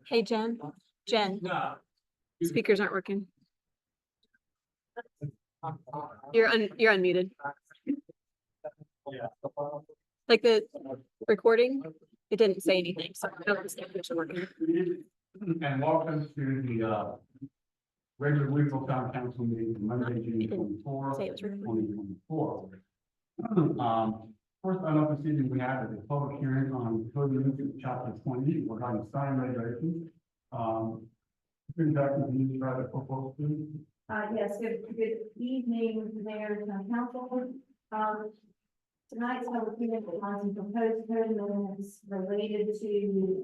Hey, Jen. Jen. Speakers aren't working. You're unmuted. Like the recording, it didn't say anything, so I don't know if the speakers are working. And welcome to the regular Weaverville Town Council meeting Monday, June 24, Say it was 2024. First item this evening we have is a public hearing on Code Amendment Chapter 20 regarding sign regulations. Jackson, can you try to propose, please? Yes, good evening, Mayor and Town Council. Tonight's public hearing on some proposed code amendments related to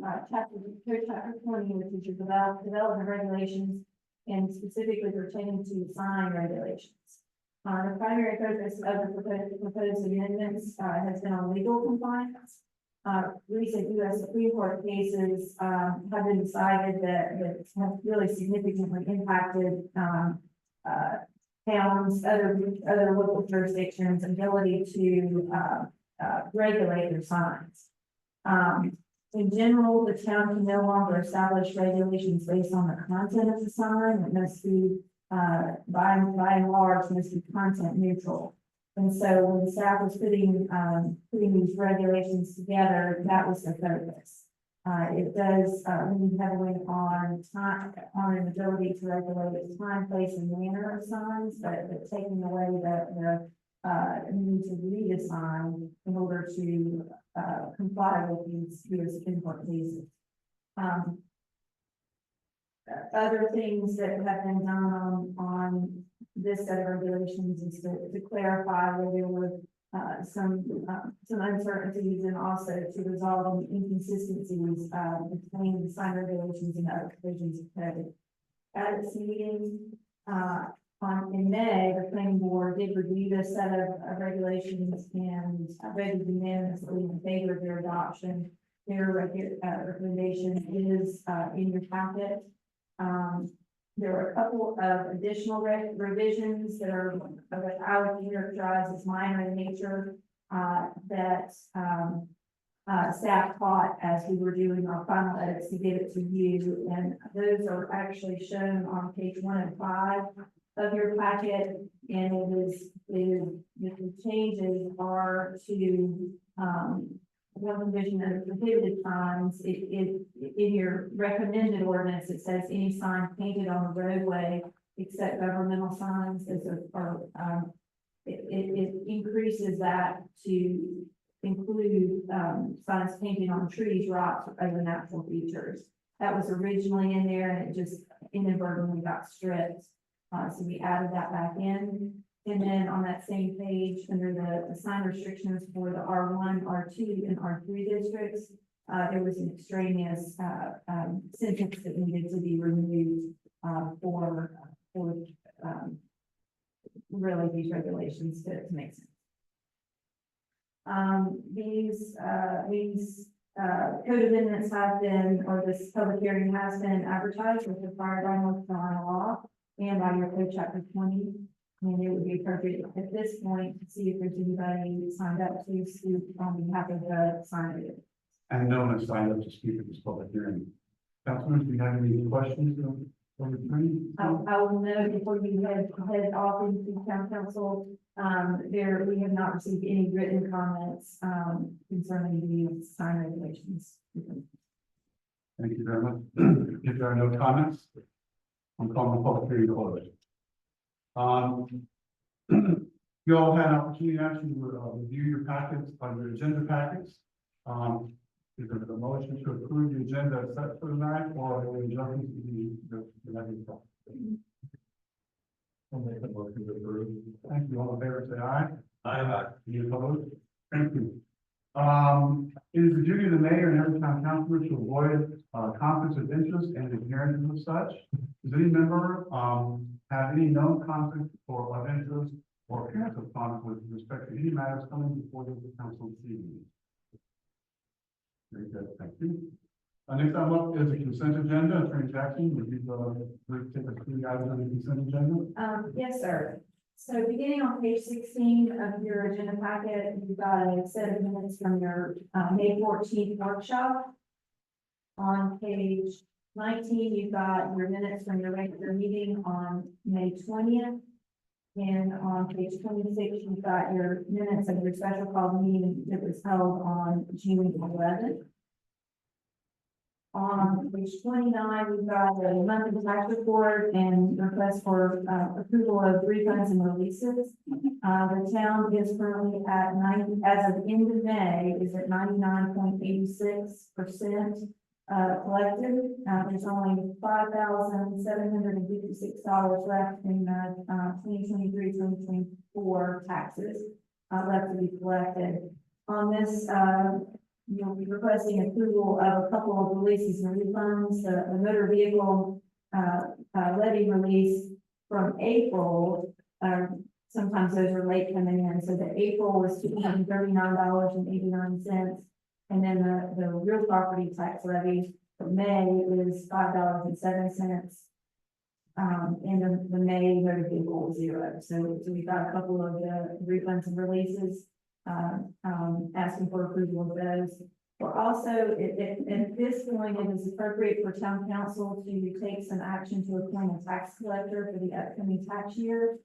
Code Chapter 20, which is your development regulations, and specifically pertaining to sign regulations. The primary focus of the proposed amendments has been on legal compliance. Recent U.S. Supreme Court cases have been decided that have really significantly impacted towns, other local jurisdictions' ability to regulate their signs. In general, the town can no longer establish regulations based on the content of the sign. It must be, by and large, must be content neutral. And so when staff was putting these regulations together, that was the focus. It does lean heavily on an ability to regulate the time, place, and manner of signs, but taking away the need to read a sign in order to comply with these U.S. Supreme Court cases. Other things that have been done on this set of regulations is to clarify where there were some uncertainties, and also to resolve any inconsistencies between the sign regulations and other provisions of code. At its meeting in May, the planning board did review this set of regulations and voted unanimously in favor of their adoption. Their recommendation is in your packet. There are a couple of additional revisions that are what I would characterize as minor in nature that staff caught as we were doing our final edits to get it to you, and those are actually shown on page 1 and 5 of your packet. And the changes are to one provision of prohibited signs. In your recommended ordinance, it says any sign painted on the roadway except governmental signs. It increases that to include signs painted on trees, rocks, or other natural features. That was originally in there, and it just inadvertently got stripped. So we added that back in. And then on that same page, under the sign restrictions for the R1, R2, and R3 districts, there was an extraneous sentence that needed to be removed for really these regulations to make sense. These code amendments have been, or this public hearing has been advertised with required by North Carolina law and by your Code Chapter 20. And it would be appropriate at this point to see if there's anybody signed up to speak on behalf of the sign. And no one has signed up to speak at this public hearing. Councilman, do you have any questions from the attorney? I will note before you head off into town council, we have not received any written comments concerning the sign regulations. Thank you very much. If there are no comments, I'm calling the public hearing closed. You all had an opportunity actually to review your packets, your agenda packets. Is there a motion to approve the agenda set for tonight, or are there adjustments to the next talk? I'll make a motion to approve. Thank you. All in favor, say aye. Aye. Any opposed? Thank you. It is the duty of the mayor and every town councilor to avoid conflicts of interest and ignorance of such. Does any member have any known conflict or of interest or appearance of conflict with respect to any matters coming before the council this evening? Very good, thank you. Next item up is the consent agenda. Attorney Jackson, would you take us through the items on the consent agenda? Yes, sir. So beginning on page 16 of your agenda packet, you've got a set of minutes from your May 14th workshop. On page 19, you've got your minutes from your regular meeting on May 20th. And on page 26, you've got your minutes of your special call meeting that was held on June 11th. On page 29, we've got a monthly tax report and request for approval of refunds and releases. The town is currently at 90, as of the end of May, is at 99.86% collected. There's only $5,756 left in the 2023-2024 taxes left to be collected. On this, you'll be requesting approval of a couple of releases and refunds, the motor vehicle levy release from April. Sometimes those are late coming in. So the April was $239.89. And then the real property tax levy for May is $5.07. And the May motor vehicle was $0. So we've got a couple of the refunds and releases. Asking for approval of those. We're also, at this point, it is appropriate for town council to take some action to appoint a tax collector for the upcoming tax year.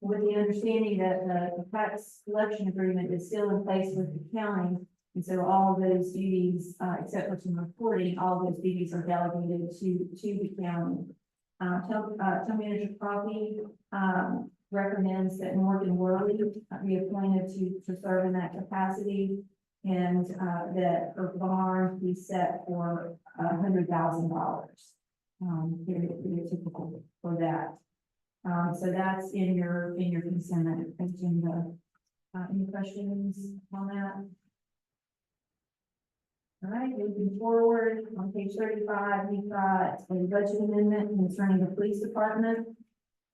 With the understanding that the tax collection agreement is still in place with the county. And so all of those duties, except for some reporting, all of those duties are delegated to the county. Town Manager Coffey, recommends that Morgan Worley be appointed to serve in that capacity, and that her bond be set for $100,000. Very typical for that. So that's in your consent agenda. Any questions on that? All right, moving forward on page 35, we've got a budget amendment concerning the police department.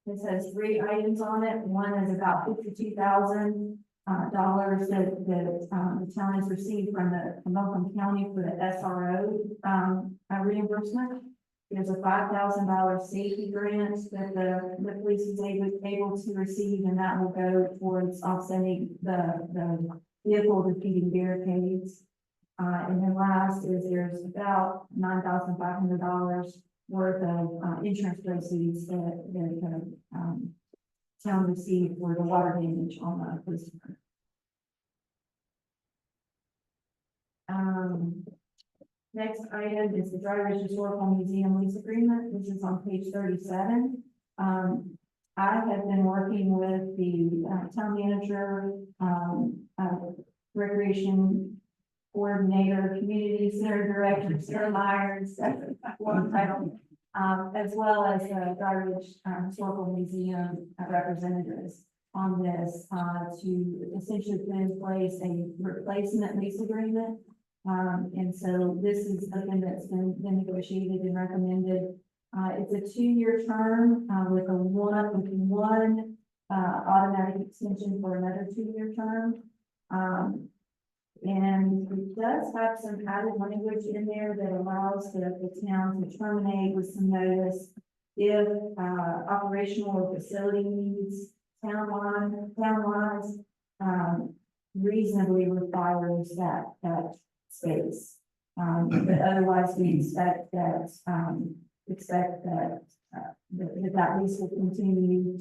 This has 3 items on it. One is about $52,000 that the town has received from Malcolm County for the SRO reimbursement. There's a $5,000 safety grant that the police is able to receive, and that will go towards offsetting the vehicle defeating barricades. And then last is there's about $9,500 worth of insurance proceeds that the town received for the water damage on the police department. Next item is the Drivers Historical Museum lease agreement. This is on page 37. I have been working with the town manager, recreation coordinator, community center director, Sarah Myers, that's one title, as well as the Drivers Historical Museum representatives on this to essentially put in place a replacement lease agreement. And so this is something that's been negotiated and recommended. It's a 2-year term with one automatic extension for another 2-year term. And it does have some added language in there that allows the town to terminate with some notice if operational or facility needs town-wise reasonably requires that space. But otherwise, we expect that that lease will continue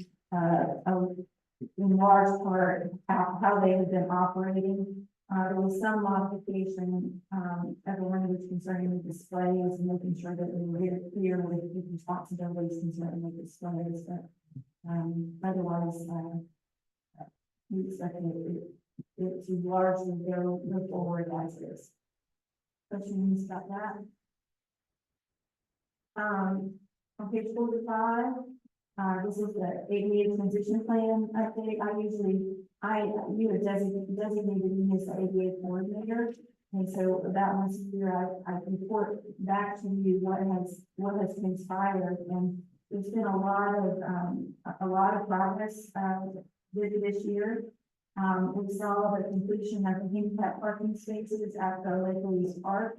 in large part how they have been operating. There was some modification of the language concerning the displays and making sure that we were very clear with the responsibilities concerning the displays. But otherwise, we expect it to largely go forward as is. Questions about that? On page 45, this is the ADA transition plan update. You have designated me as the ADA coordinator. And so about once a year, I report back to you what has transpired. And there's been a lot of progress this year. We saw the completion of the handicap parking spaces at the Lake Louise Park.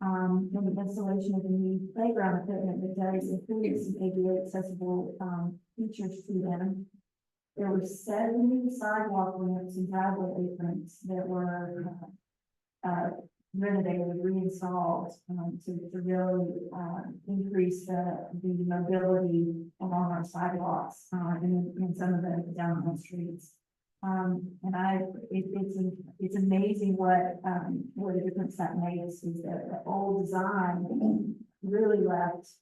And the installation of the new playground equipment that does include some ADA accessible features to them. there were 70 sidewalk ramps and driveway aprons that were, renovated, reinstalled, to really, increase the mobility along our sidewalks, in some of the downtown streets. It's amazing what a difference that makes, is that the old design really left,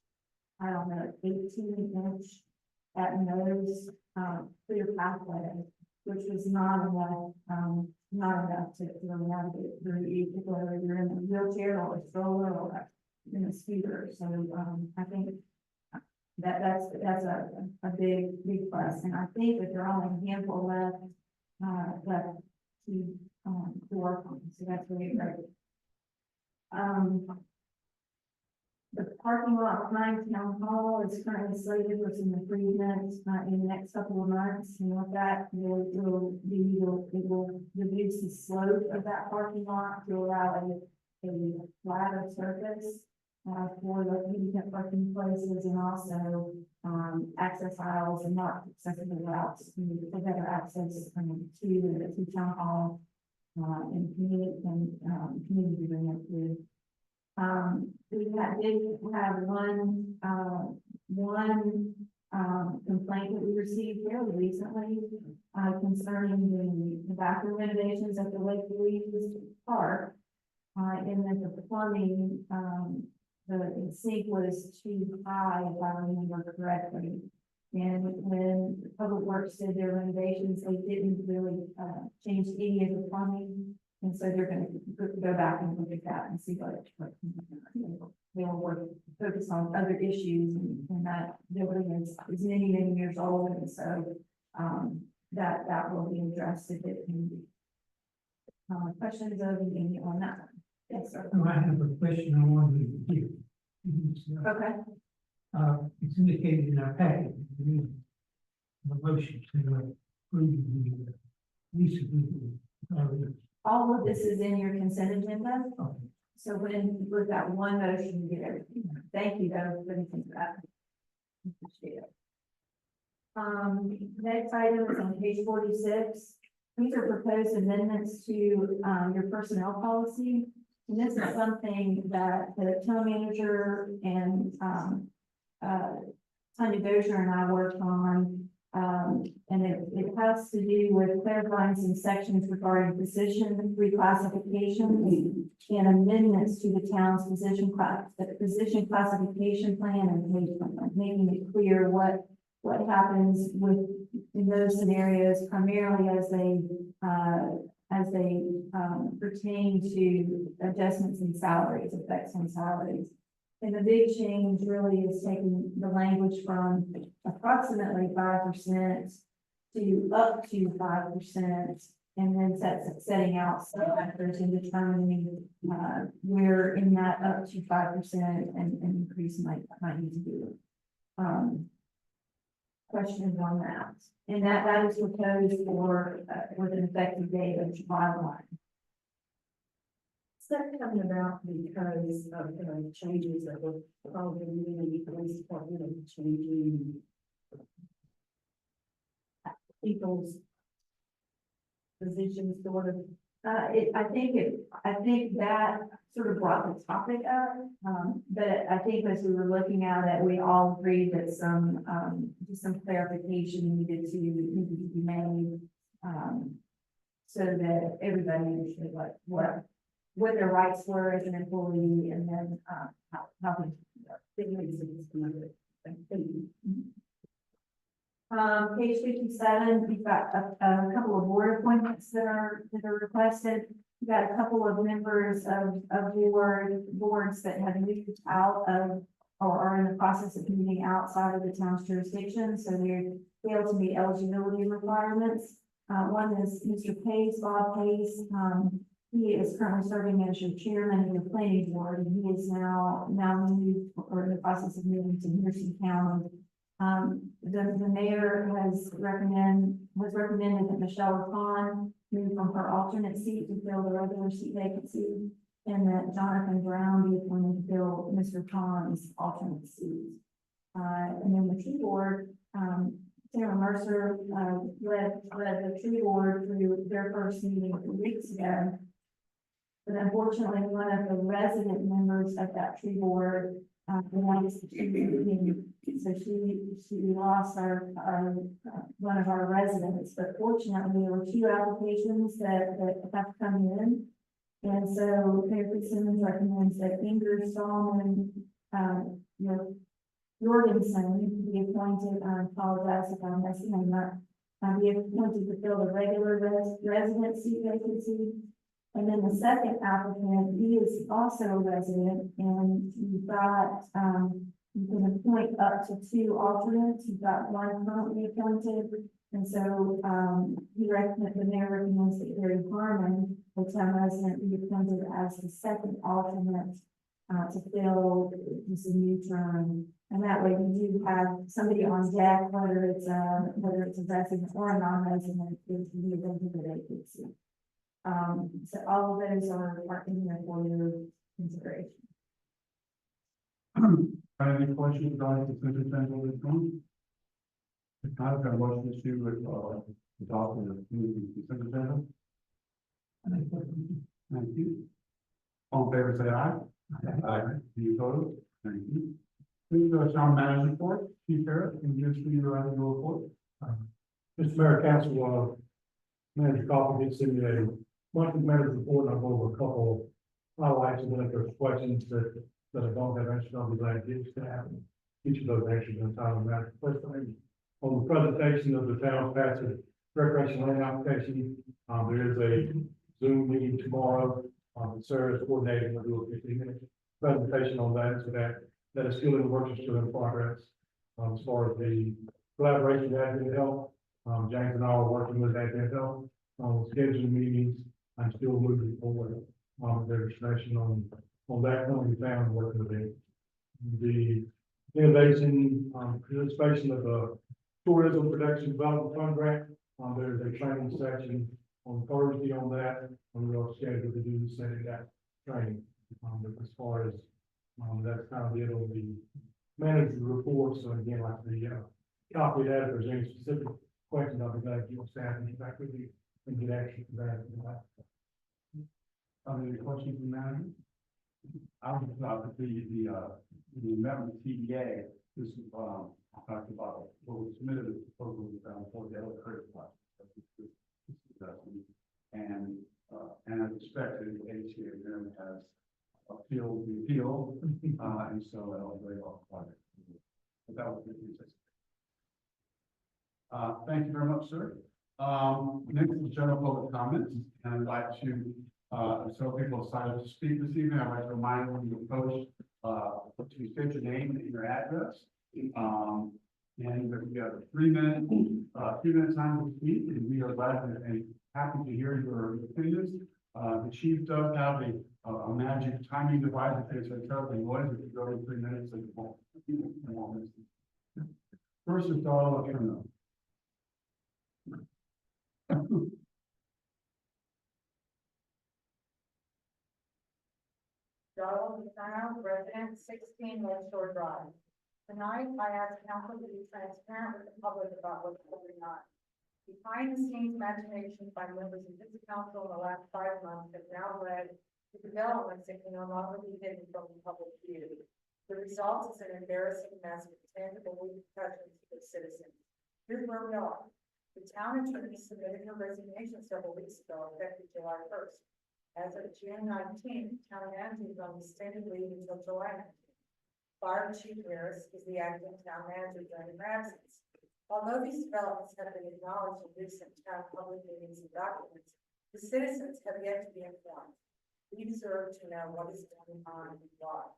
I don't know, 18-inch at most, clear pathway, which was not enough to really navigate through, whether you're in a wheelchair or a stroller or in a scooter. So, I think that's a big plus. And I think that there are only a handful left to work on. So that's really great. The parking lot behind Town Hall is currently slated for some improvements in the next couple of months. And with that, it will reduce the slope of that parking lot to allow a flatter surface for the handicap parking places, and also access aisles and not accessible routes for better access to Town Hall and community room with. We did have one complaint that we received fairly recently concerning the bathroom renovations at the Lake Louise Park. And that the plumbing, the sink was too high, if I remember correctly. And when Public Works did their renovations, they didn't really change any of the plumbing. And so they're going to go back and look at that and see what they'll focus on other issues, and that building is many years old, and so that will be addressed if it can be. Questions on that? Yes, sir. I have a question I wanted to hear. Okay. It's indicated in our packet, the motion to approve the lease agreement. All of this is in your consent agenda. Okay. So when with that one motion, you get everything. Thank you, though, for anything for that. Appreciate it. Next item is on page 46. These are proposed amendments to your personnel policy. And this is something that the town manager and Tanya Dozier and I worked on. And it has to do with clarifying some sections regarding position reclassification and amendments to the town's position classification plan and pay plan, making it clear what happens in those scenarios, primarily as they pertain to adjustments in salaries, effects on salaries. And the big change really is taking the language from approximately 5% to up to 5%, and then setting out some factors in determining where in that up to 5% and increase might need to be. Questions on that? And that is proposed for with an effective date of July 1. Is that coming about because of the changes that were probably in the police department, of changing people's positions, sort of? I think that sort of brought the topic up, but I think as we were looking at it, we all agreed that just some clarification needed to be made, so that everybody understood what their rights were as an employee, and then how things work. Page 57, we've got a couple of board appointments that are requested. We've got a couple of members of your boards that have moved out of or are in the process of moving outside of the town's jurisdiction, so they fail to meet eligibility requirements. One is Mr. Pace, Bob Pace. He is currently serving as your chairman of your planning board, and he is now moved or in the process of moving to Henderson County. The mayor has recommended that Michelle Rapon move from her alternate seat to fill the regular seat vacancy, and that Jonathan Brown be appointed to fill Mr. Rapon's alternate seat. And then the tree board, Sarah Mercer, led the tree board through their first meeting 2 weeks ago. But unfortunately, one of the resident members of that tree board, announced that she was leaving. So she lost one of our residents, but fortunately, there were 2 applications that have come in. And so Mayor Simmons recommends that Inger Solomon, Jorgensen be appointed, I apologize if I'm messing them up, be appointed to fill the regular residency vacancy. And then the second applicant, he is also a resident, and you've got, you can appoint up to 2 alternates. You've got 1 currently appointed. And so, the mayor recommends that Gary Harmon, the town resident, be appointed as the second alternate, to fill this new term. And that way you do have somebody on deck, whether it's a resident or a non-resident, it can be a vacancy. So all of those are in there for your consideration. Any questions regarding the consent agenda of this one? If not, I've got a motion to adopt the consent agenda. Thank you. All in favor, say aye. Aye. Any opposed? Thank you. Please, town manager report, Chief Harris, can you just read your report? Mr. Mayor, Council, Manager Coffin did send me a monthly manager report, and I'll go over a couple highlights, and then if there's questions that I don't have answered, I'll be glad to get staff. Each of those answers in time and matter. First thing, on the presentation of the town's passive recreation land application, there is a Zoom meeting tomorrow. Sarah's coordinating, we'll do a 15-minute presentation on that, so that is still in work, is still in progress. As far as the collaboration with Advent Health, James and I are working with Advent Health on scheduling meetings. I'm still moving forward their discussion on that coming down and working with them. The innovation participation of the tourism production development fund grant. There's a training section on Thursday on that, and we're scheduled to do the same that training. As far as that's kind of it on the manager report. So again, like the copy of that, if there's any specific questions, I'll be glad to get staff and get back with you and get action to that. Any questions from the manager? I was the amendment TDA, this talked about what was submitted as proposal for the other credit project. And as expected, the HCA then has appealed the appeal, and so that was very well applied. But that was good news. Thank you very much, sir. Next is general public comments, and I'd like to, so people decided to speak this evening. I'd like to remind when you approach, to state your name and your address. And we have 3 minutes, 3 minutes time to speak, and we are glad and happy to hear your opinions. The chief does have a magic timing device that takes a terribly noise. If you go to 3 minutes, it won't miss. First is Donald Turner. Darrell McDonald, resident, 16 North Shore Drive. Tonight, I ask council to be transparent with the public about what's going on. Behind the scenes machinations by members of this council in the last 5 months have now led to developments that can no longer be hidden from the public view. The result is an embarrassing mess with tangible repercussions for citizens. Here's where we are. The town attorney submitted her resignation several weeks ago, effective July 1st. As of June 19th, town manager is on extended leave until July 19th. Fire Chief Harris is the acting town manager during her absence. Although these developments have been acknowledged in recent town public meetings and documents, the citizens have yet to be informed. We deserve to know what is going on and why.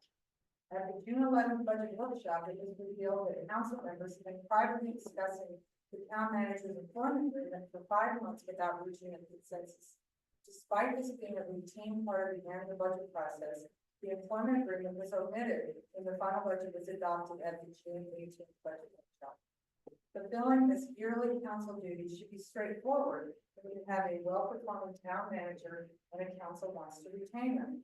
At the June 11th budget workshop, it was revealed that council members have been privately discussing the town manager's employment agreement for 5 months without reaching a consensus. Despite this being a routine part of the annual budget process, the employment agreement was omitted when the final budget was adopted at the June 18th budget workshop. Fulfilling this yearly council duty should be straightforward when you have a well-performing town manager and a council wants to retain them.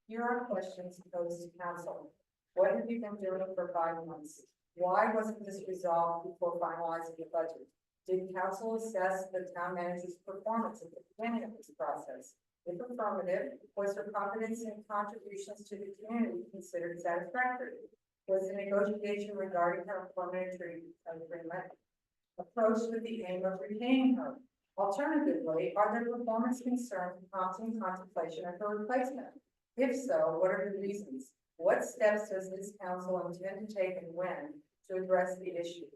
Here are questions posed to council. What have you been doing for 5 months? Why wasn't this resolved before finalizing the budget? Did council assess the town manager's performance at the beginning of this process? If affirmative, was her competence and contributions to the community considered satisfactory? Was the negotiation regarding her employment agreement approached with the aim of retaining her? Alternatively, are there performance concerns prompting contemplation of her replacement? If so, what are the reasons? What steps does this council intend to take and when to address the issue?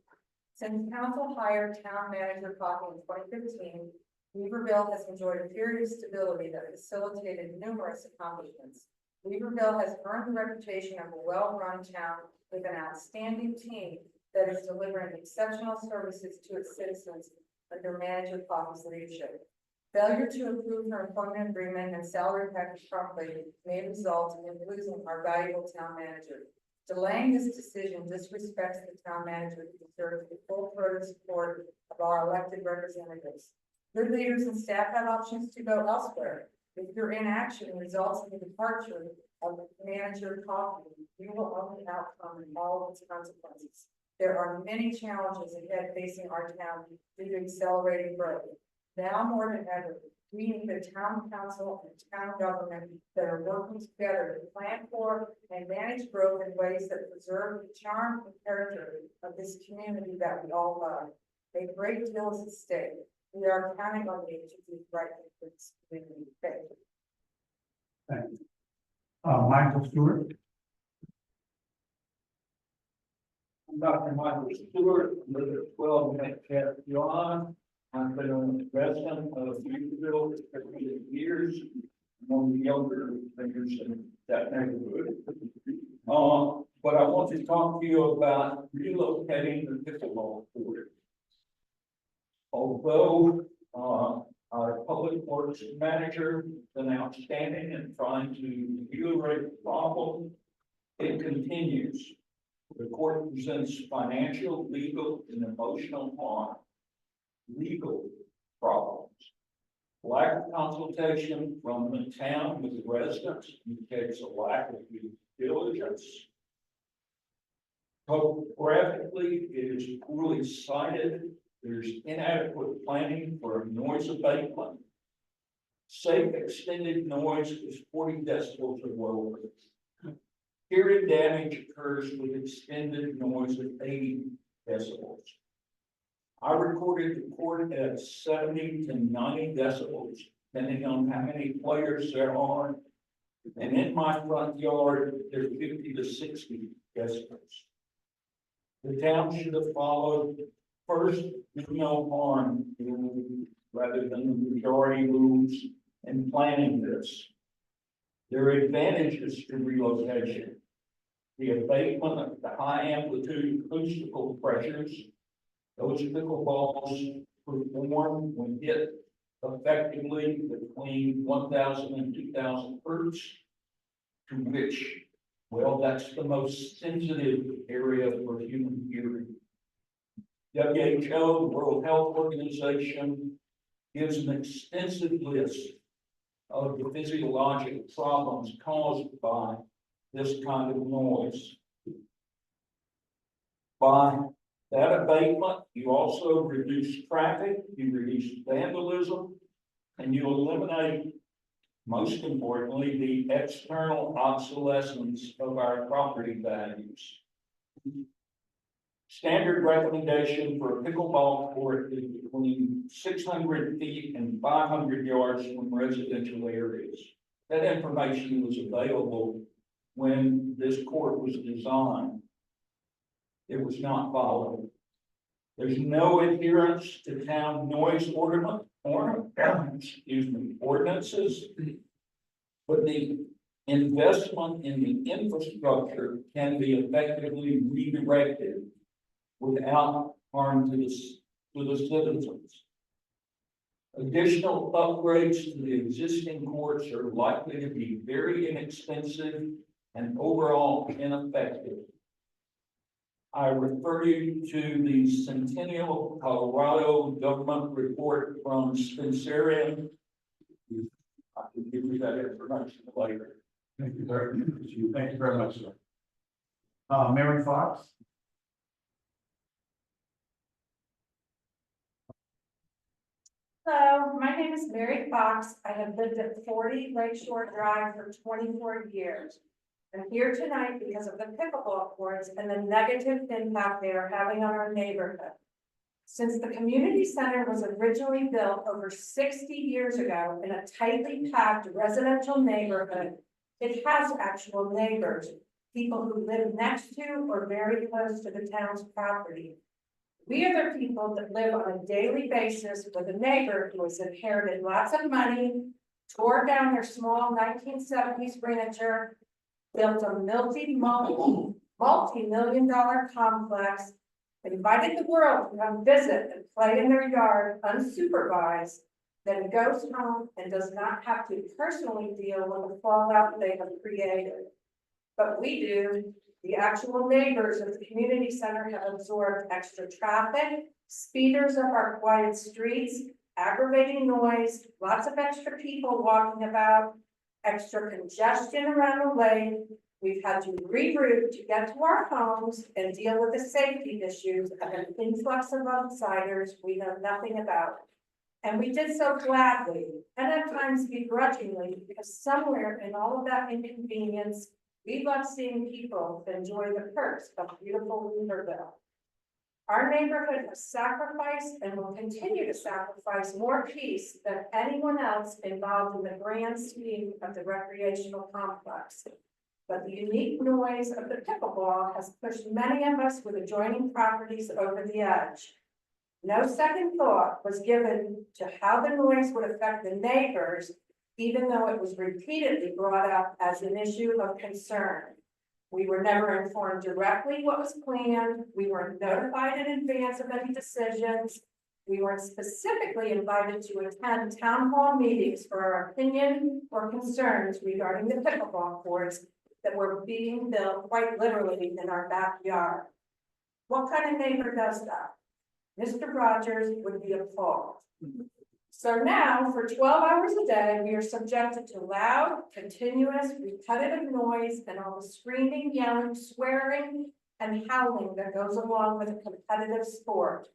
Since council hired town manager Coffey in 2015, Weaverville has enjoyed a period of stability that facilitated numerous accomplishments. Weaverville has earned the reputation of a well-run town with an outstanding team that is delivering exceptional services to its citizens under manager Coffey's leadership. Failure to approve her employment agreement and salary package promptly may result in losing our valuable town manager. Delaying this decision disrespects the town manager who deserves the full throated support of our elected representatives. Good leaders and staff have options to go elsewhere. If your inaction results in the departure of manager Coffey, you will own the outcome and all of its consequences. There are many challenges ahead facing our town due to accelerating growth. Now more than ever, we need a town council and town government that are working together to plan for and manage growth in ways that preserve the charm and character of this community that we all love. A great deal is at stake. We are counting on you to do the right thing for this community. Thank you. Thank you. Michael Stewart. I'm Dr. Michael Stewart, live at 12 Metcalf Drive. I've been a resident of Weaverville for 38 years. I'm one of the younger thinkers in that neighborhood. But I want to talk to you about relocating the pickleball court. Although our public works manager has been outstanding in trying to ameliorate the problem, it continues. The court presents financial, legal, and emotional harm. Legal problems. Lack of consultation from the town with the residents indicates a lack of due diligence. Topographically, it is poorly sited. There's inadequate planning for noise abatement. Safe extended noise is 40 decibels or lower. Hearing damage occurs with extended noise of 80 decibels. I recorded the court at 70 to 90 decibels, depending on how many players there are. And in my front yard, there's 50 to 60 decibels. The town should have followed first, do no harm rule rather than the majority rules in planning this. There are advantages to relocation. The abatement of the high amplitude acoustical pressures. Those pickleballs perform when hit effectively between 1,000 and 2,000 hertz, to which, well, that's the most sensitive area for human hearing. WHO, the World Health Organization, gives an extensive list of the physiological problems caused by this kind of noise. By that abatement, you also reduce traffic, you reduce vandalism, and you eliminate, most importantly, the external obsolescence of our property values. Standard recommendation for a pickleball court is between 600 feet and 500 yards from residential areas. That information was available when this court was designed. It was not followed. There's no adherence to town noise ordinances, but the investment in the infrastructure can be effectively redirected without harm to the citizens. Additional upgrades to the existing courts are likely to be very inexpensive and overall ineffective. I refer you to the Centennial Colorado government report from Spencerian. I can give you that information later. Thank you very much. Thank you very much, sir. Mary Fox. Hello, my name is Mary Fox. I have lived at 40 Lakeshore Drive for 24 years. I'm here tonight because of the pickleball courts and the negative impact they are having on our neighborhood. Since the community center was originally built over 60 years ago in a tightly packed residential neighborhood, it has actual neighbors, people who live next to or very close to the town's property. We are the people that live on a daily basis with a neighbor who has inherited lots of money, tore down their small 1970s rancher, built a multi-million dollar complex, invited the world to come visit and play in their yard unsupervised, then goes home and does not have to personally deal with the fallout they have created. But we do. The actual neighbors of the community center have absorbed extra traffic, speeders up our quiet streets, aggravating noise, lots of extra people walking about, extra congestion around the lake. We've had to reroute to get to our homes and deal with the safety issues of an influx of outsiders we know nothing about. And we did so gladly, and at times begrudgingly, because somewhere in all of that inconvenience, we love seeing people enjoy the perks of beautiful Weaverville. Our neighborhood has sacrificed and will continue to sacrifice more peace than anyone else involved in the grand scheme of the recreational complex. But the unique noise of the pickleball has pushed many of us with adjoining properties over the edge. No second thought was given to how the noise would affect the neighbors, even though it was repeatedly brought up as an issue of concern. We were never informed directly what was planned. We weren't notified in advance of any decisions. We weren't specifically invited to attend town hall meetings for our opinion or concerns regarding the pickleball courts that were being built quite literally in our backyard. What kind of neighbor does that? Mr. Rogers would be appalled. So now, for 12 hours a day, we are subjected to loud, continuous, repetitive noise and all the screaming, yelling, swearing, and howling that goes along with a competitive sport.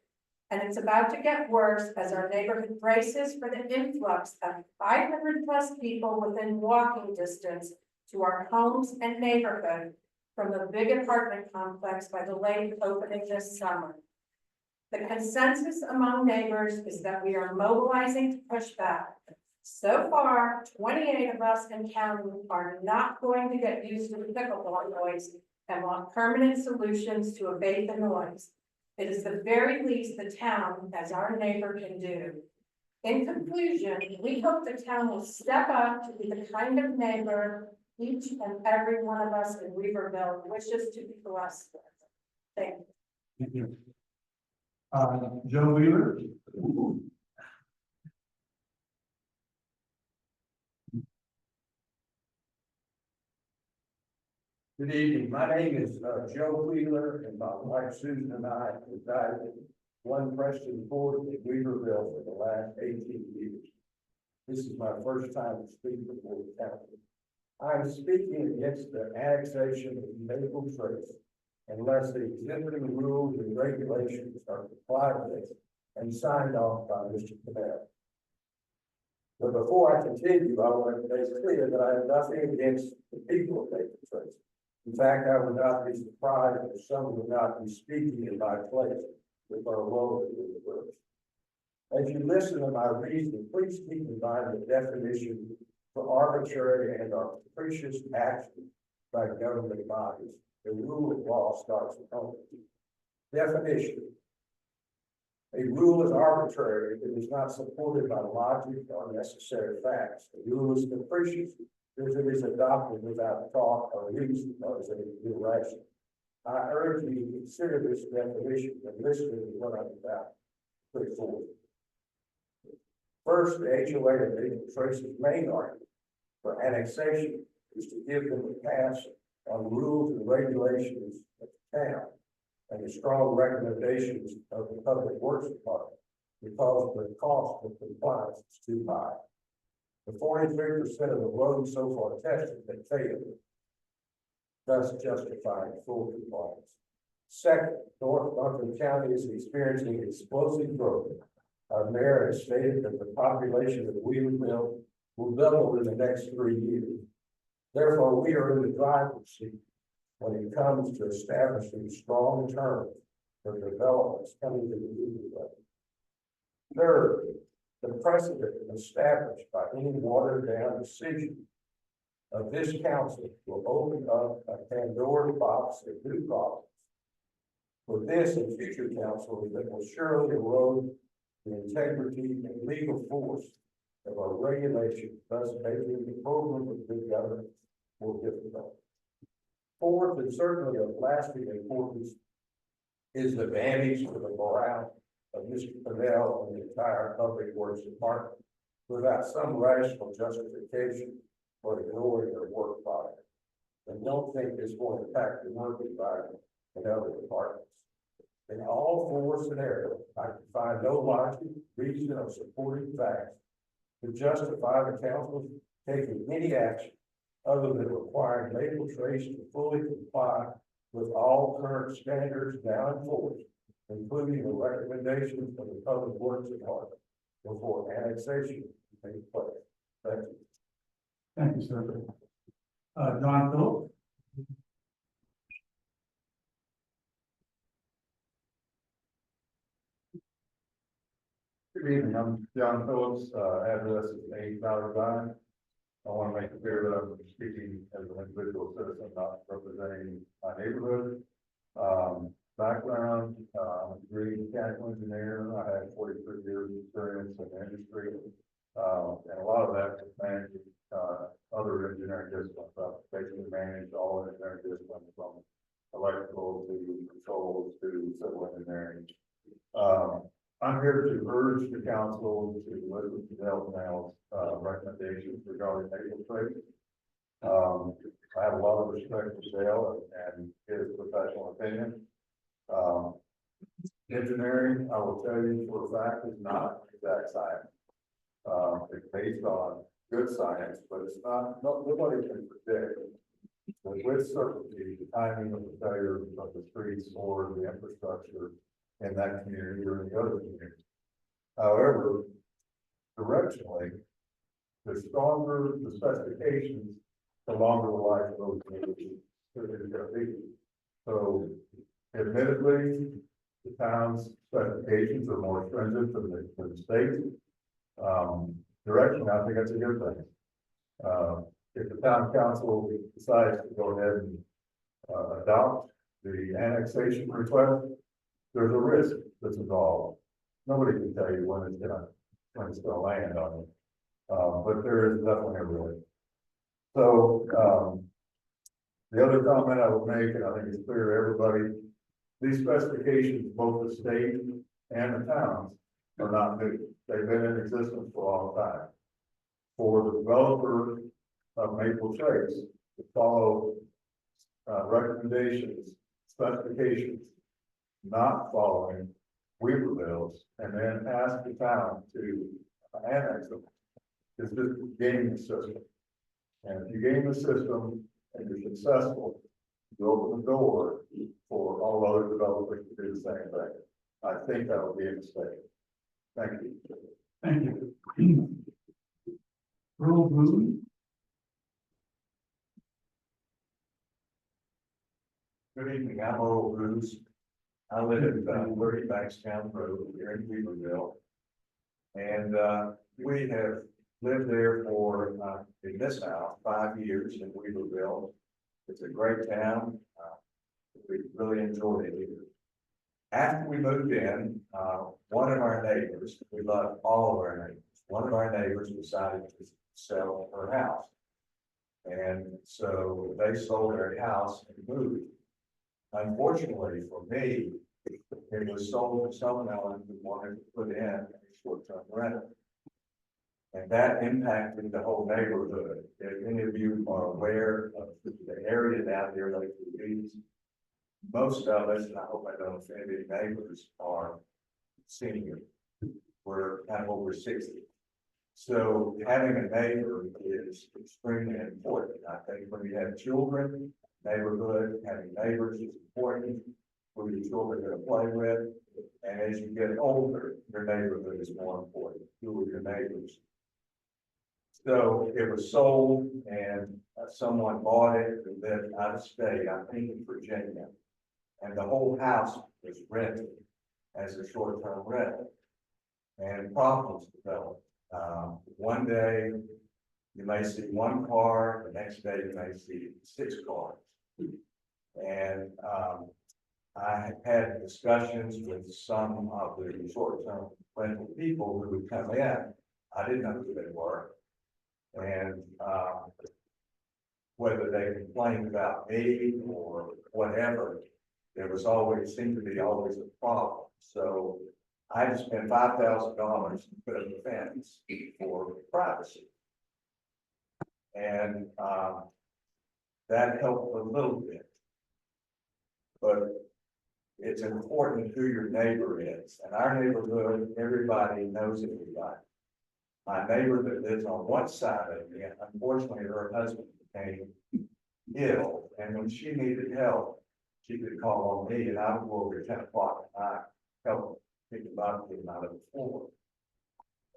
And it's about to get worse as our neighborhood braces for the influx of 500 plus people within walking distance to our homes and neighborhood from the big apartment complex by the lake opening this summer. The consensus among neighbors is that we are mobilizing to push back. So far, 28 of us in county are not going to get used to the pickleball noise and want permanent solutions to abate the noise. It is the very least the town, as our neighbor, can do. In conclusion, we hope the town will step up to be the kind of neighbor each and every one of us in Weaverville wishes to be blessed with. Thank you. Thank you. Joe Wheeler. Good evening. My name is Joe Wheeler, and my wife Susan and I have resided in One Preston Court in Weaverville for the last 18 years. This is my first time speaking before the council. I am speaking against the annexation of Maple Trace unless the existing rules and regulations are complied with and signed off by Mr. Canal. But before I continue, I want to make clear that I have nothing against the people of Maple Trace. In fact, I would not be surprised if some would not be speaking in my place with our role in the world. As you listen to my reasoning, please keep in mind the definition for arbitrary and capricious action by government bodies. The rule of law starts at home. Definition. A rule is arbitrary if it is not supported by logic or necessary facts. A rule is capricious if it is adopted without thought or reason or is irrational. I urge you to consider this definition and listen to what I'm about to put forward. First, the HOA of Maple Trace's main argument for annexation is to give them a pass on rules and regulations of the town and the strong recommendations of the Public Works Department because the cost of compliance is too high. The 43% of the roads so far tested have failed, thus justifying full compliance. Second, North Buncombe County is experiencing explosive growth Our mayor has stated that the population of Weaverville will double in the next 3 years. Therefore, we are in the driver's seat when it comes to establishing strong terms for developments coming to the Weaverville. Third, the precedent established by any watered down decision of this council will open up a Pandora's box of new problems for this and future councils that will surely erode the integrity and legal force of our regulation, thus making the program of good government more difficult. Fourth, and certainly of lasting importance, is the damage to the morale of Mr. Pennell and the entire Public Works Department without some rational justification for ignoring their work product. And don't think it's going to impact the work environment in other departments. In all four scenarios, I can find no logic, reason, or supporting facts to justify the council taking any action other than requiring Maple Trace to fully comply with all current standards now in force, including the recommendations of the Public Works Department before annexation takes place. Thank you. Thank you, sir. John Phillips. Good evening, I'm John Phillips, address is 8 Valley Drive. I want to make it clear that I'm speaking as an individual citizen, not representing my neighborhood. Background, I'm a degree mechanical engineer. I have 43 years of experience in the industry. And a lot of that is managing other engineering disciplines. I've basically managed all engineering disciplines from electrical to controls to civil engineering. I'm here to urge the council to listen to Dale Canal's recommendations regarding Maple Trace. I have a lot of respect for Dale and his professional opinion. Engineering, I will tell you for a fact, is not exact science. It's based on good science, but it's not, nobody can predict with certainty the timing of the failure of the streets or the infrastructure in that community or in the other community. However, directionally, the stronger the specifications, the longer the life of those communities is going to be. So, admittedly, the town's specifications are more stringent than the state. Direction, I think that's a good thing. If the town council decides to go ahead and adopt the annexation request, there's a risk that's involved. Nobody can tell you when it's gonna land on it. But there is definitely a risk. So, the other comment I would make, and I think it's clear to everybody, these specifications, both the state and the towns, are not new. They've been in existence for a long time. For the developer of Maple Trace to follow recommendations, specifications, not following Weaverville's, and then ask the town to annex them, is just gaming the system. And if you game the system and you're successful, you open the door for all other developers to do the same thing. I think that would be a mistake. Thank you. Thank you. Earl Boone. Good evening, I'm Earl Bruce. I live at 30 Bankstown Road here in Weaverville. And we have lived there for, in this house, 5 years in Weaverville. It's a great town. We really enjoyed it here. After we moved in, one of our neighbors, we love all of our neighbors, one of our neighbors decided to sell her house. And so they sold their house and moved. Unfortunately for me, it was sold to someone else who wanted to put in a short-term rental. And that impacted the whole neighborhood. If any of you are aware of the area down there, like the beach, most of us, and I hope I don't offend any neighbors, are senior. We're kind of over 60. So having a neighbor is extremely important. I think when you have children, neighborhood, having neighbors is important. who your children are gonna play with. And as you get older, your neighborhood is more important, who are your neighbors? So it was sold and someone bought it and lived out of state, I think in Virginia. And the whole house was rented as a short-term rental. And problems developed. One day, you may see one car, the next day you may see 6 cars. And I have had discussions with some of the short-term rental people who would come in. I didn't know who they were. And whether they complained about me or whatever, there was always, seemed to be always a problem. So I had to spend $5,000 to put up a fence for privacy. And that helped a little bit. But it's important who your neighbor is. And our neighborhood, everybody knows everybody. My neighbor that lives on one side of me, unfortunately, her husband became ill. And when she needed help, she could call on me and I would go over at 10 o'clock at night, help pick him up, get him out of the floor.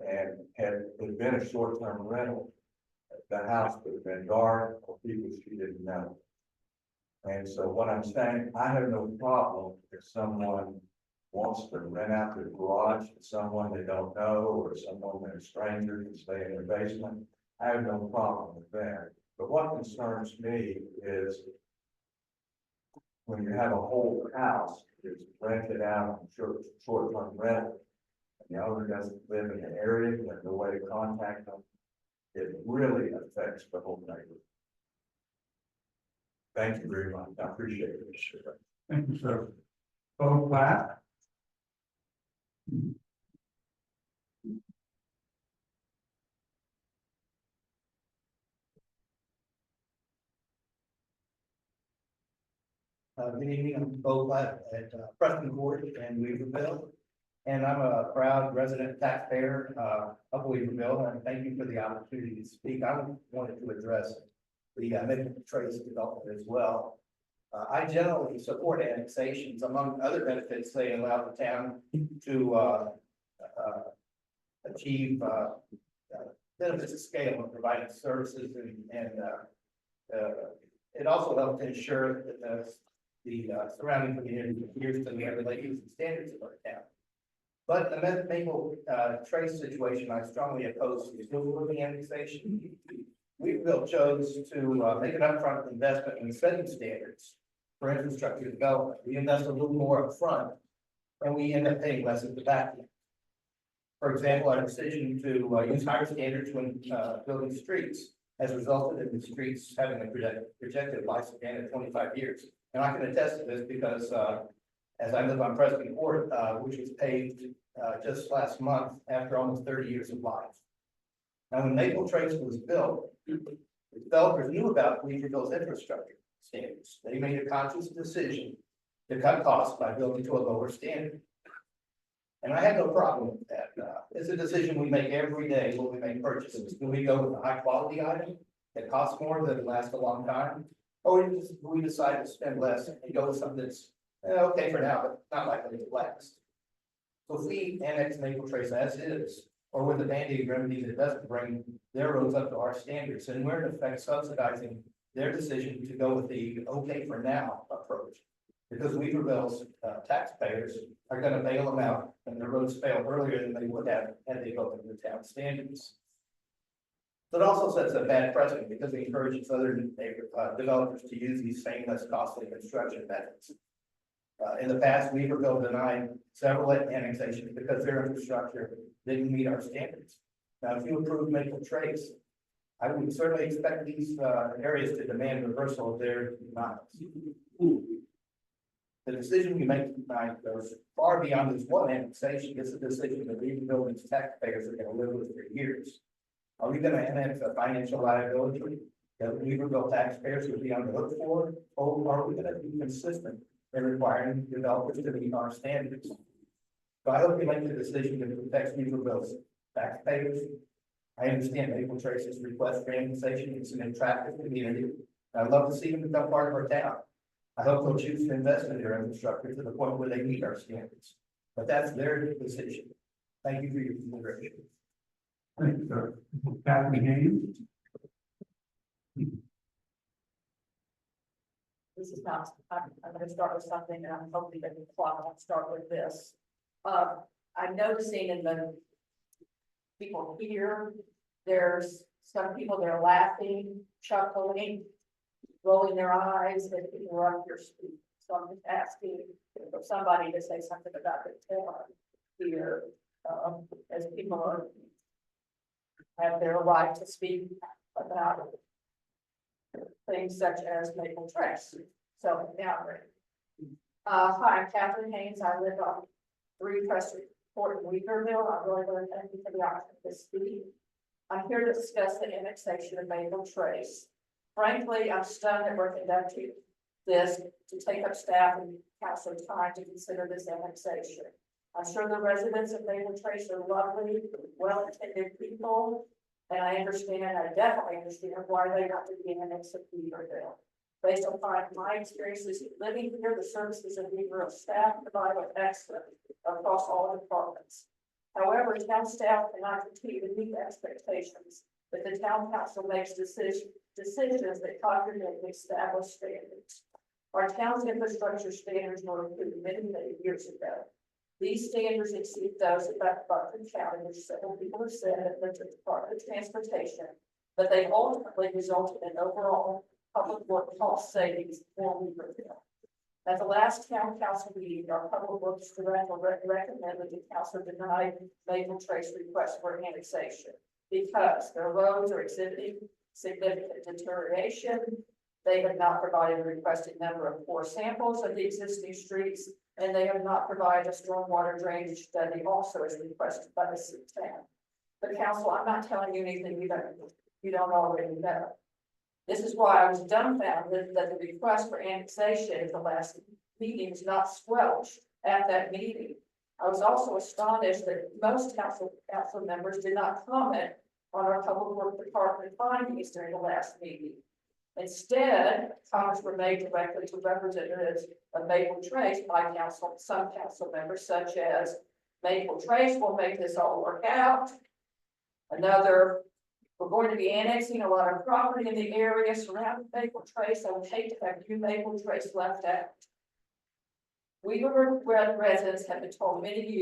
And had it been a short-term rental, the house would have been dark or people she didn't know. And so what I'm saying, I have no problem if someone wants to rent out their garage to someone they don't know, or someone that a stranger can stay in their basement. I have no problem with that. But what concerns me is when you have a whole house that's rented out on short-term rental, and the owner doesn't live in the area, there's no way to contact them, it really affects the whole neighborhood. Thank you very much. I appreciate it. Thank you, sir. Vote Platt. Good evening, I'm Bo Platt at Preston Court in Weaverville. And I'm a proud resident taxpayer of Weaverville, and thank you for the opportunity to speak. I wanted to address the Maple Trace development as well. I generally support annexations. Among other benefits, they allow the town to achieve benefits of scale in providing services, and it also helps to ensure that the surrounding community adheres to the regulations and standards of our town. But the Maple Trace situation, I strongly oppose the annexation. Weaverville chose to make an upfront investment in setting standards for infrastructure development. We invest a little more upfront, and we end up paying less at the back end. For example, our decision to use higher standards when building streets has resulted in the streets having a projected lifespan of 25 years. And I can attest to this because as I live on Preston Court, which was paved just last month after almost 30 years of life. Now, when Maple Trace was built, the developers knew about Weaverville's infrastructure standards. They made a conscious decision to cut costs by building to a lower standard. And I have no problem with that. It's a decision we make every day when we make purchases. Do we go with a high quality item that costs more, that lasts a long time? Or we decide to spend less and go with something that's okay for now, but not likely to last. So if we annex Maple Trace as is, or with a Band-Aid remedy that doesn't bring their roads up to our standards, then we're in effect subsidizing their decision to go with the okay for now approach. Because Weaverville's taxpayers are going to bail them out and their roads fail earlier than they would have had they built to the town standards. But it also sets a bad precedent because it encourages other developers to use these same less costly construction methods. In the past, Weaverville denied several annexations because their infrastructure didn't meet our standards. Now, if you approve Maple Trace, I would certainly expect these areas to demand reversal of their denials. The decision we make tonight goes far beyond this one annexation. It's a decision that Weaverville and its taxpayers are going to live with for years. Are we going to annex a financial liability that Weaverville taxpayers would be on the hook for? Or are we going to be consistent in requiring developers to meet our standards? So I hope you make the decision that protects Weaverville's taxpayers. I understand Maple Trace's request for annexation. It's an attractive community. I'd love to see them become part of our town. I hope they'll choose to invest in their infrastructure to the point where they meet our standards. But that's their decision. Thank you for your consideration. Thank you, sir. Captain Haynes? This is not, I'm gonna start with something and I'm hoping that the clock won't start with this. I'm noticing in the people here, there's some people that are laughing, chuckling, rolling their eyes as people are up here speaking. So I'm just asking for somebody to say something about the town here, as people are have their right to speak about things such as Maple Trace. So now, hi, I'm Catherine Haynes. I live on 3 Preston Court in Weaverville. I really want to thank you for the opportunity to speak. I'm here to discuss the annexation of Maple Trace. Frankly, I'm stunned that we're conducting this to take up staff and council time to consider this annexation. I'm sure the residents of Maple Trace are lovely, well-intended people, and I definitely understand why they want to be annexed to Weaverville. Based upon my experiences living here, the services of Weaverville staff provide are excellent across all departments. However, town staff cannot continue to meet expectations if the town council makes decisions that contradict the established standards. Our town's infrastructure standards were approved many years ago. These standards exceed those of Buckley County, which several people have said at the Department of Transportation, but they ultimately resulted in overall public work cost savings for Weaverville. At the last town council meeting, our public works director recommended the council deny Maple Trace request for annexation because their roads are exhibiting significant deterioration. They have not provided a requested number of core samples of the existing streets, and they have not provided a stormwater drainage study also as requested by the city town. But council, I'm not telling you anything you don't already know. This is why I was dumbfounded that the request for annexation at the last meeting was not squelched at that meeting. I was also astonished that most council members did not comment on our public works department findings during the last meeting. Instead, comments were made directly to representatives of Maple Trace by some council members, such as Maple Trace will make this all work out. Another, we're going to be annexing a lot of property in the area surrounding Maple Trace. I would hate to have new Maple Trace left out. Weaverville residents have been told many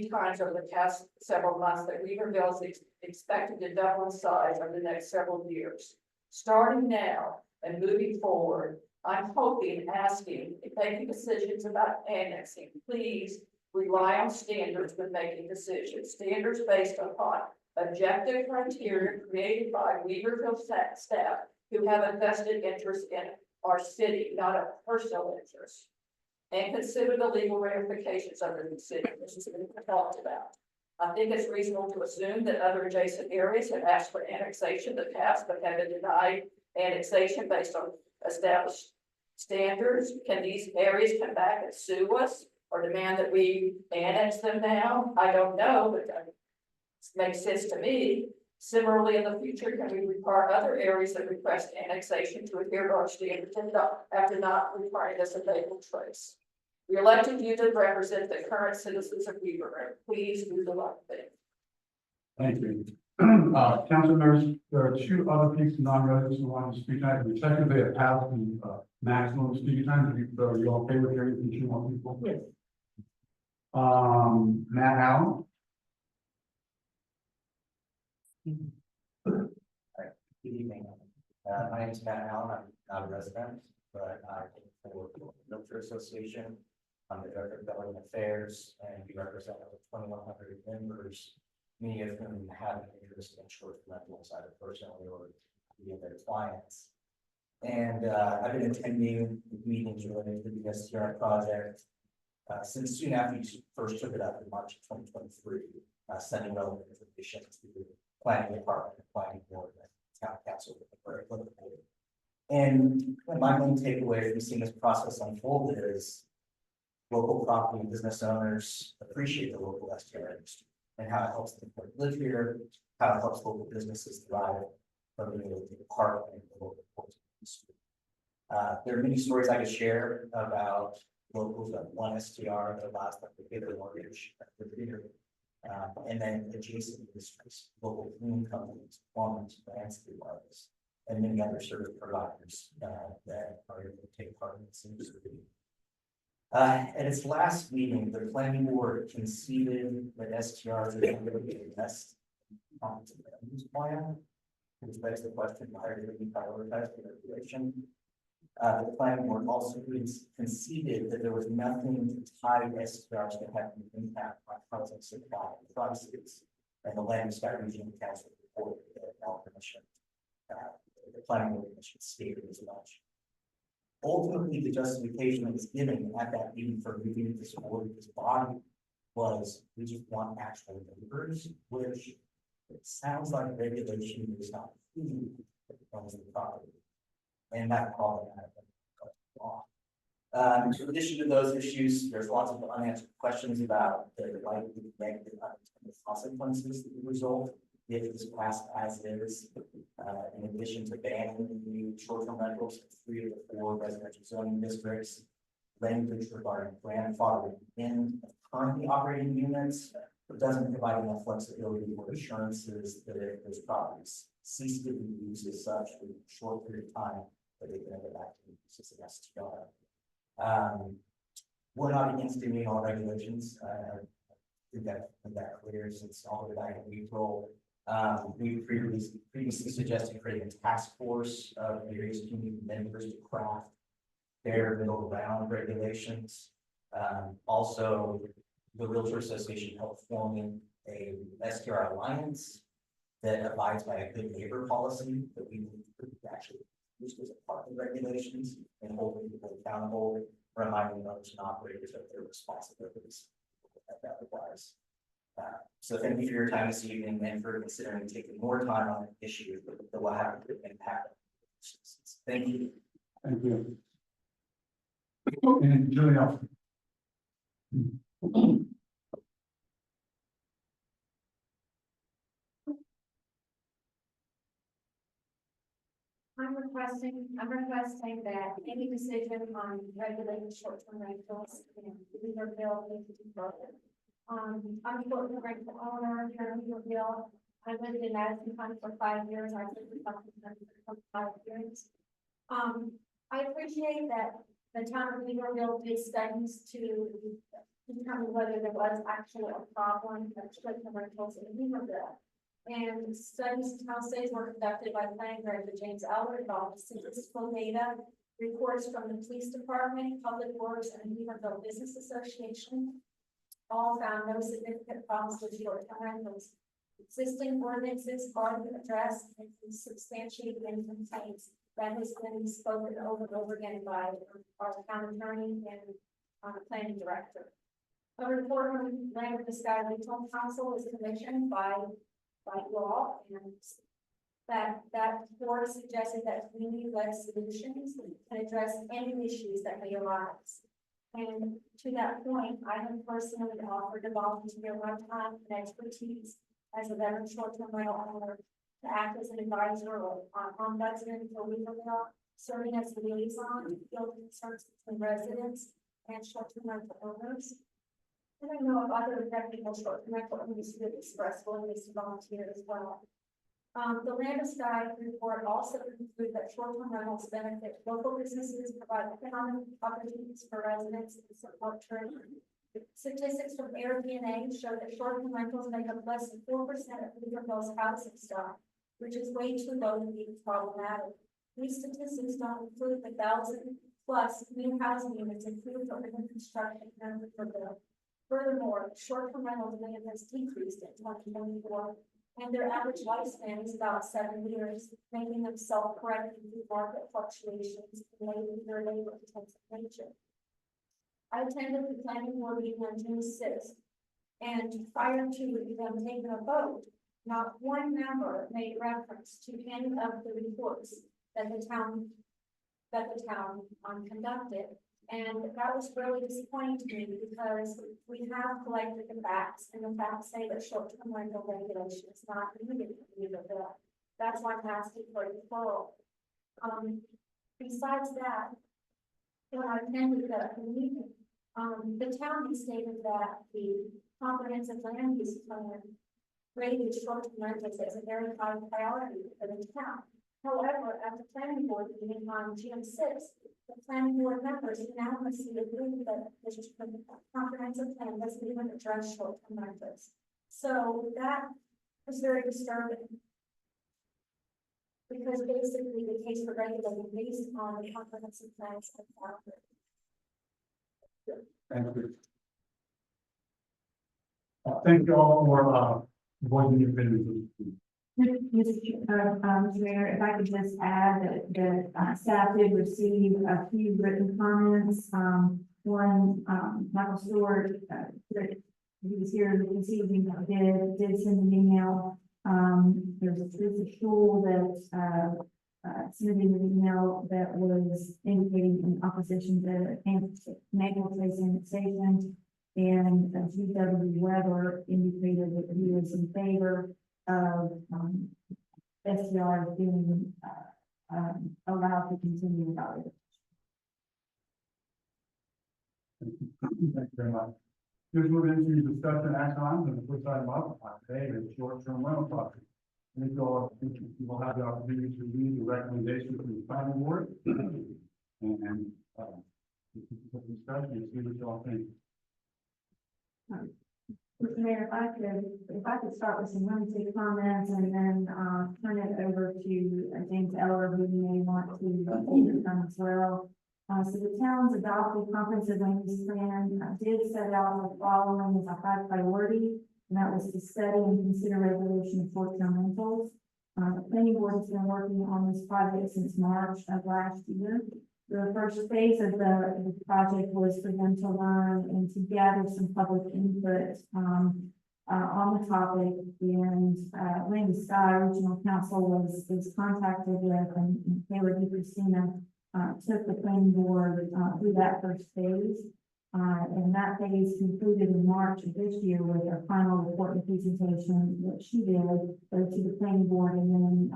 times over the past several months that Weaverville is expected to double in size over the next several years. Starting now and moving forward, I'm hoping, asking, if making decisions about annexing, please rely on standards when making decisions. Standards based upon objective criteria created by Weaverville staff who have a vested interest in our city, not a personal interest. And consider the legal ramifications of the decision. This has been talked about. I think it's reasonable to assume that other adjacent areas have asked for annexation in the past, but have been denied annexation based on established standards. Can these areas come back and sue us or demand that we annex them now? I don't know, but that makes sense to me. Similarly, in the future, can we require other areas that request annexation to adhere to our standards and after not requiring this in Maple Trace? We elected you to represent the current citizens of Weaverville. Please do the right thing. Thank you. Council members, there are 2 other people non-residents who want to speak tonight. We technically have passed the maximum speaking time. Are you okay with hearing 2 more people? Yes. Matt Allen. Good evening. My name is Matt Allen. I'm not a resident, but I work for the Realtor Association. I'm the Director of Government Affairs, and we represent over 2,100 members, many of whom have an interest in short rentals, either personally or via their clients. And I've been attending meetings related to the STR project since soon after you first took it up in March of 2023, sending relevant information to the planning department, planning board, and town council. And my main takeaway from seeing this process unfold is local property and business owners appreciate the local STR industry and how it helps them live here, how it helps local businesses thrive from being able to take part in the local industry. There are many stories I could share about locals that one STR that allows them to get their mortgage. And then adjacent districts, local cleaning companies, plumbers, landscape artists, and many other service providers that are able to take part in this industry. At its last meeting, the planning board conceded that STRs are going to be the best use plan, which begs the question, why are they being prioritized for regulation? The planning board also conceded that there was nothing to tie STRs that had an impact on housing supply and prices. And the Land and Sky Regional Council reported that our commission, the planning board commission stated as much. Ultimately, the justification that was given at that meeting for moving this forward, this body, was we just want actual neighbors, which it sounds like regulation is not food that becomes the property. And that problem had been law. In addition to those issues, there's lots of unanswered questions about the likely negative unintended consequences that would result if this passed as is. In addition to banning the short-term rentals in 3 of the 4 residential zoning districts, language regarding grandfathering in currently operating units, but doesn't provide enough flexibility or assurances that if those properties cease to be used as such for a short period of time, that they can go back to the use as an STR. We're not against doing all regulations. I think that clear since all the way back in April. We previously suggested creating a task force of various community members to craft their middle ground regulations. Also, the Realtor Association helped forming a STR alliance that abides by a good neighbor policy that we actually used as a part of the regulations and holding people accountable, reminding owners and operators of their responsibilities that requires. So thank you for your time this evening and for considering taking more time on an issue that will have an impact. Thank you. Thank you. And Julie Nelson. I'm requesting that any decision on regulating short-term rentals in Weaverville needs to be further. I'm a short-term rental owner here in Weaverville. I lived in Madison County for 5 years. I lived in Madison County for 5 years. I appreciate that the town of Weaverville did studies to determine whether there was actually a problem with short-term rentals in Weaverville. And studies, town studies were conducted by planning director James Allard involved statistical data, reports from the police department, public works, and Weaverville Business Association. All found no significant problems with short-term rentals. Existing ordinances are addressed and substantiated in complaints that has been spoken over and over again by our town attorney and planning director. A report from Land of the Sky Regional Council is commissioned by law, and that report suggested that community-led solutions can address any issues that may arise. And to that point, I have personally offered to volunteer my time and expertise as a veteran short-term rental owner to act as an advisor on ombudsman for Weaverville, serving as a liaison to field concerns between residents and short-term rental owners. And I know of other technical short-term rental owners who have expressed willingness to volunteer as well. The Land of Sky report also concluded that short-term rentals benefit local businesses, provide economic opportunities for residents, and support tourism. Statistics from Airbnb show that short-term rentals make up less than 4% of Weaverville's housing stock, which is way too low to be problematic. These statistics don't include the 1,000+ new housing units approved or in construction in Weaverville. Furthermore, short-term rental demand has decreased in 2024, and their average lifespan is about 7 years, making them self-correcting through market fluctuations and their labor-intensive nature. I attended the planning board meeting on June 6th, and prior to them taking a vote, not one member made reference to any of the reports that the town conducted. And that was really disappointing to me because we have collected the facts, and the facts say that short-term rental regulation is not needed in Weaverville. That's why I'm asking for a deferral. besides that, when I attended the meeting, the town has stated that the comprehensive land use plan rated short-term rentals as a very high priority for the town. However, at the planning board meeting on June sixth, the planning board members unanimously agreed that the comprehensive plan doesn't even address short-term rentals. So that was very disturbing. Because basically the case for regulating based on the comprehensive plans and boundaries. Thank you. Thank you all for, voicing your opinions. Mr. Mayor, if I could just add that staff did receive a few written comments. One, Michael Stewart, that he was here this evening, did send an email. There's a tool that, submitted an email that was indicating in opposition to Maple Place annexation. And G.W. Weber indicated that he was in favor of, SDR being, allowed to continue without it. Thank you very much. Just move into discussion action items, and the first item up today is short-term rental property. I think you will have the opportunity to read the recommendation from the planning board. And, discussion and see what y'all think. Mr. Mayor, if I could start with some limited comments and then, turn it over to James Eller, who may want to come as well. So the town's adopted comprehensive land use plan did set out the following as a high priority, and that was to study and consider regulation of short-term rentals. The planning board has been working on this project since March of last year. The first phase of the project was for them to learn and to gather some public input on the topic. And Land and Sky Regional Council was contacted with, and Taylor Christina took the planning board through that first phase. And that phase concluded in March of this year with a final report and presentation that she did to the planning board and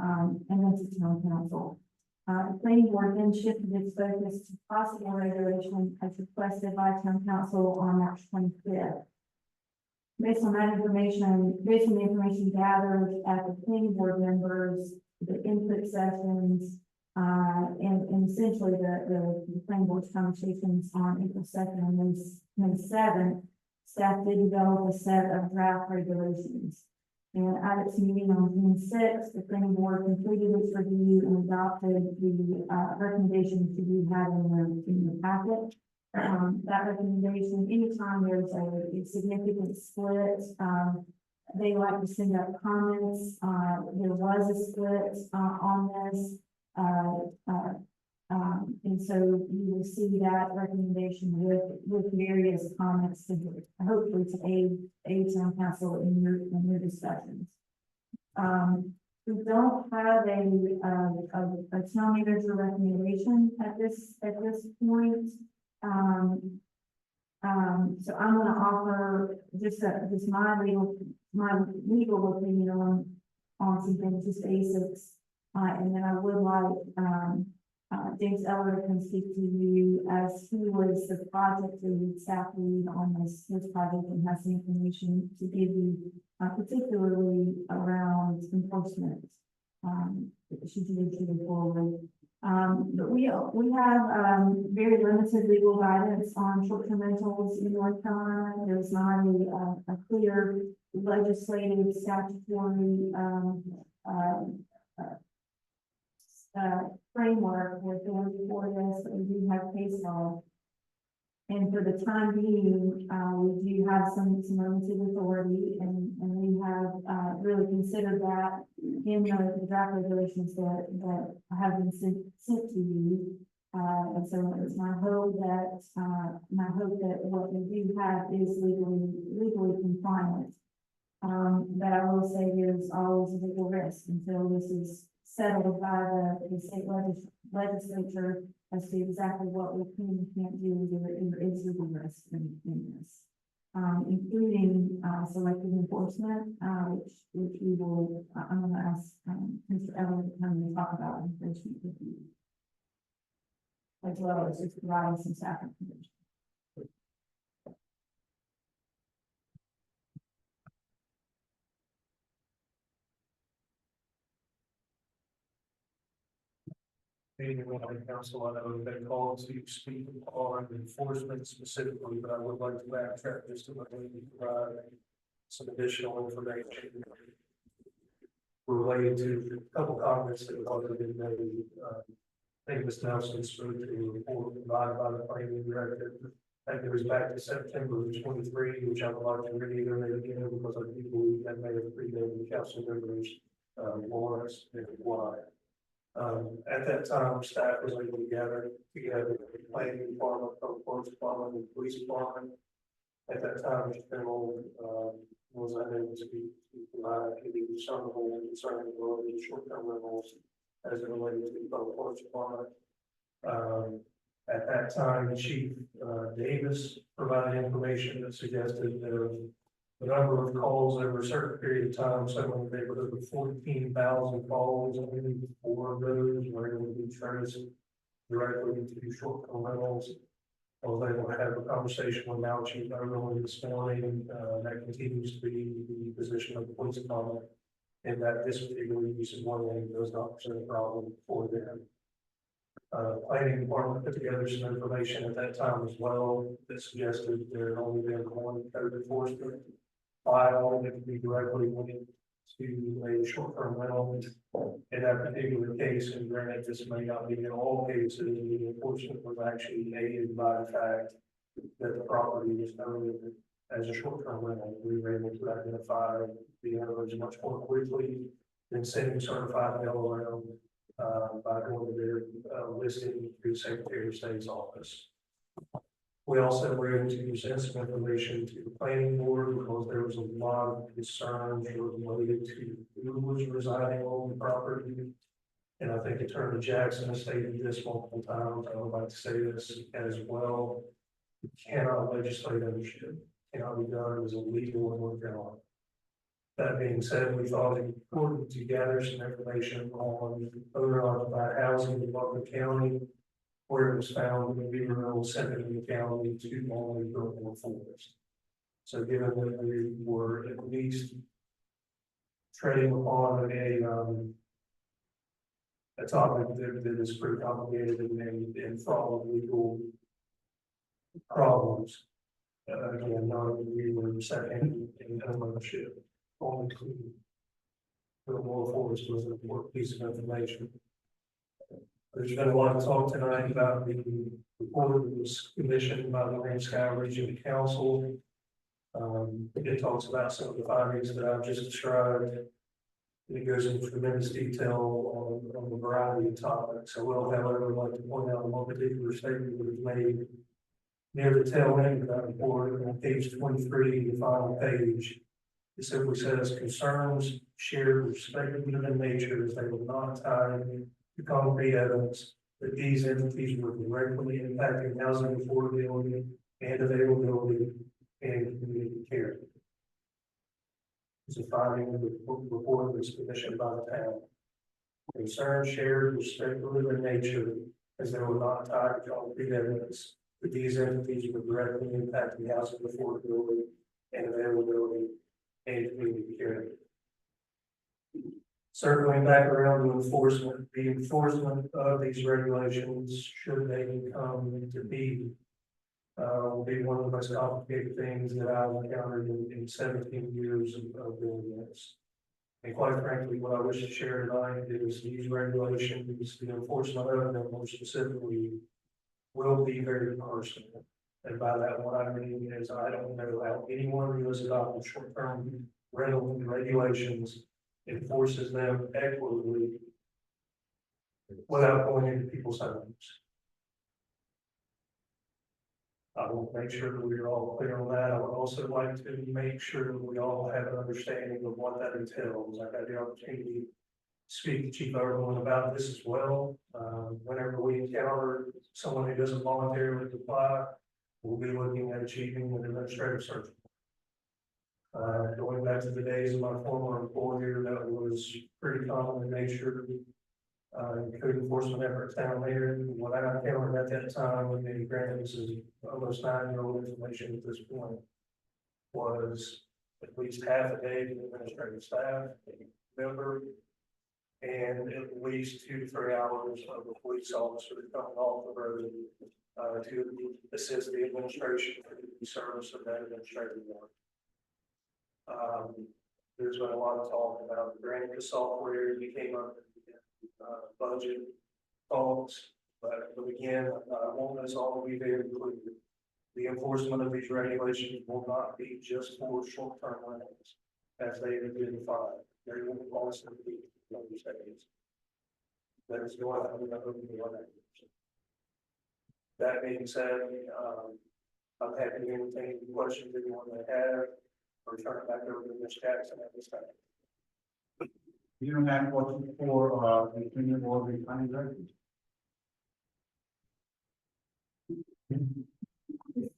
then to town council. The planning board then shifted its focus to possible regulation as requested by town council on March 25th. Based on the information gathered at the planning board members, the input sessions, and essentially the planning board's conversations on April 2nd and May 7th, staff did develop a set of draft regulations. And at its meeting on June 6th, the planning board completed its review and adopted the recommendations to be had in the packet. That recommendation, anytime there's a significant split, they like to send up comments. There was a split on this. And so you will see that recommendation with various comments to hopefully to aid town council in your discussions. We don't have a town manager recommendation at this point. So I'm going to offer just my legal opinion on some things, just basics. And then I would like, James Eller can speak to you as he was the project lead, staff lead on this project and has the information to give you, particularly around enforcement. Should you move forward. But we have, very limited legal guidance on short-term rentals in North Carolina. There's not a clear legislative statutory, framework with for this, but we do have case law. And for the time being, we do have some limited authority, and we have really considered that in the draft regulations that have been sent to you. And so it's my hope that what we do have is legally compliant. But I will say there's always a legal risk until this is settled by the state legislature as to exactly what we can and can't do. There is legal risk in this, including selective enforcement, which we will. I'm going to ask Mr. Eller to come and talk about enforcement with you. as well as just providing some staff information. Anyone on the council, I know they called to speak on enforcement specifically, but I would like to backtrack just a little bit, provide some additional information related to a couple comments that have already been made. I think Ms. Nelson spoke to a report provided by the planning director. I think it was back to September 23, which I would like to read either again because I do believe that may have predated the council members, Lawrence and Wyatt. At that time, staff was able to gather together the planning department, public works department, and police department. At that time, Mr. Pennell, was unable to provide any discernible concerning the short-term rentals as it related to the public works department. At that time, Chief Davis provided information that suggested the number of calls over a certain period of time, somewhere in the neighborhood of 14,000 calls, only 4 of those were able to be traced directly to short-term rentals. I was able to have a conversation with now Chief Overland this morning, that continues to be the position of the police department, and that this particular use of one lane does not present a problem for them. Planning department put together some information at that time as well that suggested there had only been one code enforcement file that could be directly linked to a short-term rental. In that particular case, and granted, this may not be in all cases, the enforcement was actually aided by the fact that the property was owned as a short-term rental. We were able to identify the owners much more quickly than sending certified mail around by going to their listing through the Secretary of State's office. We also were able to present some information to the planning board because there was a lot of concerns related to who was residing on the property. And I think Attorney Jackson has stated this multiple times. I would like to say this as well. You cannot legislate ownership. It cannot be done as illegal in North Carolina. That being said, we thought it important to gather some information on owner-occupied housing in Butler County, where it was found in Weaverville, Central County, to only built on forest. So given that we were at least treading upon a topic that is pretty complicated and fraught with legal problems, again, knowing that we were second in ownership, only to build more forest was an important piece of information. There's been a lot of talk tonight about the report that was commissioned by the Grand Sky Region Council. It talks about some of the findings that I've just described. It goes into tremendous detail on a variety of topics. I will, however, like to point out one particular statement that was made near the tail end of that report on page 23, the final page. It simply says concerns shared with speculative in nature as they will not tie to concrete evidence that these entities were directly impacting housing affordability and availability and community care. It's a finding of the report that was commissioned by the town. Concerns shared with speculative in nature as they were not tied to concrete evidence that these entities were directly impacting housing affordability and availability and community care. Circling back around to enforcement, the enforcement of these regulations, should they come to be, will be one of the most complicated things that I've encountered in 17 years of doing this. And quite frankly, what I wish to share tonight is these regulations, the enforcement of them more specifically, will be very personal. And by that, what I mean is I don't know how anyone who has adopted short-term rental regulations enforces them equitably without going into people's homes. I will make sure that we are all clear on that. I would also like to make sure that we all have an understanding of what that entails. I've had the opportunity to speak to Chief Overland about this as well. Whenever we encounter someone who doesn't voluntarily comply, we'll be looking at achieving an administrative search. Going back to the days of my former employer, that was pretty common in nature. code enforcement efforts down there. What I encountered at that time, when they granted this is almost 9-year-old information at this point, was at least half a day to administrative staff, member, and at least 2 to 3 hours of a police officer coming off the road to assist the administration for the service of that administrative work. There's been a lot of talk about granting the software. We came up with budget talks, but again, I want us all to be very clear. The enforcement of these regulations will not be just for short-term rentals, as they have identified. They will also be other states. That is going on in the open door. That being said, I'm happy to entertain any questions anyone may have, or turn it back over to Ms. Jackson at this time. You don't have questions for, the opinion or the county director?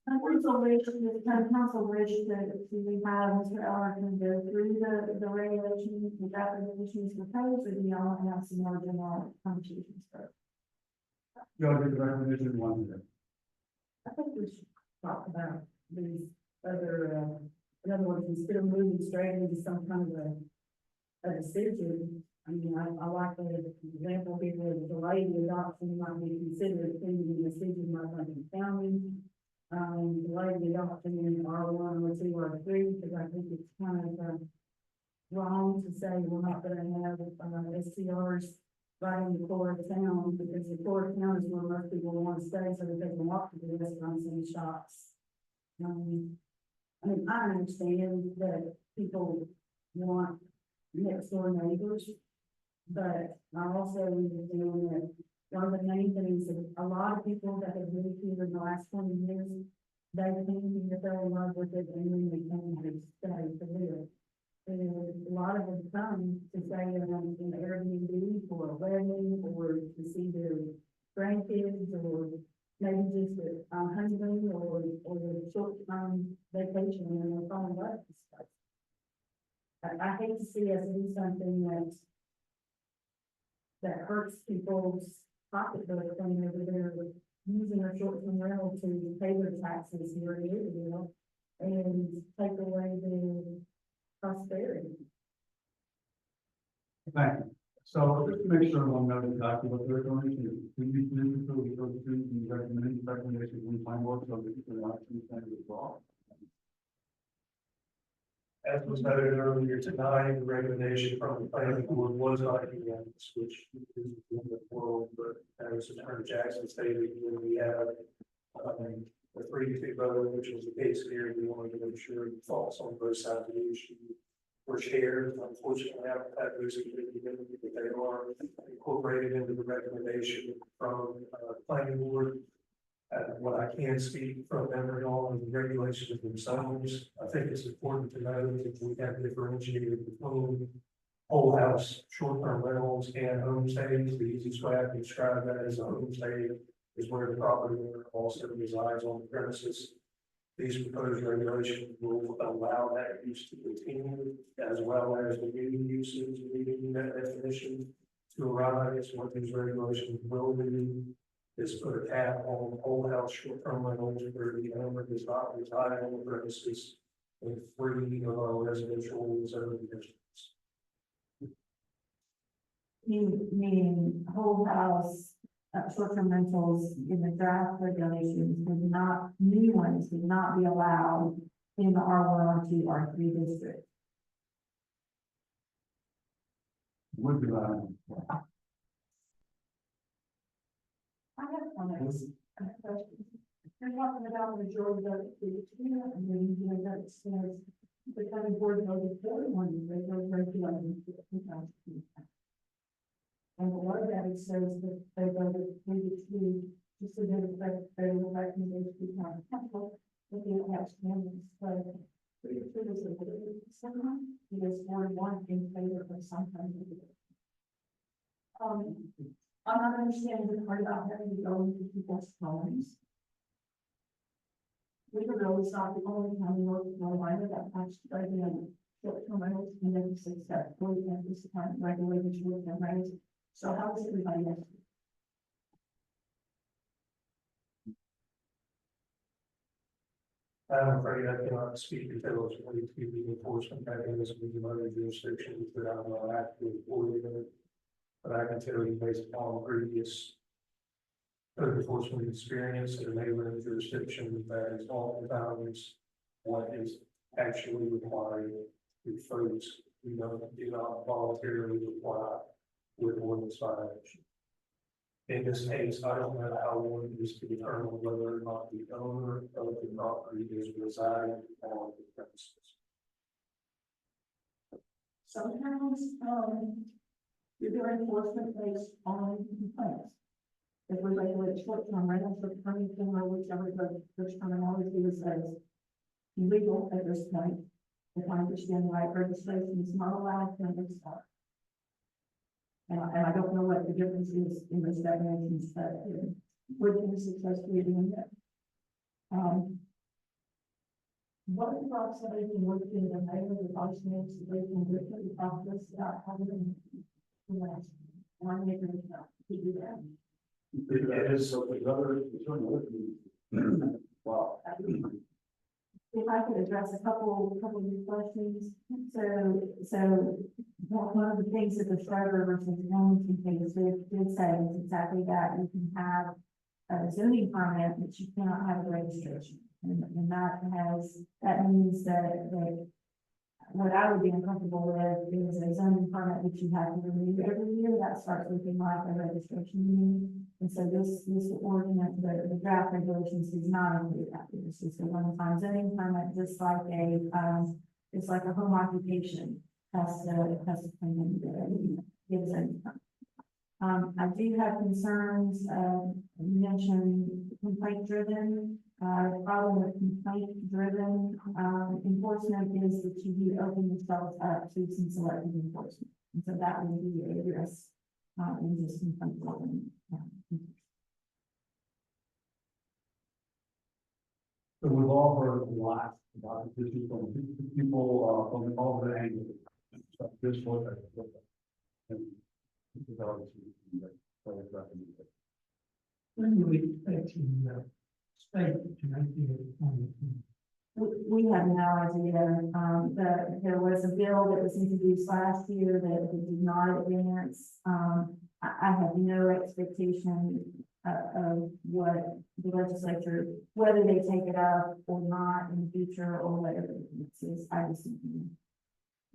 The town council wish that we have Mr. Ellerton go through the regulations, the regulations proposed, or do y'all have some more general conversations first? You'll get the recommendation one day. I think we should talk about these other, in other words, instead of moving straight into some kind of a decision. I mean, I like the example here where the delayed adoption might be considered pending the decision by the county. Delayed adoption in R1 or 2 or 3, because I think it's kind of wrong to say we're not going to have SCRs right in the core of town, because the core of town is where most people want to stay so that they can walk to the restaurants and shops. I mean, I understand that people want next door neighbors, but I also understand that one of the main things that a lot of people that have moved here in the last 20 years, they came to fell in love with it and then they came to stay to live. And a lot of them come to stay in an Airbnb for a wedding or to see their grandkids or maybe just a honeymoon or a short-term vacation and they're falling in love with stuff. I hate to see us do something that hurts people's pocketbook when they're using a short-term rental to pay their taxes here in Weaverville and take away their prosperity. Thank you. So just to make sure everyone knows exactly what they're going to do, we need to go through the recommendations we find work so that you can actually send it as well. As was noted earlier tonight, the recommendation from the planning board was not unanimous, which is in the world, but as Attorney Jackson stated, when we have a 3-2 vote, which was the case here, we wanted to make sure the thoughts on both sides of the issue were shared. Unfortunately, I haven't had those agreements, but they are incorporated into the recommendation from the planning board. What I can speak from memory on the regulations themselves, I think it's important to know that we have differentiated between whole house short-term rentals and homestays. The easiest way I can describe that as a homestay is where the property owner also resides on the premises. These proposed regulations will allow that use to continue, as well as the new uses meeting that definition to arise. What these regulations will do is put a cap on whole house short-term rentals where the owner does not reside on the premises in 3 of our residential zoning districts. Meaning whole house, short-term rentals in the draft regulations would not, new ones would not be allowed in the R1, R2, R3 district. Would be I have comments. You're talking about the majority of the two, and then you know that says the county board voted for one, they voted regulating. And a lot of that it says that they voted to submit that they will recommend to county council, but they don't have standards, but it was a someone, it is 1 in favor of some kind of. I'm not understanding the part about having to go into people's homes. Weaverville is not the only county in North Carolina that has to regulate short-term rentals and then except for this kind of regulated short-term rentals So how does everybody else? I'm afraid I cannot speak to those related to the enforcement mechanism in other jurisdictions that I'm not actively afforded in. But I can tell you based upon previous code enforcement experience in a neighboring jurisdiction, that is oftentimes what is actually required with folks who do not voluntarily comply with ordinance violation. In this case, I don't know how one is to determine whether or not the owner of the property is residing on the premises. Sometimes, you're doing enforcement based on complaints. If we regulate short-term rentals for permanent or whichever the terminology is as illegal at this point, if I understand right, registration is not allowed to start. And I don't know what the difference is in those definitions, but we're doing successfully doing that. What about somebody who works in the neighborhood, the vice mayor, they can get to the office without having to one neighbor to do that? It is another. Wow. If I could address a couple of your questions. So one of the things that the Schroeder versus Wilmington case did say is exactly that. You can have a zoning permit, but you cannot have a registration. And that means that what I would be uncomfortable with is a zoning permit that you have to renew every year. That starts looking like a registration meeting. And so this ordinance, the draft regulations does not include that. This is a one-time zoning permit, just like it's like a home occupation has to come in, give zoning permit. I do have concerns, you mentioned complaint driven. The problem with complaint driven, enforcement is that you do open yourselves up to some selective enforcement. And so that would be a risk, in this complaint driven. So we've all heard a lot about this issue from people, from all the angles. So this was and this is obviously very recommended. When do we expect to state to make We have no idea. There was a bill that was introduced last year that did not advance. I have no expectation of what the legislature, whether they take it up or not in the future or whatever it is. I just don't know.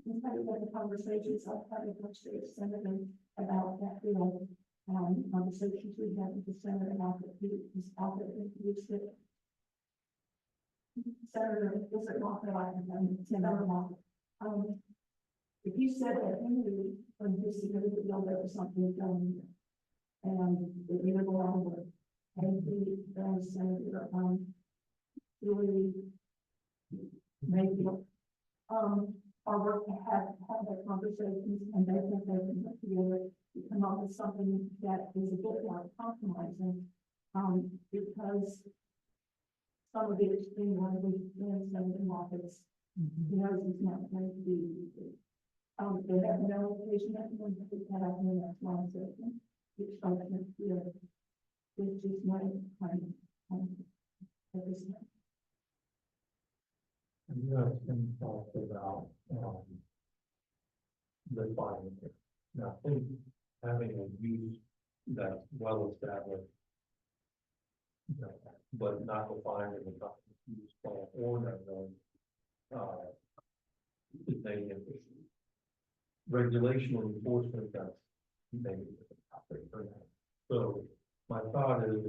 We've had the conversations, I've had a conversation about that bill. Conversations we had with the Senate about this topic introduced it. Senator, was it not that I can Senator Moffett? If you said that Henry, when you submitted the bill, there was something done, and it didn't go along with it. And the Senator, really made it, our work to have that conversations, and they think they can put together, come up with something that is a bit more compromising, because some of the extreme language in some of the markets, you know, is not going to be. They have no location that one could have in that one certain, which I can feel is just not kind of, at this time. And you have been talked about, the finding. Now, I think having a use that's well established, you know, but not defined in the use plan or that, is maybe an issue. Regulation and enforcement, that's maybe a topic for that. So my thought is,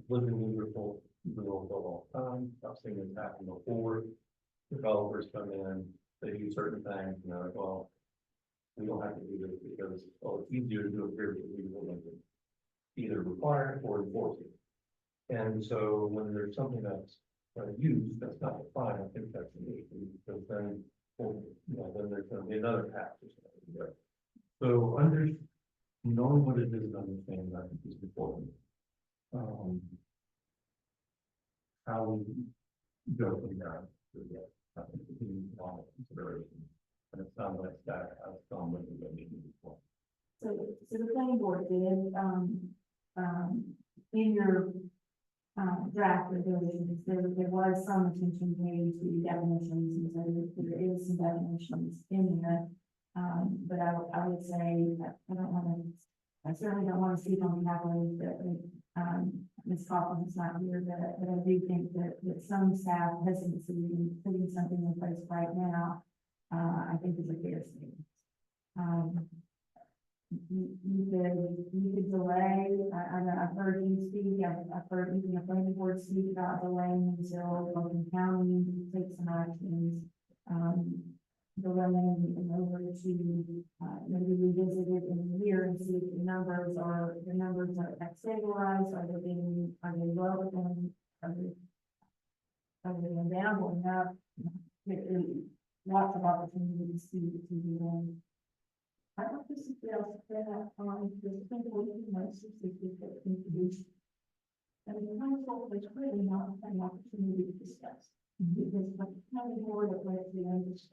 living in Weaverville for a long time, I've seen this happen before. Developers come in, they do certain things, and they're like, well, we don't have to do this because, oh, it's easier to do it here, but we will either require it or enforce it. And so when there's something that's used, that's not defined, I think that's an issue, because then, well, you know, then there's going to be another tax or something, right? So knowing what it is and understanding that is important. How we go from there to get consideration, and it sounds like that has some regulation before. So the planning board did, in your, draft regulations, there was some attention paid to definitions, and so there is some definitions in there. But I would say, I don't want to, I certainly don't want to see on behalf of that, Ms. Coffin is not here, but I do think that some staff hesitancy in putting something in place right now, I think is a fair statement. You could delay, I've heard you speak, I've heard even the planning board speak about delaying until Logan County takes some actions. Delaying and over to, maybe revisit it in a year and see if the numbers are stabilized, are they low, and are they down or up? There lots of opportunities to do that. I don't suggest that, the single most significant introduced. And the council is really not an opportunity to discuss. Because the county board of representatives,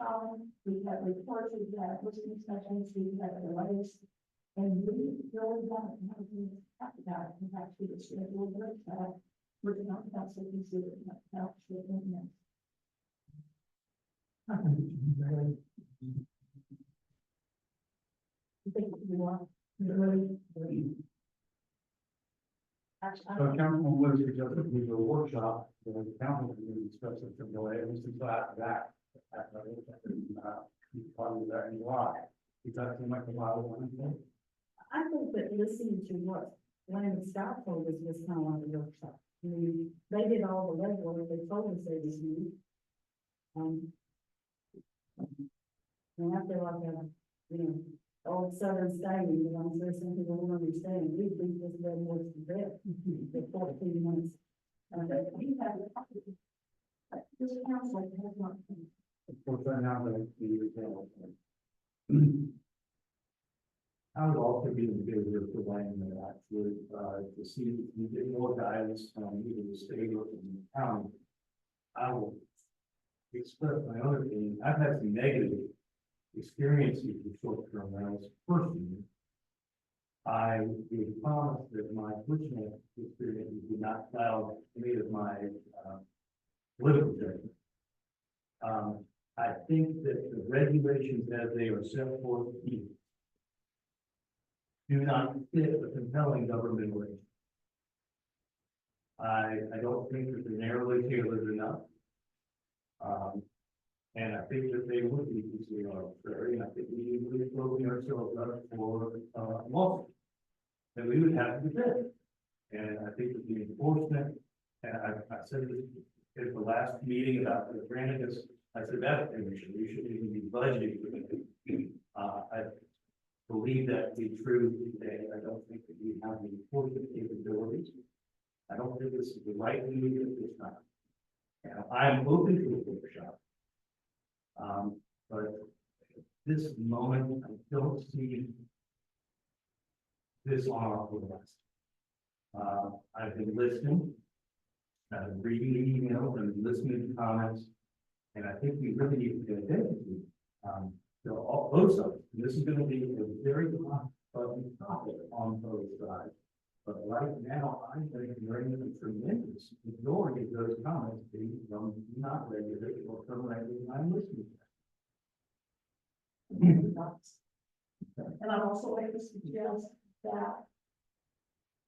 we have reports, we have listening sessions, we have delays. And we really haven't had to talk about it, in fact, we just scheduled that, we're not council considered, not council in So council was suggested we do a workshop, the council can discuss it from the way, at least until after that. Probably that in July. Is that seem like a lot of money? I think that listening to what Lane and Scott told us was kind of like a workshop. I mean, they did all the legwork, they told us they was new. And I feel like old Southern saying, there's some people who understand, we just read what's the best, the 14 months. We have, this council has not. Of course, right now, the example. I would also be in favor of providing that actually, to see if we get more guidance from either the state or from the county. I will express my own opinion. I've had some negative experiences with short-term rentals personally. I would promise that my personal experiences would not cloud any of my political judgment. I think that the regulations as they are set forth here do not fit a compelling government arrangement. I don't think that they're narrowly tailored enough. And I think that they would be considered arbitrary, and I think we would be closing ourselves up for lawsuit that we would have to defend. And I think that the enforcement, and I said this at the last meeting about the Granicus, I said that's an issue. We shouldn't even be budgeting for that. I believe that to be true today. I don't think that we have the enforcement capabilities. I don't think this is the right move at this time. And I'm open to a workshop. But at this moment, I don't see this on our list. I've been listening, I've been reading the emails and listening to comments, and I think we really need to pay attention to all both sides. And this is going to be a very hot button topic on both sides. But right now, I think there is a tremendous majority of those comments being from not regulated or from regulated. I'm listening to that. And I'd also like to suggest that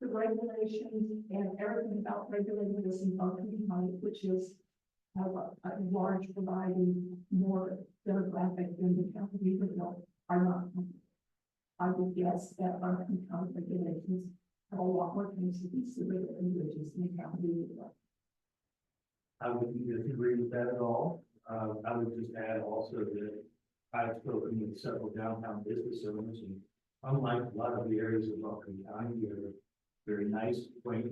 the regulations and everything about regulating this in Buckingham County, which is a large providing more demographic than the county of Weaverville, are not. I would guess that Buckingham County regulations have a lot more things to consider than religious in the county of Weaverville. I wouldn't disagree with that at all. I would just add also that I've spoken with several downtown business owners, and unlike a lot of the areas of Buckingham County, they're very nice, quaint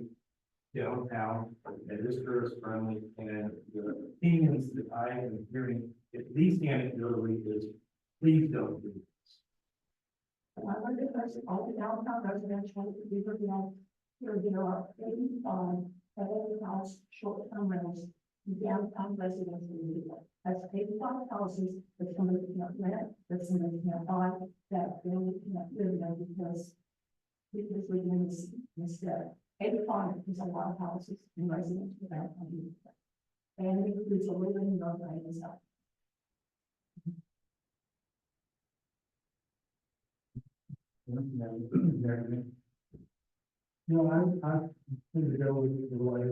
downtown, and is tourist friendly. And the opinions that I am hearing, at least anecdotally, is please don't do this. And I wonder if there's all the downtown residential, there are 85 at every house short-term rentals downtown residents in the, as paid for houses, that somebody cannot rent, that somebody cannot buy, that family cannot live there because we can instead. 85 is a lot of houses and residents without money. And it includes a living room right inside. No, I think to go with the way.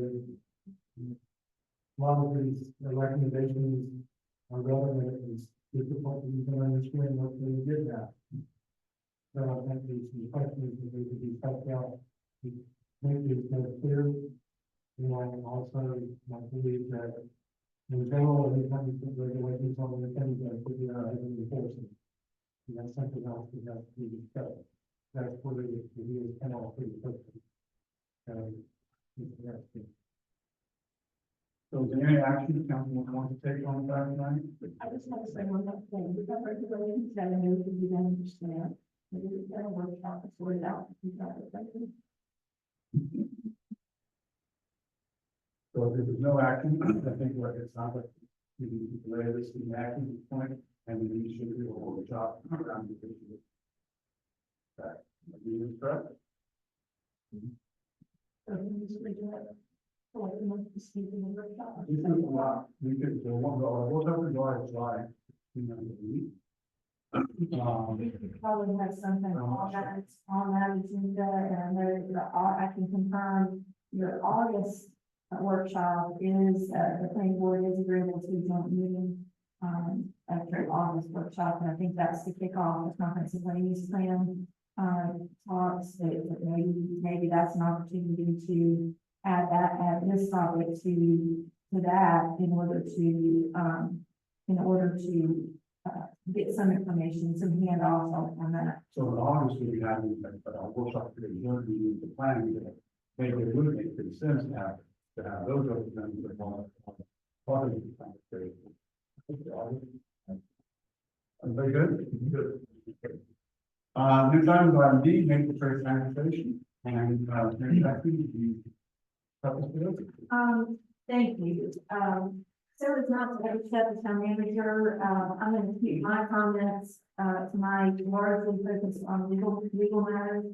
A lot of these recommendations are relevant, it's difficult to even understand what they did that. So I think these questions that need to be checked out, to make these more clear. And also, I believe that in general, when it comes to regulations on the things that we are having enforcement. And that's something else that has to be discussed. That's where the review is kind of pretty quickly. Interesting. So is there any action the council wants to take on that tonight? I just want to say one more thing, we've got regulations that I know that you don't understand. Maybe we've got a workshop to sort it out. We've got it, right? So if there's no action, I think what it sounds like, we need to delay this in action at this point, and we should do a workshop around the issue. That, you correct? So we just read it. So I can look to see the workshop. This is a lot, we could, so we'll have to go July, you know, the week. We could probably have something on that agenda, and I know that I can confirm your August workshop is, the planning board is agreeable to a joint meeting, after August workshop, and I think that's the kickoff, the comprehensive land use plan, talks, that maybe that's an opportunity to add this topic to that in order to get some information, some handoffs on that. So in August, we'll be having a workshop to the joint meeting, the planning, that maybe it would make good sense to have those representatives that want part of the conversation. Very good? Good. Next item D, make the trade transportation, and, Mary Becky, you. Thank you. So it's not to upset the town manager, I'm going to keep my comments, tonight largely focused on legal matters.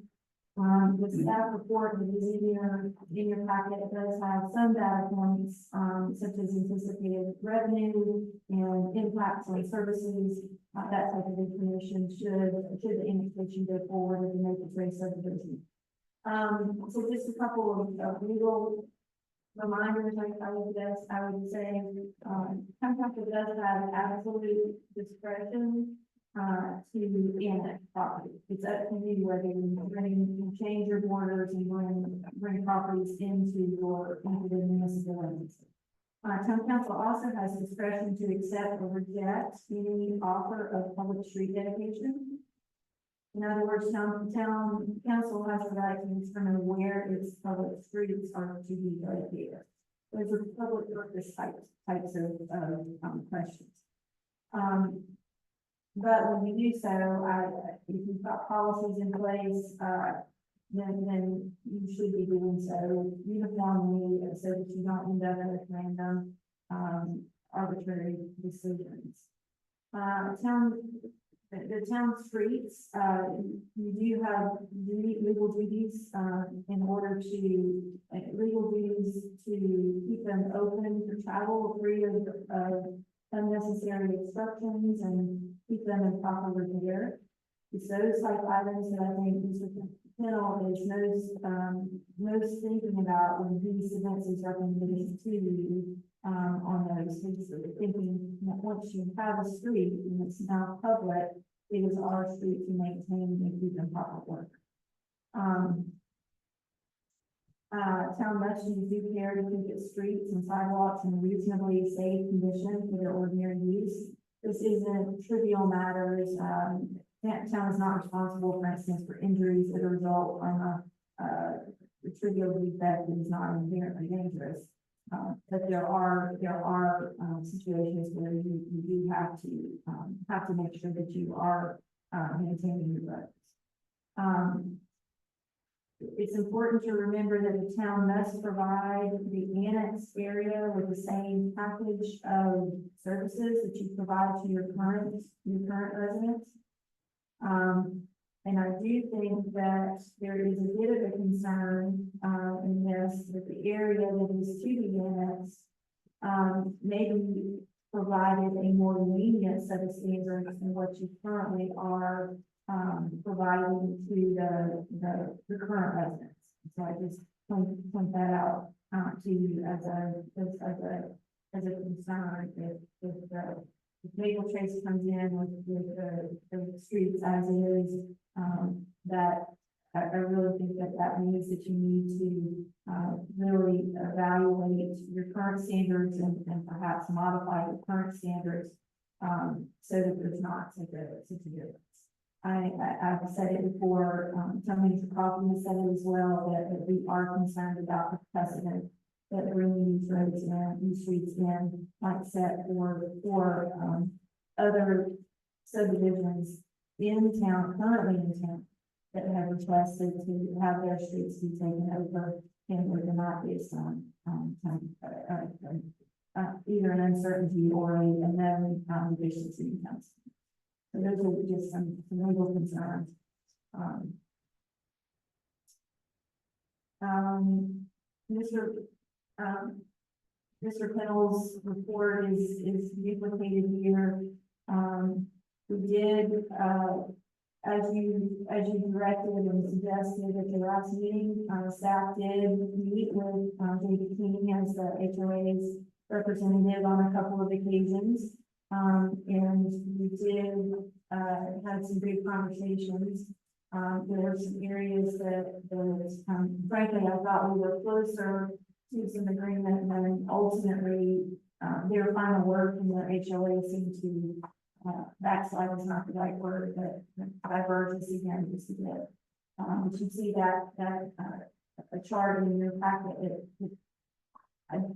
The staff report that is in your packet does have some data points, such as anticipated revenue and impacts on services. That type of information should the invitation go forward and make the trade subdivision. So just a couple of legal reminders, I would say, council does have absolute discretion to annex property. It's up to you whether you change your borders and bring properties into the municipal limits. Town council also has discretion to accept or reject any offer of public street dedication. In other words, town council has the right to determine where its public streets are to be dedicated. Those are public purpose types of questions. But when you do so, if you've got policies in place, then you should be doing so uniformly, so that you don't end up with random, arbitrary decisions. The town streets, you do have legal duties, in order to, legal duties to keep them open for travel, free of unnecessary obstructions, and keep them in proper repair. It's those type items that I think Mr. Pennell is most thinking about when he submits his recommendation to you, on those. He's thinking that once you have a street and it's now public, it is our street to maintain and keep in proper work. Town must use due care to keep its streets and sidewalks in reasonably safe condition for their ordinary use. This isn't trivial matters. Town is not responsible, for instance, for injuries that result from a trivial defect that is not inherently dangerous. But there are situations where you do have to make sure that you are maintaining your roads. it's important to remember that the town must provide the annex area with the same package of services that you provide to your current residents. And I do think that there is a bit of a concern, in this, that the area that is to be annexed, maybe provided a more lenient set of standards than what you currently are, providing to the current residents. So I just point that out, to you as a concern if if Maple Trace comes in with the streets as is, that I really think that means that you need to, really evaluate your current standards and perhaps modify your current standards, so that there's not such a difference. I've said it before, Tony's probably said it as well, that we are concerned about the precedent that bringing these roads in, these streets in, might set for other subdivisions in town, currently in town, that have requested to have their streets be taken over and were not based on, either an uncertainty or a known, deficiency in town. So those are just some legal concerns. Mr. Pennell's report is duplicated here. We did, as you directed and suggested at the last meeting, staff did meet with, David King as the HOA's representative on a couple of occasions. And we did, had some good conversations. There were some areas that, frankly, I thought we were closer to some agreement, and then ultimately, their final word from the HOA seemed to, backslide is not the right word, but divergence again just a bit. But you see that a chart in your packet, it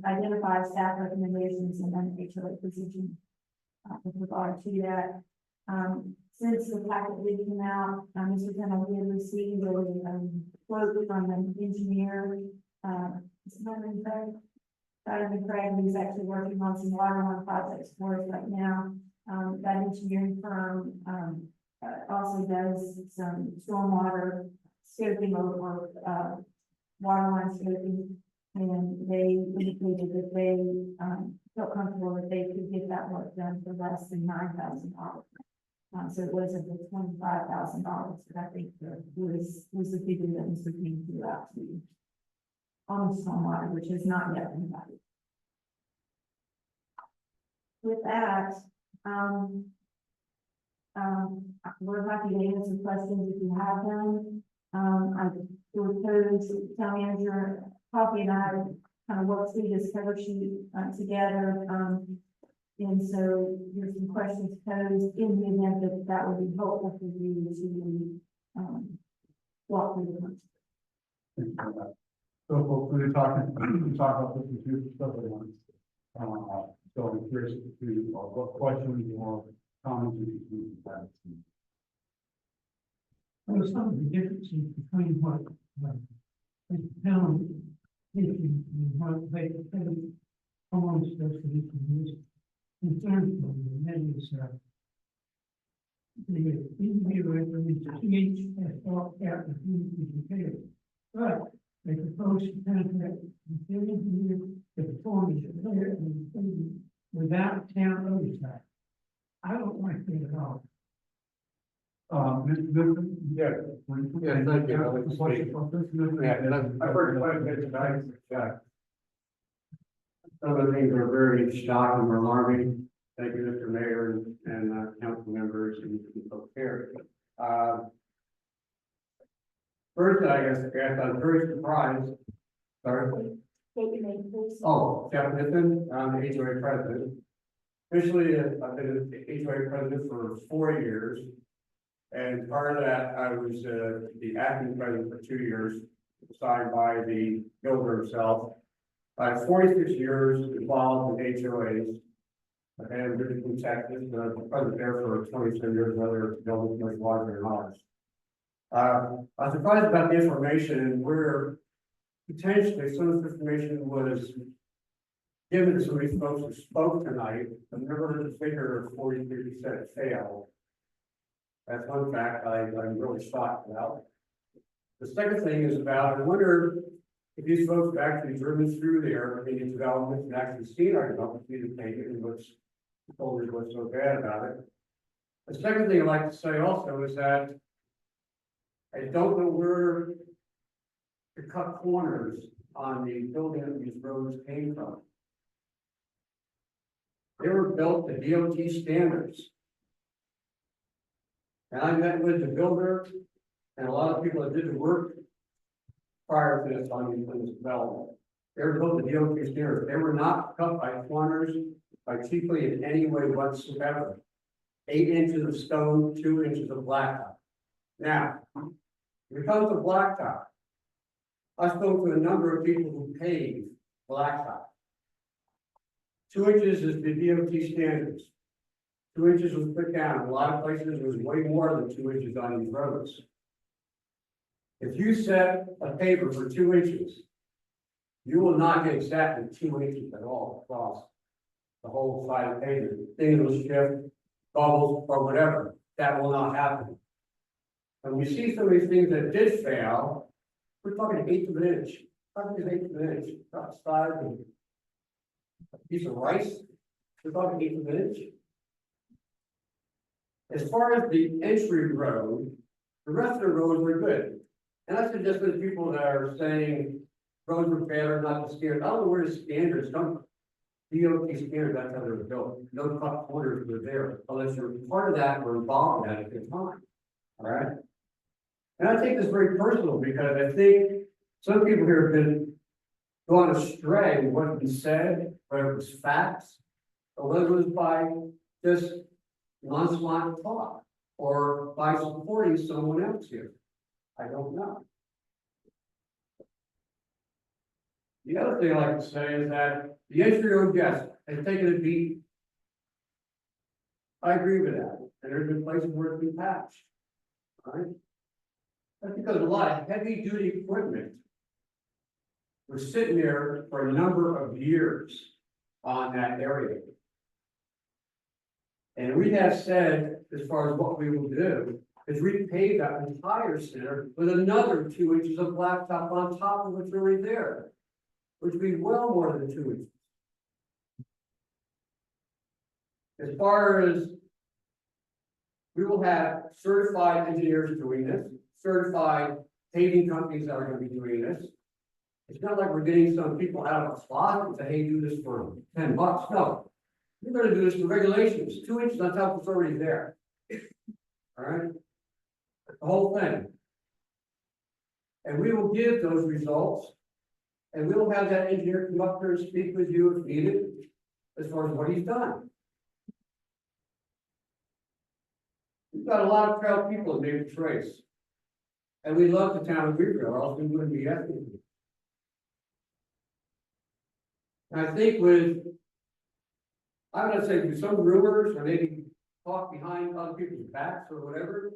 identifies staff recommendations and then HOA position, with regard to that. Since the packet did come out, Mr. Pennell did receive a quote from an engineer, Simon Craig, who's actually working on some water line projects for us right now. That engineering firm, also does some stormwater scoping or water line scoping. And they indicated that they, felt comfortable that they could get that work done for less than $9,000. So it wasn't the $25,000, but I think was the figure that Mr. King threw out to you on the stormwater, which has not yet been valued. With that, we're happy to answer questions if you have them. I propose town manager Coffee and I kind of worked through this cover sheet together. And so there's some questions posed in the event that that would be helpful for you to walk through the questions. So hopefully talk about this in future stuff they want. So I'm curious to what questions or comments you have. Well, some of the differences between what the town thinking and what they homeowners association is concerned for the many is the engineer recommends CHSR cap of community repairs. But they propose to contract with the engineer to perform his repair and without town oversight. I don't like that at all. Yeah, thank you. I've heard quite a bit tonight. Some of the things are very shocking or alarming. Thank you, Mr. Mayor and council members and folks here. First, I guess I'm very surprised. Sorry. Oh, Jeff Nissen, I'm the HOA president. Officially, I've been the HOA president for 4 years. And part of that, I was the acting president for 2 years, assigned by the builder himself. I have 46 years involved in HOAs. I've been in Texas, and I was president there for 27 years, whether building much larger than ours. I'm surprised about the information and where potentially some of this information was given to some of these folks who spoke tonight. I've never heard the figure of 43% fail. That's one fact I'm really shocked about. The second thing is about, I wonder if these folks have actually driven through there in these developments and actually seen our development, see the payment and what's told what's so bad about it. The second thing I'd like to say also is that I don't know where the cut corners on the building of these roads came from. They were built to DOT standards. And I met with the builder and a lot of people that did the work prior to this on this development. They were built to DOT standards. They were not cut by corners, by cheaply in any way whatsoever. 8 inches of stone, 2 inches of blacktop. Now, when it comes to blacktop, I spoke to a number of people who pave blacktop. 2 inches is the DOT standards. 2 inches was put down. A lot of places it was way more than 2 inches on these roads. If you set a paver for 2 inches, you will not get exactly 2 inches at all across the whole side of the pavement. Things will shift, bubbles, or whatever. That will not happen. And we see some of these things that did fail. We're talking an eighth of an inch. Talking an eighth of an inch. Not size of a piece of rice. We're talking eighth of an inch. As far as the entry road, the rest of the roads were good. And I suggest to the people that are saying roads were bad or not the standard, I don't know where the standards come from. DOT standards, that's how they were built. No cut corners were there, unless you're part of that or involved in that at the time. All right. And I take this very personal because I think some people here have been gone astray in what was said, whether it was facts, or whether it was by just nonchalant talk, or by supporting someone else here. I don't know. The other thing I like to say is that the entry road, yes, has taken a beat. I agree with that, and there's been places where it's been patched. All right? That's because a lot of heavy duty equipment was sitting there for a number of years on that area. And we have said, as far as what we will do, is repave that entire center with another 2 inches of blacktop on top of what's already there, which would be well more than 2 inches. As far as we will have certified engineers doing this, certified paving companies that are going to be doing this. It's not like we're getting some people out of a closet and say, hey, do this for $10. No, you're going to do this for regulations. 2 inches on top of what's already there. All right, the whole thing. And we will give those results, and we will have that engineer come up here and speak with you if needed, as far as what he's done. We've got a lot of proud people in David Trace. And we love the town of Weaverville, or else we wouldn't be asking you. And I think I'm gonna say with some rumors, or maybe talk behind other people's backs or whatever,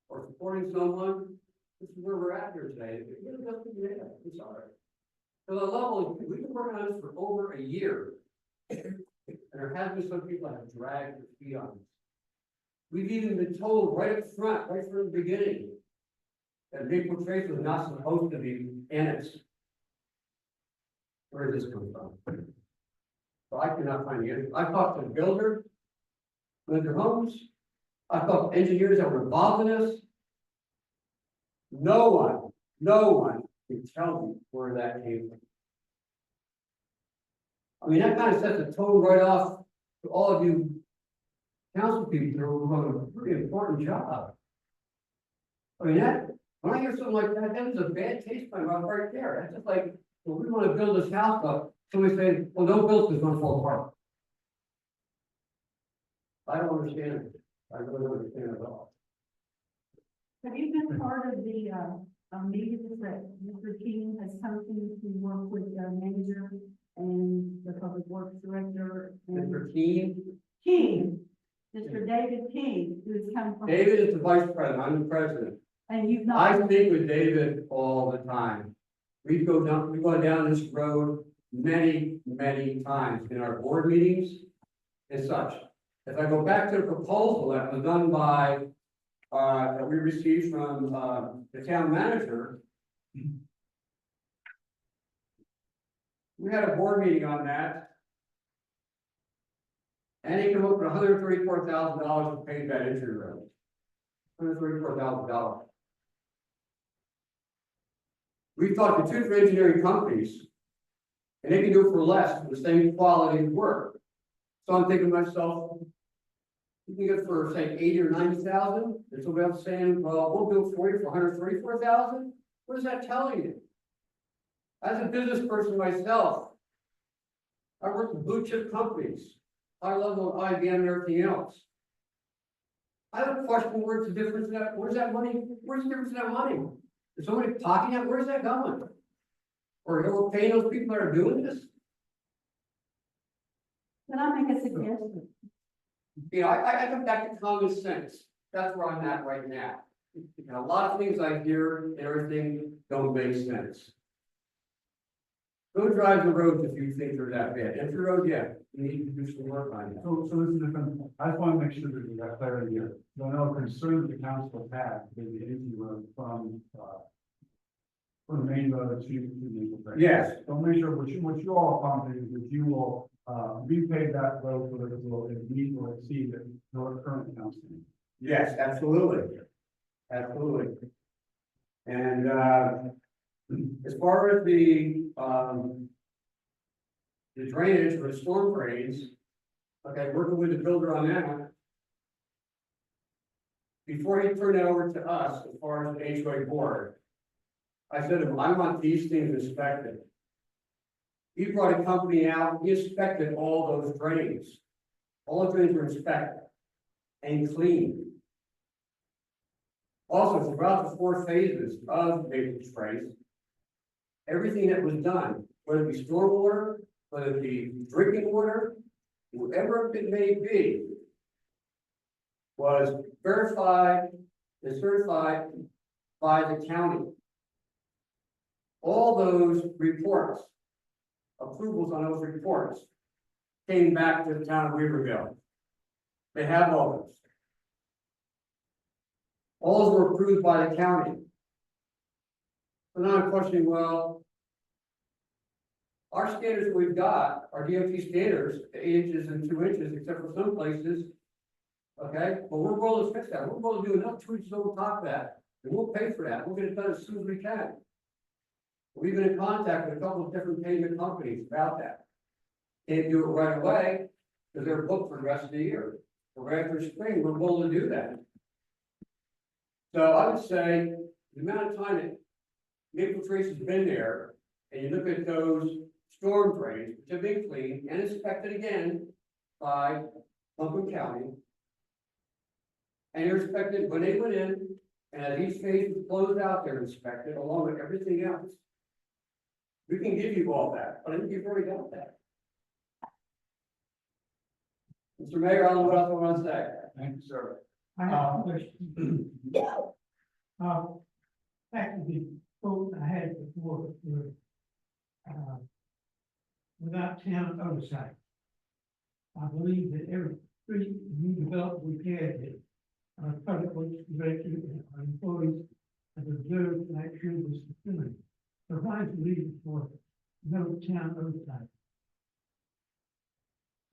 or supporting someone, this is where we're at here today. It really doesn't mean that. I'm sorry. So the level, we've been working on this for over a year. And there has been some people that have dragged their feet on this. We've even been told right up front, right from the beginning, that Maple Trace was not supposed to be annexed. Where did this come from? So I cannot find the answer. I talked to the builder, Winter Homes. I talked to engineers that were involved in this. No one can tell me where that came from. I mean, that kind of sets a tone right off to all of you council people who are doing a pretty important job. I mean, when I hear something like that, that is a bad taste by my right there. That's just like, well, we want to build this house up. Somebody saying, well, don't build this, it's going to fall apart. I don't understand it. I really don't understand it at all. Have you been part of the, meetings that Mr. King has come to work with the manager and the public works director? Mr. King? King, Mr. David King, who's come from. David is the vice president, I'm the president. And you've I not, speak with David all the time. We go down we've gone down this road many, many times in our board meetings and such. If I go back to the proposal that was done by, that we received from, the town manager. We had a board meeting on that. And they came up with $134,000 to pay that entry road. $134,000. We've talked to 2 different engineering companies, and they can do it for less, for the same quality of work. So I'm thinking to myself, you can get it for, say, 80 or 90,000, and somebody else saying, well, we'll do it for you for 134,000. What is that telling you? As a business person myself, I work with blue chip companies, high level of IBM and everything else. I don't question where's the difference in that, where's that money, where's the difference in that money? Is somebody talking that, where's that going? Or we're paying those people that are doing this? can I make a suggestion? You know, I come back to common sense. That's where I'm at right now. You know, a lot of things I hear and everything don't make sense. Go drive the roads if you think they're that bad. If your road, yeah, you need to do some work on it. So this is different, I just want to make sure that we got clarity here. I know concerns the council had with the empty road from the main road to the. Yes. So make sure what you all accomplish is that you will, repay that road so that it will meet or exceed your current council. Yes, absolutely. Absolutely. And, as far as the drainage for the storm drains, okay, working with the builder on that. Before he turned it over to us, as far as the HOA board, I said to him, I want these things inspected. He brought a company out, he inspected all those drains. All the drains were inspected and cleaned. Also, throughout the 4 phases of Maple Trace, everything that was done, whether it be stormwater, whether it be drinking water, whatever it may be, was verified and certified by the county. All those reports, approvals on those reports, came back to the town of Weaverville. They have all those. All those were approved by the county. So now I'm questioning, well, our standards we've got, our DOT standards, 8 inches and 2 inches, except for some places. Okay, well, we're willing to fix that. We're willing to do enough 2 inches over top of that, and we'll pay for that. We'll get it done as soon as we can. We've been in contact with a couple of different payment companies about that. Can't do it right away, because they're booked for the rest of the year. But right after spring, we're willing to do that. So I would say, the amount of time that Maple Trace has been there, and you look at those storm drains, which have been cleaned and inspected again by Plum County. And they're inspected when they went in, and as each phase was closed out, they're inspected along with everything else. We can give you all that, but I think you've already got that. Mr. Mayor, I don't know what else I want to say. Thank you, sir. I have a question. Back to the quote I had before, without town oversight. I believe that every street you develop, repaired it, public works director, and employees have observed that tree was fulfilling. So why is the reason for no town oversight?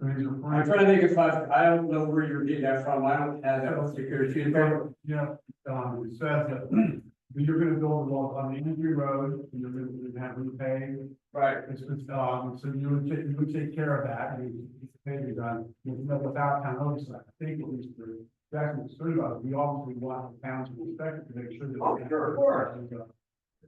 I'm trying to think if I don't know where you're getting that from. I don't have that particular sheet of paper. Yeah, it says that you're gonna build a road on the entry road, and you're gonna have to pay. Right. So you would take care of that, and you pay you done, without town oversight. I think at least the exactly concerned about it, we obviously want the towns to inspect it to make sure that. Oh, sure, of course.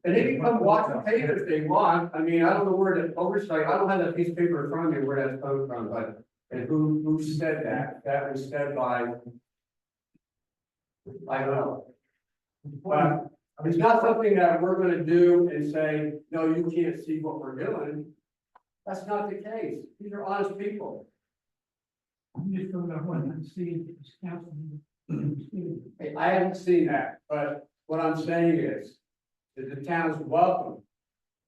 And they can come watch the paper if they want. I mean, I don't know where the oversight, I don't have that piece of paper in front of me where that's coming from, but, and who said that? That was said by, I don't know. But it's not something that we're gonna do and say, no, you can't see what we're doing. That's not the case. These are honest people. I'm just going to what I'm seeing this council. Hey, I haven't seen that, but What I'm saying is the town is welcome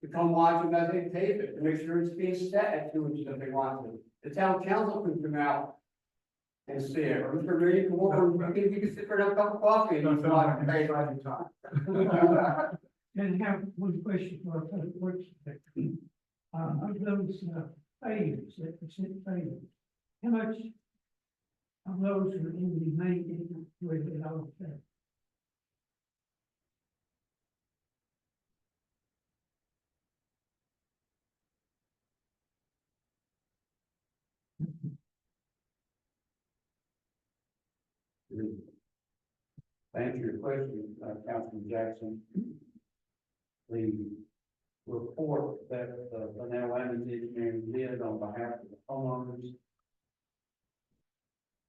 to come watch them as they tape it, to make sure it's being set at 2 inches if they want to. The town council can come out and see it, or Mr. Reed, come over, you can sit for a cup of coffee and watch it. And I have one question for our public works director. Of those, failures, that percent failures, how much of those are in the main, where they all fail? To answer your question, Councilman Jackson, the report that the Bunnell Land Engineering did on behalf of the homeowners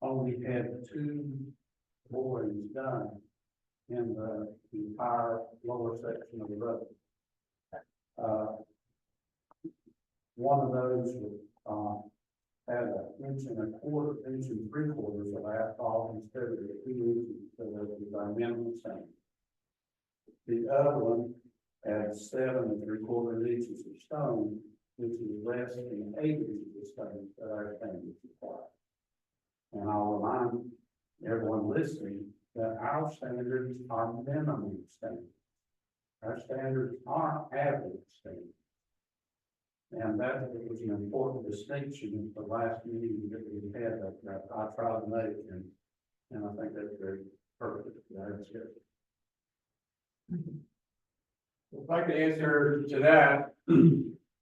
only had 2 borings done in the entire lower section of the road. One of those had an 1.25 inches, 1 3/4 of asphalt instead of the 2 inches, so that was our minimum standard. The other one had 7 3/4 inches of stone, which is less than 8 inches of stone that our standards require. And I'll remind everyone listening that our standards are minimum standards. Our standards are average standards. And that was an important distinction at the last meeting that we had that I tried to make, and I think that's very perfect. That's good. If I could answer to that,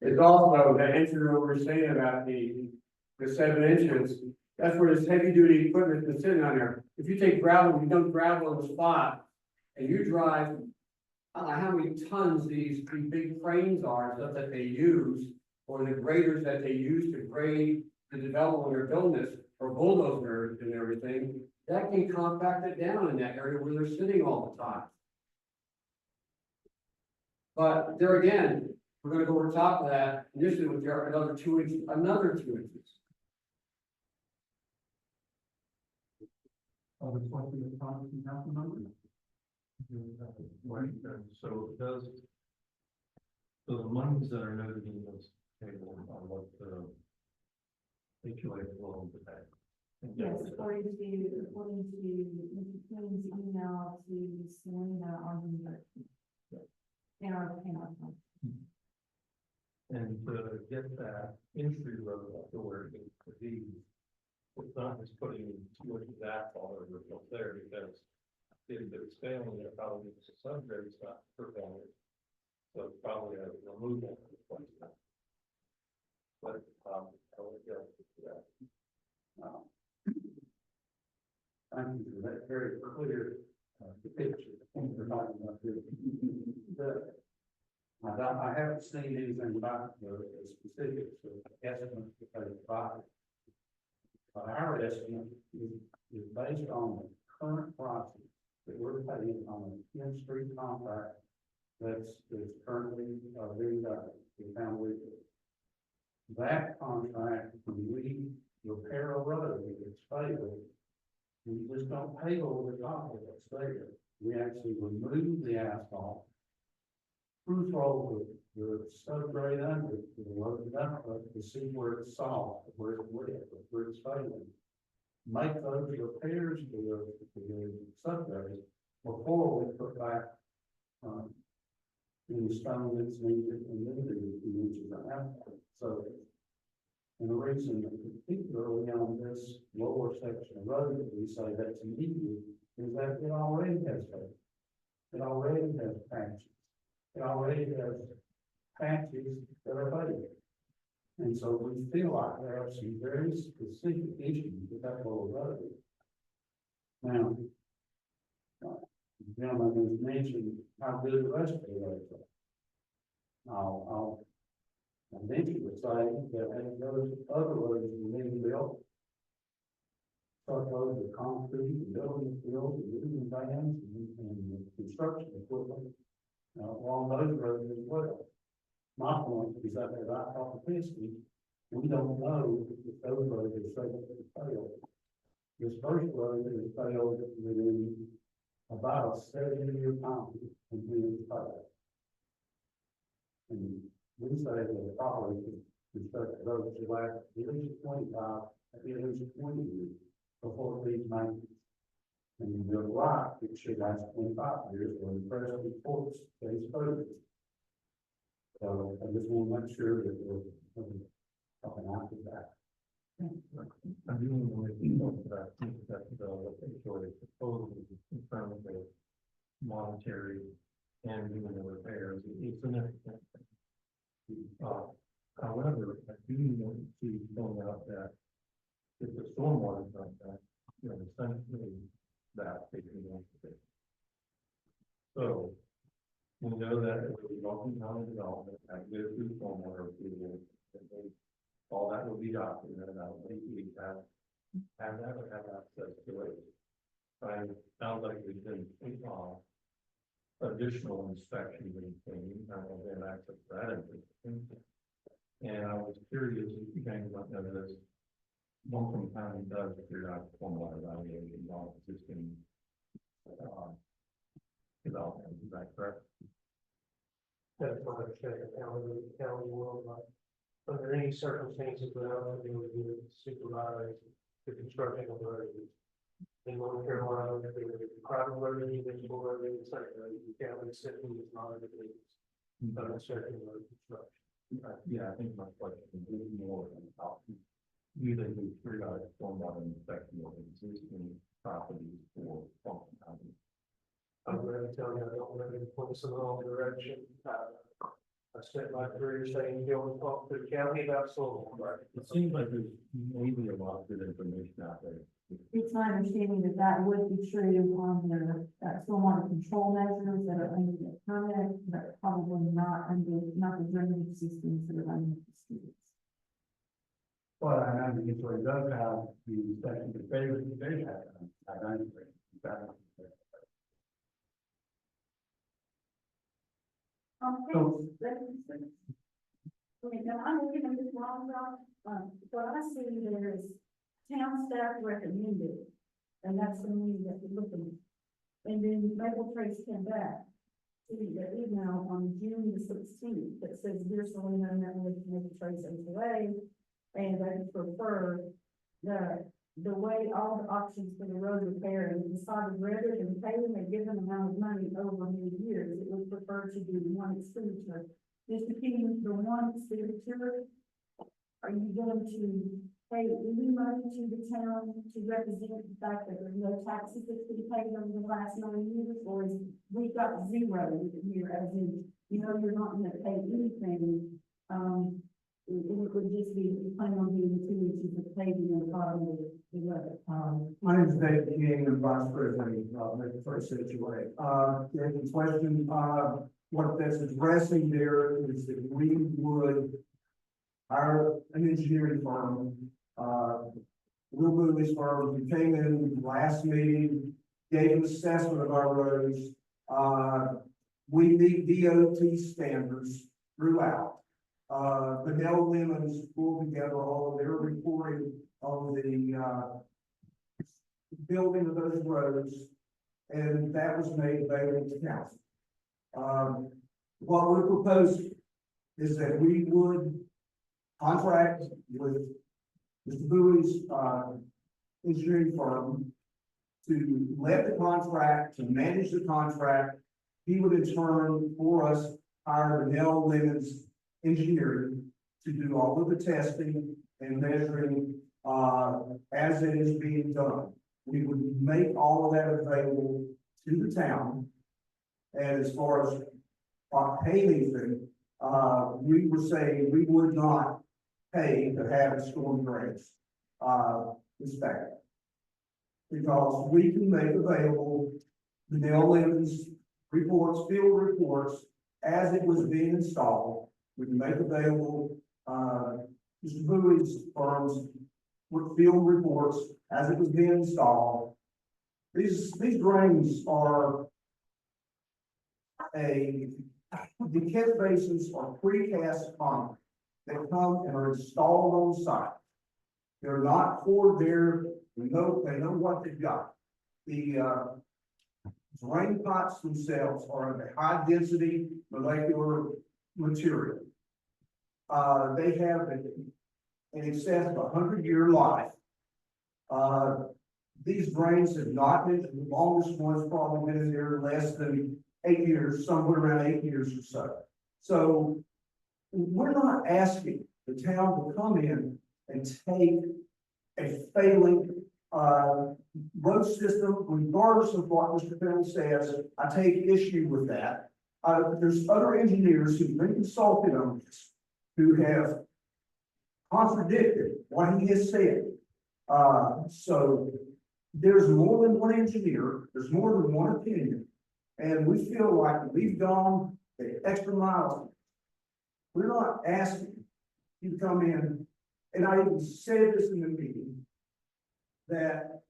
it's also the answer what we're saying about the 7 inches. That's where this heavy duty equipment's been sitting on there. If you take gravel, you dump gravel on the spot, and you drive, I don't know how many tons these big cranes are, stuff that they use, or the graders that they use to grade the development when they're building this, or bulldozers and everything, that can compact it down in that area where they're sitting all the time. But there again, we're gonna go over top of that, initially with another 2 inches, another 2 inches. Other questions, comments, and council members? So it does. So the monies that are noted in this table are what the HOA will pay. Yes, according to Mr. Quinn's email to Selena on the. In our. And to get that entry road up to where it needs to be, it's not just putting 2 inches of asphalt over up there, because if it's failing, it probably needs a subgrade stuff for failure. So it's probably a removal replacement. But, I would go to that. Thank you for that very clear picture. We're talking about here. I haven't seen anything about the specifics of estimates to pay the project. But our estimate is based on the current prices that we're paying on an in-street contract that's currently being done in town with it. That contract, when we repair a road that's failed, we just don't pay over the top of what's there. We actually remove the asphalt, proof roll the subgrade under it, to load it up to see where it's soft, where it's wet, where it's failing. Make those repairs to the subgrade before we put back in the stone that's needed and then the inches of asphalt. So, and the reason that particularly on this lower section of road that we say that's needed is that it already has failed. It already has patches. It already has patches that are failing. And so we feel like there are some very specific issues with that lower road. Now, the gentleman has mentioned how good the rest of the roads are. I'll eventually say that as those other roads were being built, truckloads of concrete, and building materials, and moving vans, and construction equipment along those roads as well. My point is that as I talk to Pisky, we don't know if those roads are safe to fail. This first road has failed within about a 7-year time in doing the project. And we say that probably could construct the road to last at least 25, at least 20 years before it leaves 90. And you build a lot, it should last 25 years when the present reports stays further. So I just want to make sure that we're talking after that. I do want to know that the proposal in front of the monetary and doing the repairs, it's significant. However, I do want to point out that if the stormwater is like that, essentially that taking one to it. So we know that it will be multi-county development and go through stormwater approval. All that will be documented. I don't think we have that or have access to it. But it sounds like we can additional inspections and things. I don't have access to that information. And I was curious if you guys don't know this. One County does figure out stormwater evaluation on existing development. Is that correct? That's my understanding, county will, under any circumstances, without they would be supervised the construction of roads. In North Carolina, if they were private road, municipal road, they would say, the county simply is not a certain road construction. Yeah, I think my question is more about either we figure out stormwater inspection of existing properties or Fulton County. I'm going to tell you, I don't want to point us in the wrong direction. I spent my career saying, go and talk to the county about stormwater. It seems like there's maybe a lot of good information out there. It's my understanding that that would be true on the stormwater control measures that are under the permit, but probably not the drainage systems that are under the streets. But I know that Detroit does have the inspection that they have. I don't agree. Now, I'm looking at this wrong, what I see there is town staff recommended, and that's the meeting that we're looking at. And then Maple Trace came back to the email on June the 16th that says, dear Selena, I met with Maple Trace HOA, and they prefer the way all the options for the road repair and decided rather than paying a given amount of money over many years, it would prefer to do one expenditure. Just depending the one expenditure, are you going to pay any money to the town to represent the fact that there's no taxes that's been paid over the last 9 years, or is we've got zero here as in, you're not going to pay anything, it would just be planning on being 2 inches of paving in the bottom of the road. My name is David King, I'm Vice President of the First HOA. The question, what that's addressing there is that we would hire an engineering firm, Will Booley's firm, who came in last meeting, gave an assessment of our roads. We meet DOT standards throughout. Vanilla Lemons pulled together all of their reporting on the building of those roads, and that was made available to council. What we're proposing is that we would contract with Mr. Bowie's engineering firm to let the contract, to manage the contract. He would in turn for us hire Vanilla Lemons engineering to do all of the testing and measuring as it is being done. We would make all of that available to the town. And as far as paying thing, we were saying we would not pay to have the storm drains inspected. Because we can make available the Vanilla Lemons reports, field reports, as it was being installed. We can make available Mr. Bowie's firm's field reports as it was being installed. These drains are the catch basins are precast concrete that come and are installed on site. They're not poured there. They know what they've got. The drain pipes themselves are of a high density molecular material. They have in excess of 100-year life. These drains have not been, the longest one's probably been in there less than 8 years, somewhere around 8 years or so. So we're not asking the town to come in and take a failing road system, regardless of what Mr. Pennell says. I take issue with that. There's other engineers who've been consulted on this, who have contradicted what he has said. So there's more than one engineer, there's more than one opinion, and we feel like we've gone the extra mile. We're not asking you to come in, and I even said this in the meeting, that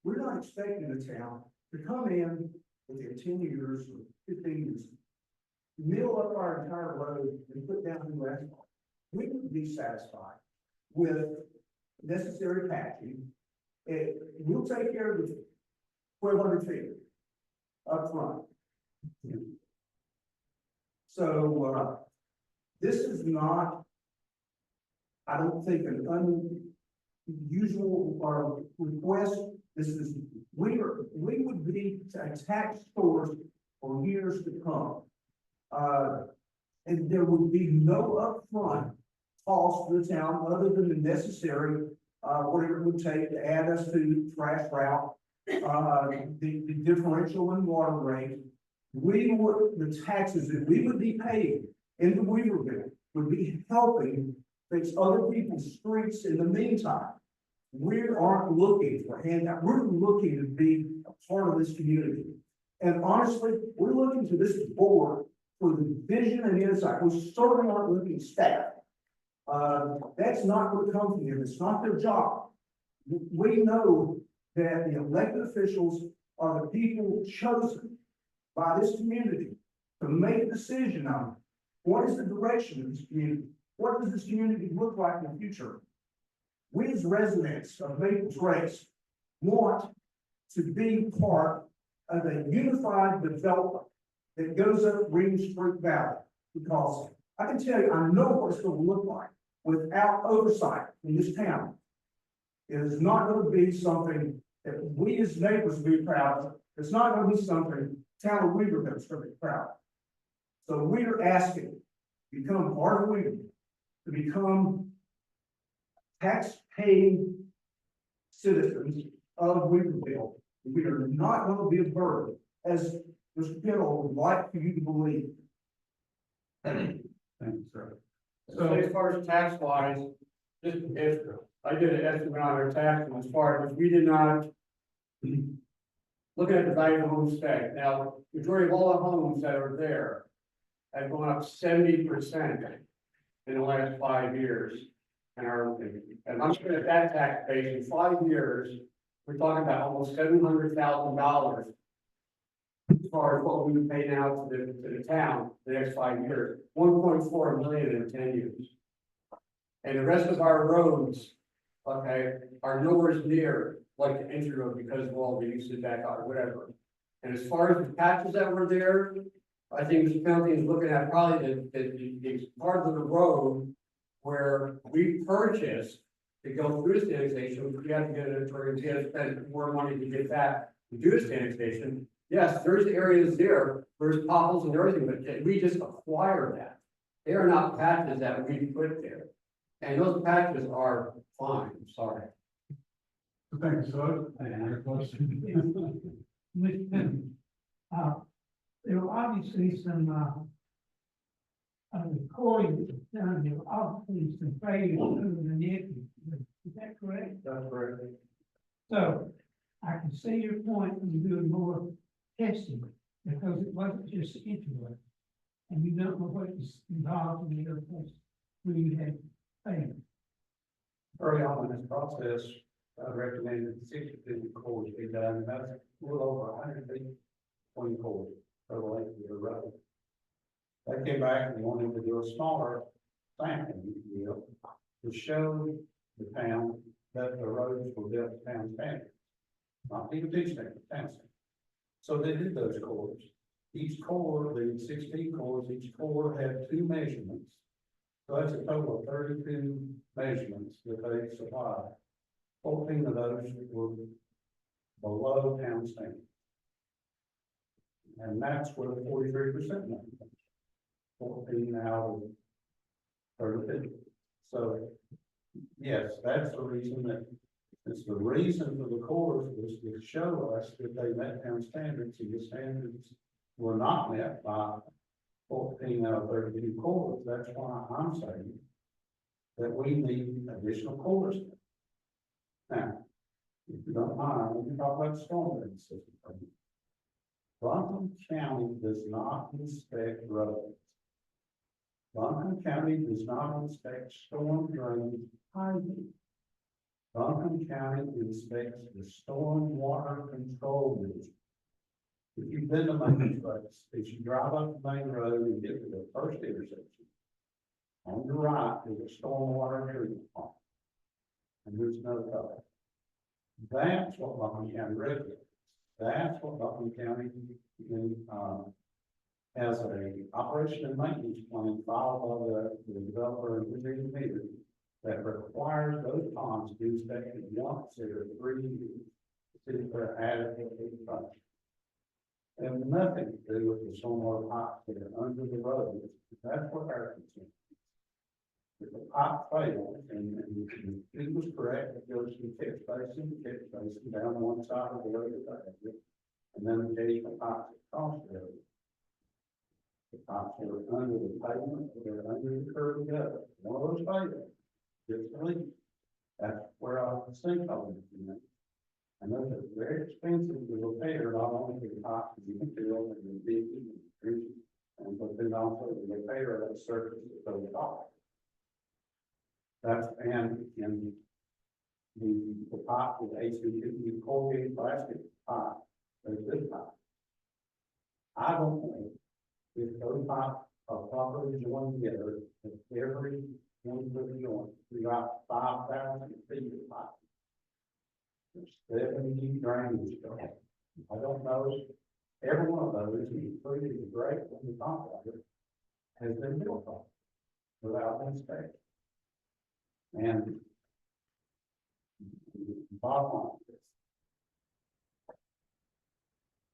we're not expecting the town to come in within 10 years or 15 years, mill up our entire road and put down new asphalt. We would be satisfied with necessary patching. We'll take care of the 1,200 feet up front. So, this is not, I don't think, an unusual request. This is, we would be a tax source for years to come. And there would be no upfront cost to the town other than the necessary, whatever it would take to add us to trash route, the differential in water rate. The taxes that we would be paying into Weaverville would be helping fix other people's streets in the meantime. We aren't looking for handout. We're looking to be a part of this community. And honestly, we're looking to this board for the vision and insight. We certainly aren't looking at staff. That's not going to come from them. It's not their job. We know that the elected officials are the people chosen by this community to make a decision on what is the direction of this community. What does this community look like in the future? We as residents of Maple Trace want to be part of a unified development that goes up Green Street Valley, because I can tell you, I know what it's going to look like without oversight in this town. It is not going to be something that we as neighbors will be proud of. It's not going to be something town of Weaverville is going to be proud of. So we are asking to become part of Weaverville, to become tax-paying citizens of Weaverville. We are not going to be a burden, as Mr. Kittle would like for you to believe. Thank you, sir. So as far as tax wise, just if I did an estimate on our tax, as far as we did not look at the value of the homestead. Now, majority of all the homes that are there have gone up 70% in the last 5 years. And I'm looking at that tax base in 5 years, we're talking about almost $700,000 as far as what we would pay now to the town the next 5 years, 1.4 million in 10 years. And the rest of our roads, okay, are nowhere near like the entry road because of all the usage back or whatever. And as far as the patches that were there, I think the county is looking at probably the part of the road where we purchased to go through the annexation. We had to get an attorney, we had to spend more money to get that to do this annexation. Yes, there's areas there, there's potholes and everything, but we just acquire that. They are not patches that we put there. And those patches are fine, I'm sorry. Thank you, sir. Any question? Mr. Penn, there were obviously some, recording done, there were obviously some failures in the near future. Is that correct? That's correct. So I can see your point when you're doing more testing, because it wasn't just interval. And you don't know what is involved in the other place where you had failure. Early on in this process, I recommended 60 cores be done, that's a little over 100 feet, 20 cores for the length of the road. They came back and wanted to do a smaller sampling deal to show the town that the roads were built to town standards. Not even teach them, town standards. So they did those cores. Each core, the 16 cores, each core had 2 measurements. So that's a total of 32 measurements that they supplied. 14 of those were below town standard. And that's where the 43% money comes. 14 out of 32. So, yes, that's the reason that, it's the reason for the cores was to show us that they met town standards, and the standards were not met by 14 out of 32 cores. That's why I'm saying that we need additional cores. Now, if you don't mind, we can talk about stormwater system. Buncombe County does not inspect roads. Buncombe County does not inspect storm drainage piping. Buncombe County inspects the storm water control division. If you've been to Main Road, as you drive up the main road and get to the first intersection, on your right is a stormwater treatment plant. And there's no color. That's what Buncombe County regulates. That's what Buncombe County has a operation and maintenance plan filed by the developer and the engineer that requires those ponds to be inspected once every 3 years to see if they're adequately functioning. And nothing to do with the stormwater pipes that are under the road. That's what our concern is. If the pipe fails, and it was correct, it goes to catch basin down one side of the road, and then occasional pipes across the road. The pipes that are under the pavement, they're under the curb of gutter. One of those fails, it's a leak. That's where our sinkhole is. And those are very expensive to repair, not only the pipes and the material and the digging and the treatment, but then also the repair of the surface of those pipes. That's, and the pipe with HDPE corrugated plastic pipe, there's this pipe. I don't know if those pipes are properly joined together, if every one of the joints, throughout 5,000 feet of pipe. There's 70 drainage. I don't know if every one of those, including the great one, the top of it, has been built on without inspection. And the bottom line is,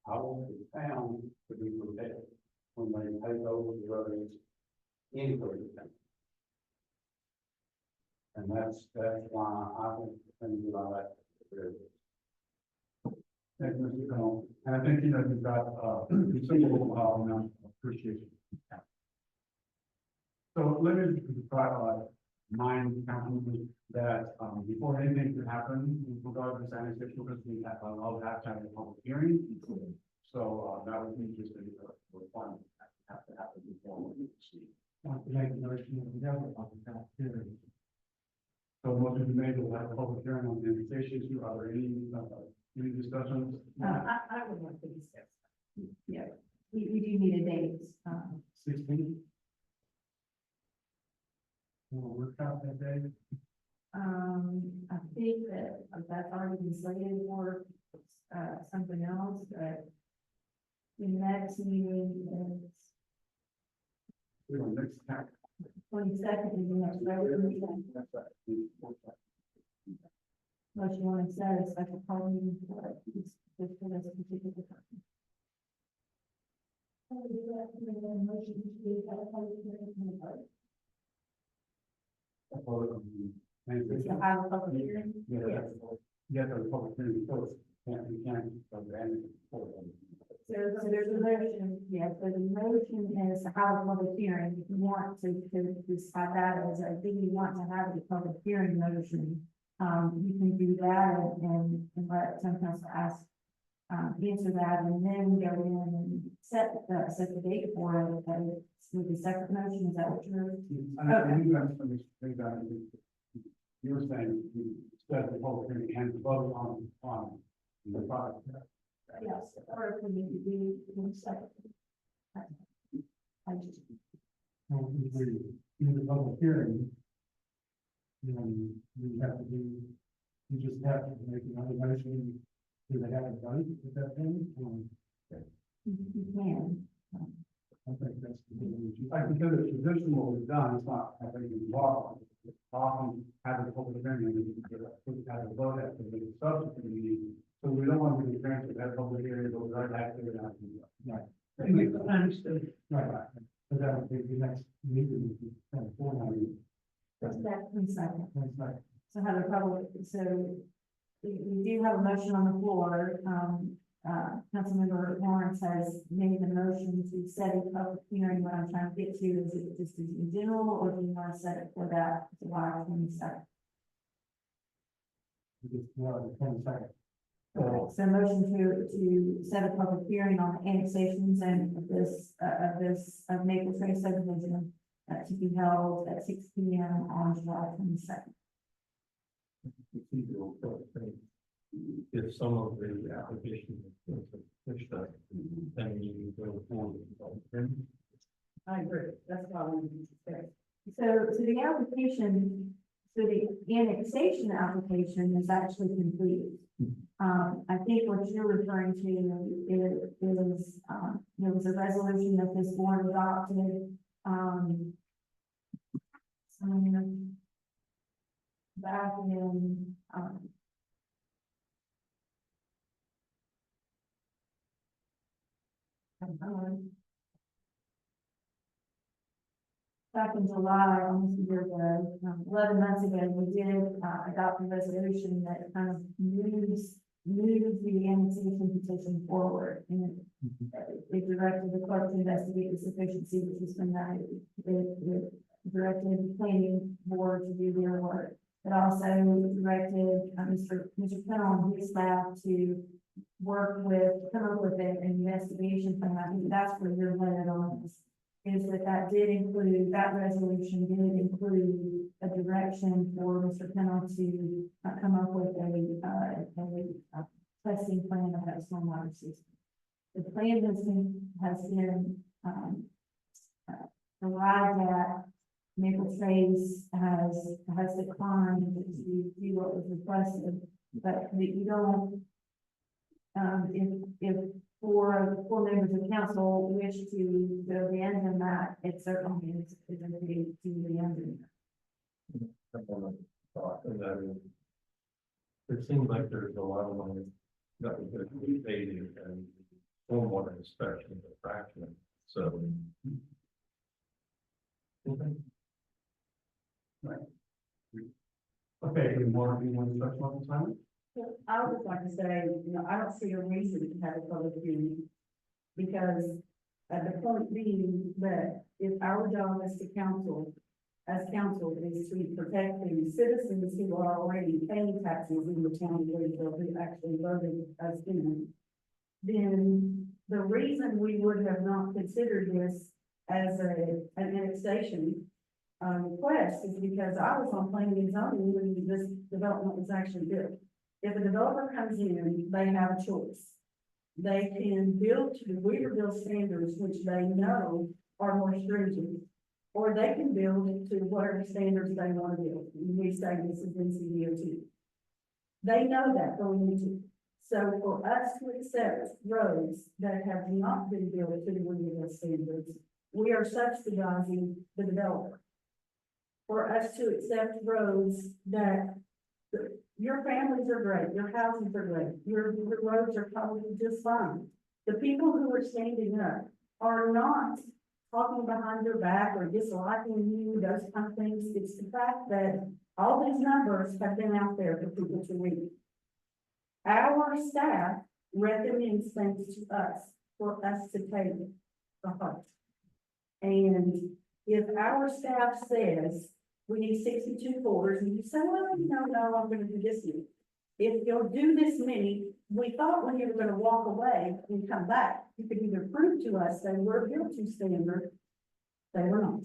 I want the town to be prepared when they take over the roads anywhere in the country. And that's why I think things like that. Thank you, Mr. Cone. And I think, you've got, considerable amount of appreciation. So let me remind council that, before anything could happen with regard to sanitation, because we have to have a public hearing. So, that would be just a requirement that have to happen before we proceed. Want to make a motion that we have a public hearing. So motion to be made, we'll have a public hearing on the sanitation issue. Are there any discussions? I would like to discuss. Yeah, we do need a date. 16. We'll work out that day. I think that that's already been slated for, something else, but the next meeting is We will next time. 22nd is the next regular meeting. Unless you want to set a special call meeting for this particular time. Is to have a public hearing? Yes. Yes, a public hearing first. We can't. So there's a motion, yes, so the motion is to have a public hearing. If you want to decide that as a, do you want to have a public hearing motion? You can do that and let some council ask, answer that, and then go in and set the date for it, with the separate motion. Is that what you're? You were saying, set the public hearing and vote on the product. Yes, or if we need to do one second. I just. Well, if we do the public hearing, then we have to do, we just have to make another motion. Do they have a vote with that thing? You can. I think that's, I consider it traditional what we've done, it's not, I think it's law. Often have a public hearing, and we have a vote at the subsequent meeting, so we don't want to be parents that have public hearing, but right after it. Right. Understood. Right, but that would be the next meeting, and four, That's that, one second. that's right. So have a public, so we do have a motion on the floor. Councilmember Lawrence has made the motion to set a public hearing. What I'm trying to get to is it just in general, or do you want to set it for that July 22nd? Just, the 22nd. So motion to set a public hearing on the annexations and of Maple Trace subdivision to be held at 6 p.m. on July 22nd. If some of the application is pushed up, then you go forward. I agree, that's what I wanted to say. So the application, so the annexation application is actually complete. I think what you're referring to is there was a resolution that this board adopted, back in, back in July, almost a year ago, 11 months ago, we did adopt a resolution that kind of moves the annexation petition forward. And it directed the clerk to investigate the sufficiency, which has been that it directed the planning board to do their work. It also directed Mr. Pennell and his staff to come up with an investigation plan. I think that's where you're headed on this. Is that did include, that resolution did include a direction for Mr. Pennell to come up with a testing plan of that stormwater system. The plan has been arrived at. Maple Trace has declined to do what was requested, but you don't, if four members of council wish to go abandon that, it certainly is going to be to the end. It seems like there's a lot of money that was paid and stormwater inspection and fraction, so. Right. Okay, any more, anyone special on this item? I would just like to say, I don't see a reason to have a public hearing. Because the point being that if our job as council is to protect the citizens who are already paying taxes in the town of Weaverville, who actually voted us in, then the reason we would have not considered this as an annexation request is because I was on planning and zoning when this development was actually built. If a developer comes in, they have a choice. They can build to the Weaverville standards, which they know are more stringent, or they can build to whatever standards they want to build. We say this is NCDOT. They know that going into it. So for us to accept roads that have not been built to the Weaverville standards, we are subsidizing the developer. For us to accept roads that your families are great, your houses are great, your roads are probably just fine. The people who are standing up are not talking behind your back or disliking you, those kind of things. It's the fact that all these numbers have been out there for people to read. Our staff recommends things to us for us to take to heart. And if our staff says we need 62 quarters, and you say, well, no, I'm gonna do this many. If you'll do this many, we thought when you were gonna walk away and come back, you could either prove to us they were built to standard, they were not.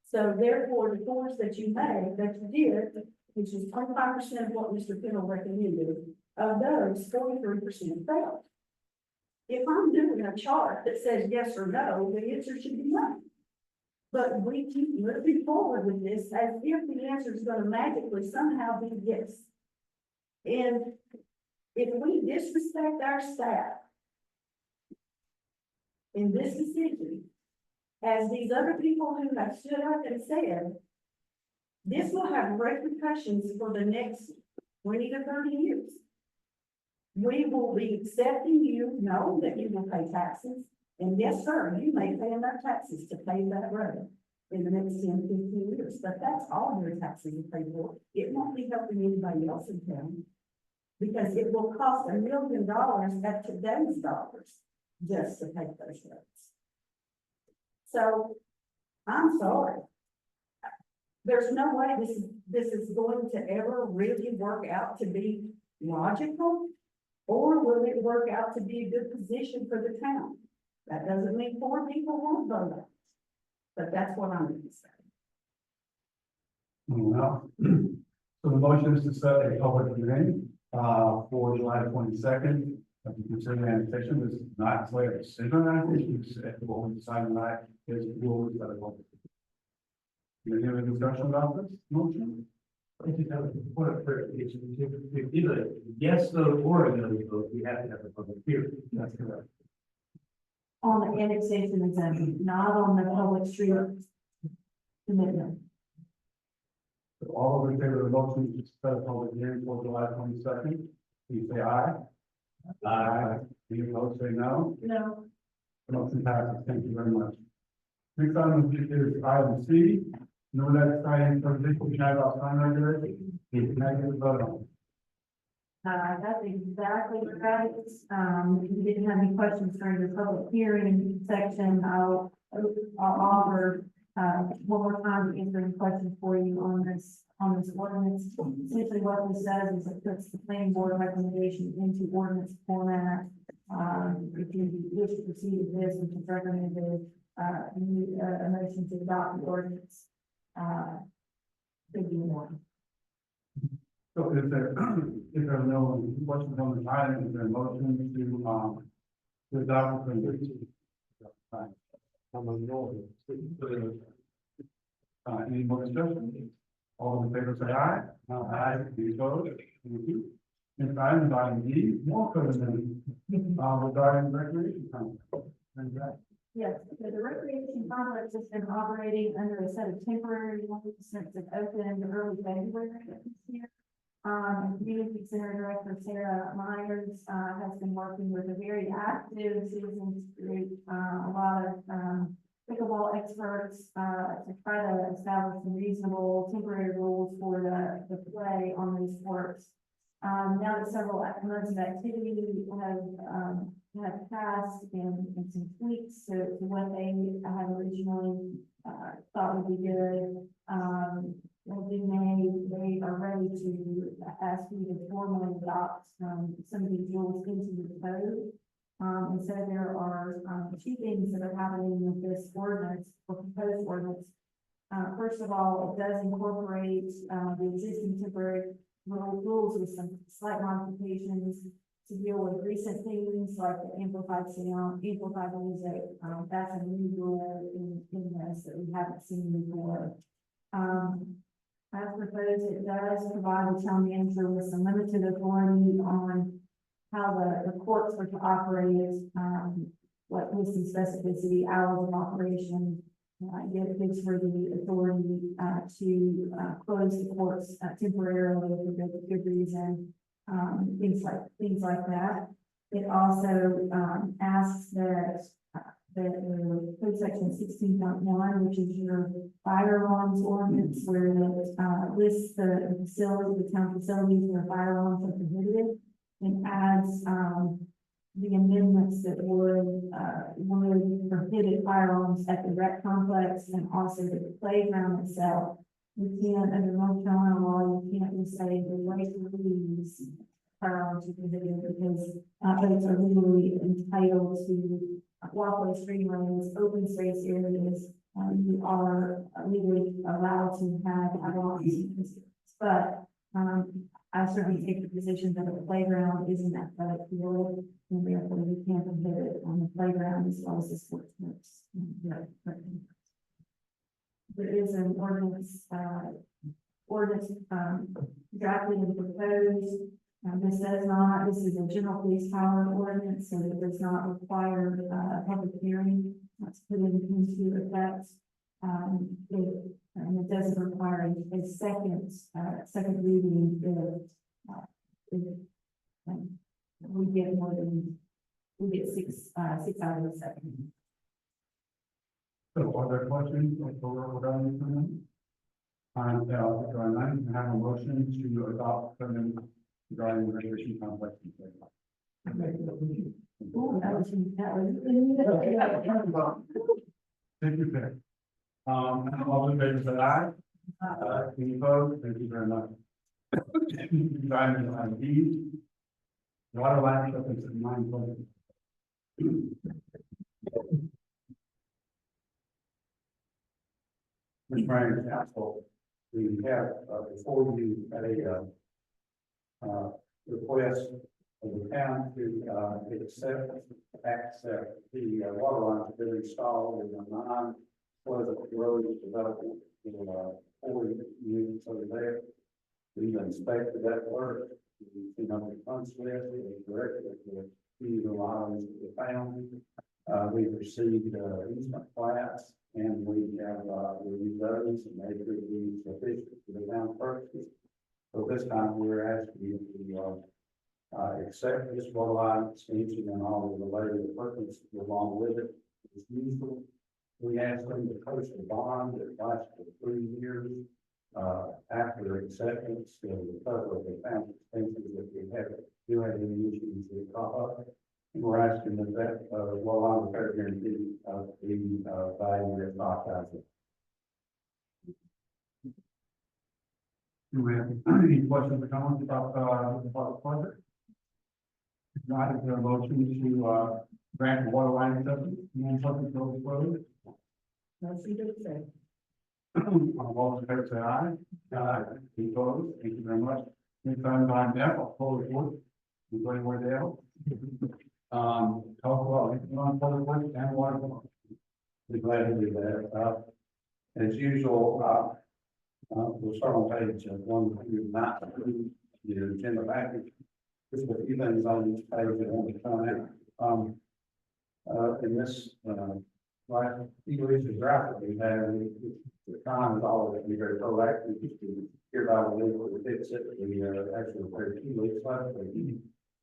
So therefore, the course that you made, that you did, which is 25% of what Mr. Pennell recommended, of those, 43% failed. If I'm doing a chart that says yes or no, the answer should be no. But we keep moving forward with this as if the answer is going to magically somehow be yes. And if we disrespect our staff in this decision, as these other people who have stood up and said, this will have repercussions for the next 20 to 30 years. We will be accepting you, know that you will pay taxes, and yes, sir, you may pay enough taxes to pay that road in the next 10, 15 years, but that's all your taxes are paid for. It won't be helping anybody else in town, because it will cost $1 million at today's dollars just to pay those roads. So, I'm sorry. There's no way this is going to ever really work out to be logical, or will it work out to be a good position for the town? That doesn't mean poor people won't vote on it, but that's what I'm going to say. Well, so the motion is to set a public hearing, for July 22nd. If you consider annexation, this is not a way of decision on annexation, it's what we decide tonight is rules that are public. Any other discussion about this motion? I just have a point of clarification. If either yes vote or a no vote, we have to have a public hearing. That's correct. On the annexation exemption, not on the public street commitment. So all of in favor of the motion to set a public hearing for July 22nd, please say aye. Aye. Any opposed, say no. No. The motion passes. Thank you very much. Next item is item C. No next item for this, we have our sign regulation. Need to negative vote on. That's exactly right. If you didn't have any questions during the public hearing section, I'll offer, one more time to answer any questions for you on this ordinance. Essentially what this does is it puts the planning board recommendation into ordinance format. If you wish to proceed with this, which is recommended, you need a motion to adopt the ordinance. Could be one. So if there are no questions on this item, is there a motion to adopt the condition? Any more discussion? All in favor, say aye. Aye. Any opposed? Thank you. Next item is item D, more preliminary, regarding recreation complex. Yes, so the recreation complex has been operating under a set of temporary ones since it opened early February of this year. Community Center Director Sarah Myers has been working with a very active citizens group, a lot of pickleball experts to try to establish some reasonable temporary rules for the play on these courts. Now that several months of activity have passed and some tweaks to what they had originally thought would be good, they are ready to ask you to formally adopt some of these rules into the code. And so there are two things that are happening with this ordinance or proposed ordinance. First of all, it does incorporate the existing temporary rules with some slight modifications to deal with recent things like the amplified sound, amplified music. That's a new rule in this that we haven't seen before. As proposed, it does provide the town manager with some limited authority on how the courts are to operate, what with some specificity, hours of operation. Yet it gives her the authority to close the courts temporarily for good reason, things like that. It also asks that the code section 16.1, which is your fire alarms ordinance, where it lists the facility, the town facilities where fire alarms are prohibited, and adds the amendments that would prohibit firearms at the rec complex and also the playground itself. You can't, under North Carolina law, you can't just say the right to use firearms are prohibited because folks are legally entitled to walkway, streamways, open space areas. You are legally allowed to have firearms, but I certainly take the position that the playground is an athletic field, and therefore we can't prohibit it on the playground as well as the sports courts. There is an ordinance drafted and proposed This does not, this is a general police power ordinance, so it does not require, a public hearing. That's put into effect. And it doesn't require a second reading if we get more than, we get six out of the second. So are there questions or regarding this amendment? And, there are none, can I have a motion to adopt the amendment regarding the regulation complex. Oh, that was. Thank you, Vic. All in favor, say aye. Any opposed? Thank you very much. Item D. Water line acceptance at 9:20. Mr. Mayor and Council, we have, before you, request of the town to accept the water line to be installed in the non-pleasant road development in 40 units over there. We've inspected that work, we've seen on the funds list, we've directed the few lines that we found. We've received easement plats, and we have reviewed those, and they could be sufficient for the town purposes. So this time, we're asking you to accept this water line extension and all of the related equipment along with it. As usual, we ask them to post a bond that lasts for 3 years. After acceptance, to cover the town expenses if we have any issues that pop up. And we're asking that water line repair guarantee be valued at $5,000. Do we have any questions or comments about the project? If not, is there a motion to grant the water line acceptance? And something to close? Motion to accept. All those in favor say aye. Aye. Any opposed? Thank you very much. Next item on F, I'll call the board. Anybody more there? Talk about non-public works and water. Be glad to do that. As usual, we'll start on page 109, the agenda package. There's a few things on each page that I want to comment. In this last few weeks of drought that we had, the time is always be very proactive to hear about the leak or fix it. We actually repaired 2 leaks last week.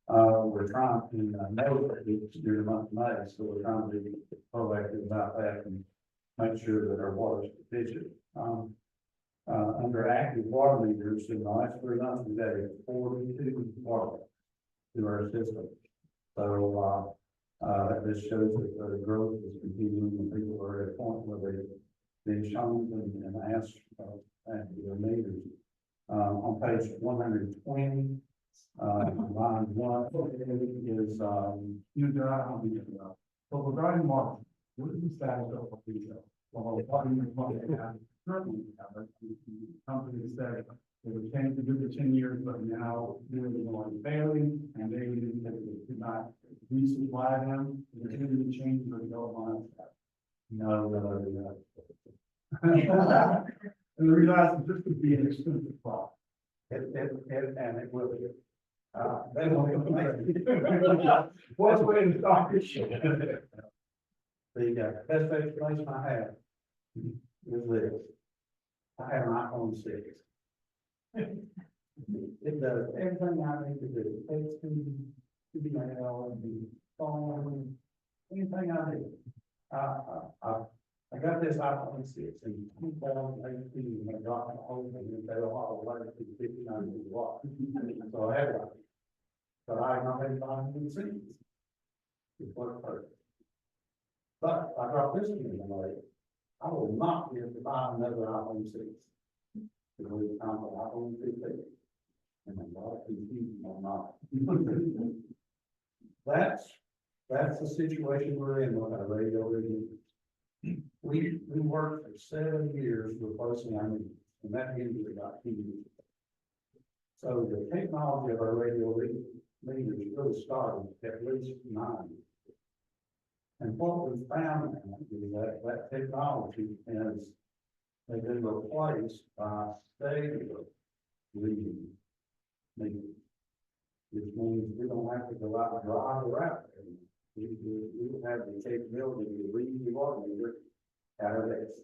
We're trying to know that it's during the month of May, so we're trying to be proactive about that and make sure that our water is sufficient. Under active water meters in the last 3 months, we've added 42 water to our system. So this shows that the growth is continuing and people are at a point where they've been shown and asked their meters. On page 120, line 1 is so regarding water, what is the status of the companies that they were changed to do for 10 years, but now they're going failing, and they did not resupply them. They're going to change the go on. And the reason this could be an expensive problem. And it will be. What's the way to start this shit? The best explanation I have is this. I have an iPhone 6. It does everything I need to do. It's to be mail and the phone, anything I do. I got this iPhone 6 in 2018, and I got my whole thing and they all wanted to 59 watts. So I had it. But I not had time to see it. It worked perfect. But I dropped this one in the way. I will not be able to buy another iPhone 6. Because it's time for iPhone 15. And I'm not confused or not. That's the situation we're in with our radio review. We worked for 7 years replacing our meters, and that gives us about 2 years. So the technology of our radio meters really started at least 9 years. And what we found is that technology has been replaced by stereo reading meters. which means we don't have to go out and drive around. We don't have the capability to read the water meter out of this.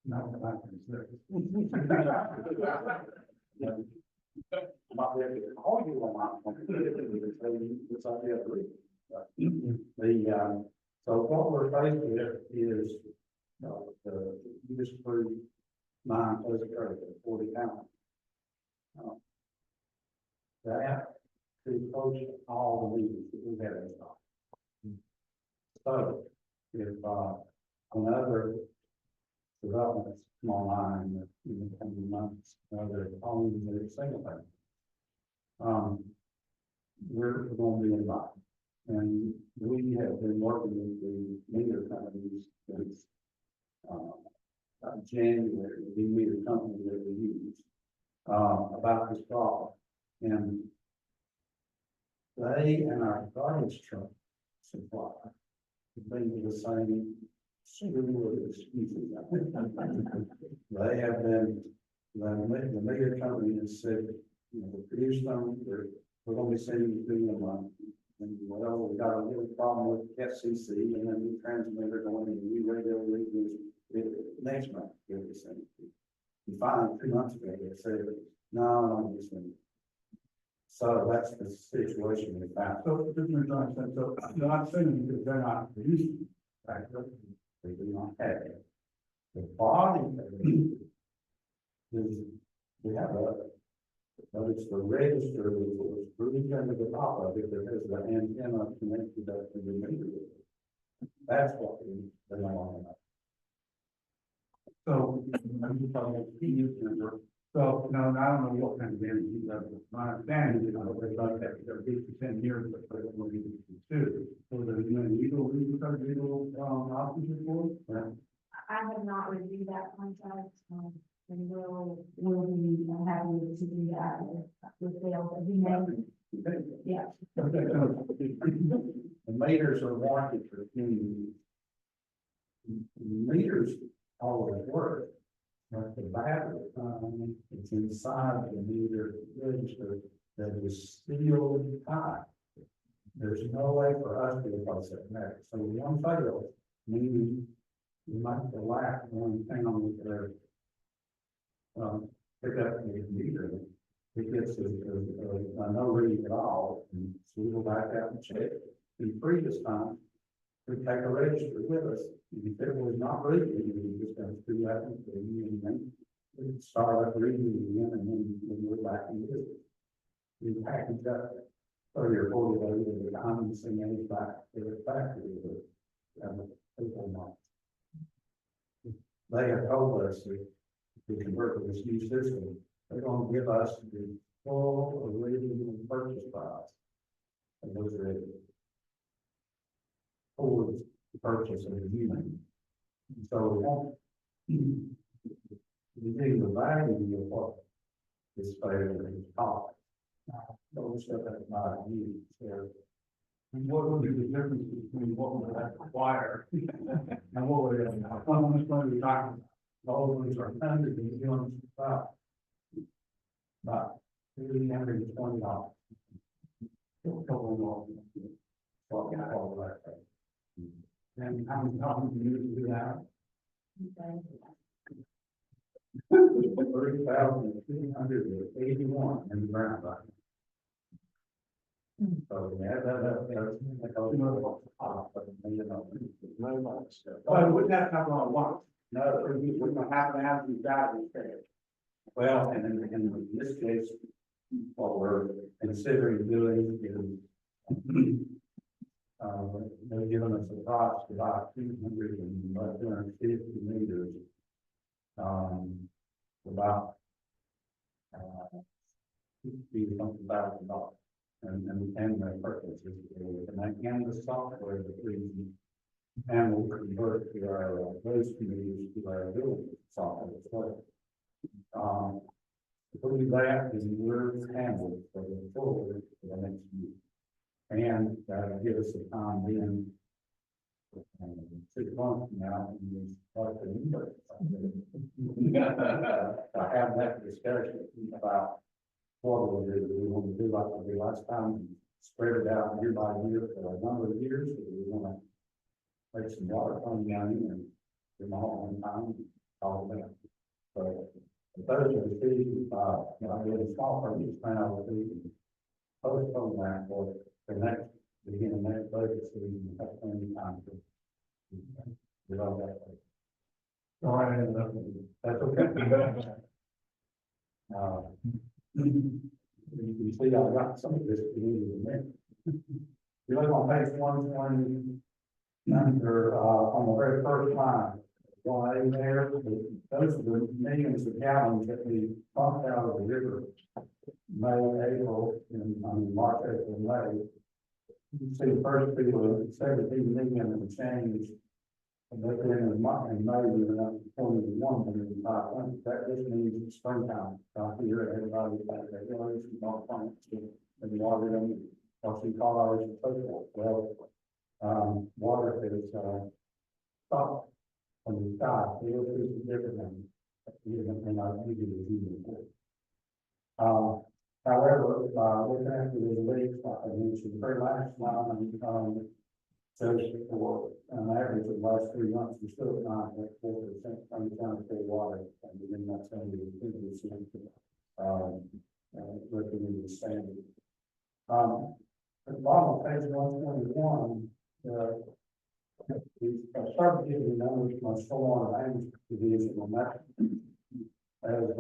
No, not considered. Might be able to call you on my phone. It's on the other read. So what we're faced with is, the use for 9 plus 40 pounds. That to approach all the meters that we have installed. So if, another developments come online in the coming months, other homes that are single family. We're going to be involved. And we have been working with the meter companies since, January, the meter company that we use, about this problem. And they and our garbage truck supply have been the same slew of excuses. They have been, the meter company has said, produce them, we're going to be sending you 2 in a month. And well, we got a little problem with FCC, and then the transmitter going in, we radio readings next month. And finally, 2 months ago, they said, no, I'm just saying. So that's the situation we found. So, just to understand, so you're not saying because they're not producing, right? They do not have it. The body of it is, we have but it's the register that was screwed under the top of it that has the antenna connected up to the meter. That's what they don't want to know. So, I'm just talking about the use number. So, no, I don't know what kind of damage you have. My understanding is, they're like that, they're 8% here, but they don't want to do too. So there's no legal options for it? I have not reviewed that contract, and we'll be happy to do that with Dale, but he may, yeah. The meters are warranted for 10 years. Meters always work. But the battery, it's inside the meter register that is sealed tight. There's no way for us to replace that battery. So one fails, meaning you might have to lack one thing on the pick up the meter. It gets no reading at all, and so we go back out and check. In previous time, we take a register with us. If it was not reading, we just have to do that and then we start up reading again, and then we're back in business. We package up 30 or 40 days at a time and send it back to the factory. They have told us that to convert to this new system, they're going to give us the full original purchase price. And those are for the purchase of the unit. So we need the value of what is fair and cost. Those stuff that's not used. And what would be the difference between what we have to acquire and what we have now? How much money we talking about? All of these are hundred and about $320. And how many times do you do that? 3,381 in the ground. So we add that up, Well, we wouldn't have to have it all at once. no, We're gonna have these batteries there. well, and in this case, what we're considering doing is they've given us a price for about 250 meters. About $50,000. And the purpose is and the software that we and we'll convert to our those meters to our building software as well. If we do that, then we're handled for the forward for the next year. And that'll give us the time then 6 months from now, and we start the new I have that discussion about what we want to do like we did last time, spread it out year by year for a number of years, or we want to take some water from down in and do them all one time, and all of that. So, if those are the fees, I did a small purchase now, we postpone that for the next, beginning of next budget season, that's plenty of time to do all that. All right, That's okay. You can see I got some of this to do with me. You look on page 120, under, on the very first line, going there, those are the millions of gallons that we pumped out of the river, May, April, and, March, April, and May. You see the first people, 17 million and change. But then in May, we went up to 21 million, that just means it's springtime, here, everybody's back there, all plants, and water them, what we call ours and so forth. Well, water is, stopped from the sky, it'll be different than, in our usually. However, looking after the leaks, like I mentioned, very last line, says for an average of the last 3 months, we're still at 9.4% from the county state water, and then that's going to be 10%, looking at the standard. At the bottom of page 121, we started giving the numbers from our stormwater management division on that. As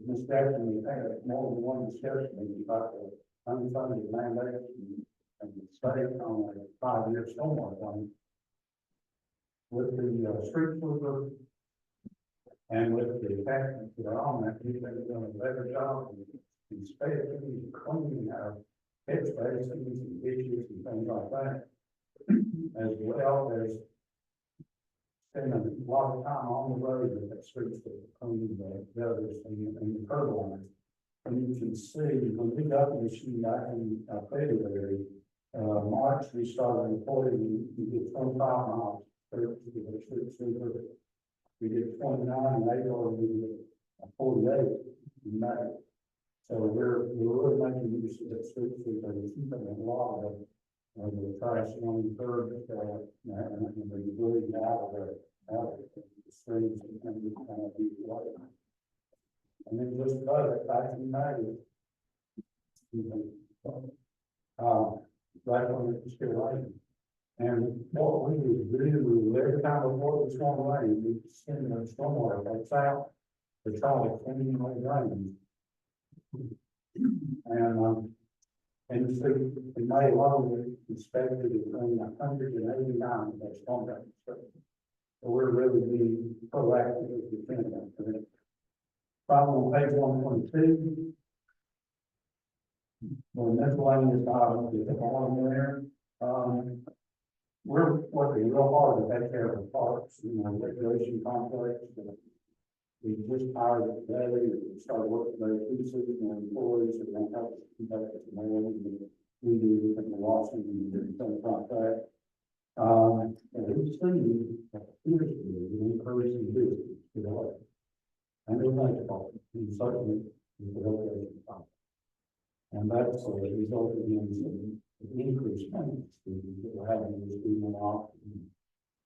Ms. Jackson, we had more than one discussion about the unfunded mandates and the state on a 5-year stormwater plan. With the street sweeper and with the attachments that are on that, we've been doing a better job in especially cleaning our head spaces and ditches and things like that, as well as spending a lot of time on the road with that street sweeper, cleaning the gutters and the curb lines. And you can see when we got the machine back in February, March, we started reporting, we did 25 miles per street sweeper. We did 29 in April, and we did 48 in May. So we're really making use of that street sweeper and keeping a lot of the trash on the curb, and the wood out of the streets and kind of be water. And then just about it back in May. Right when it was still raining. And what we would do, every time before the storm rain, we send the stormwater folks out to try to clean those drains. And so in May alone, we expected between 189 of those storm drains. So we're really being proactive with the cleanup for that. Problem on page 122. Well, miscellaneous items, we have all in there. We're working real hard to take care of the parks, recreation complex. We just hired today, we started working with those pieces and employees that don't help us conduct the mail. We do from the Washington and things like that. And we've seen an increase in business, and it's like, and certainly with the recreation complex. And that's resulted in some increased payments that we're having to do more often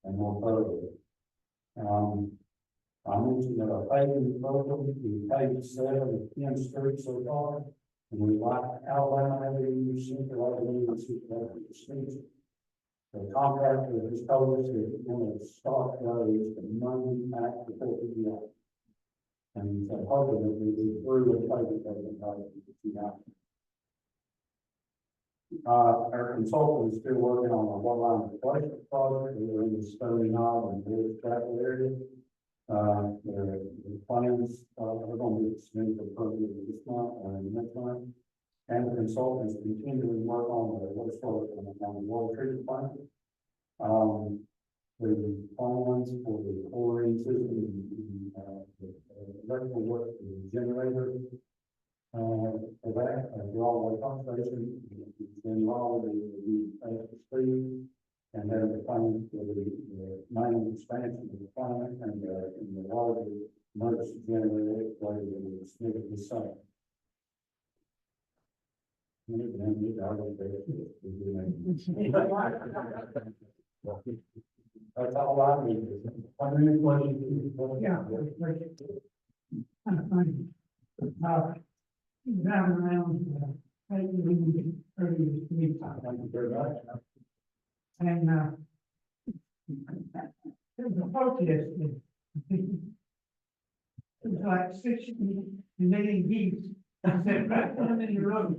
and more thoroughly. I mentioned that our paving program, we paved 7 of 10 streets so far, and we like Alabama every year, Central Avenue, and Central Avenue streets. The contractor has told us that we're going to start those the Monday after 4th of July. And so hoping that we will through the paving program. Our consultant is still working on the waterline replacement project. We're in the Stony Knob and Village Chapel area. The plans are going to be submitted for approval this month and next month. And the consultants continuing work on the wastewater on the water treatment plant. The plans for the chlorine system, the electrical work, the generator. For that, the all pump station, then all the speed, and then the plan for the main expansion of the plant and the water emergency generator later in the summer. That's all I need. Are there any questions? Yeah. Kind of funny. Driving around, earlier this week, Thank you very much. and, there was a protest. It was like 60 million geese. I said, right down in the road.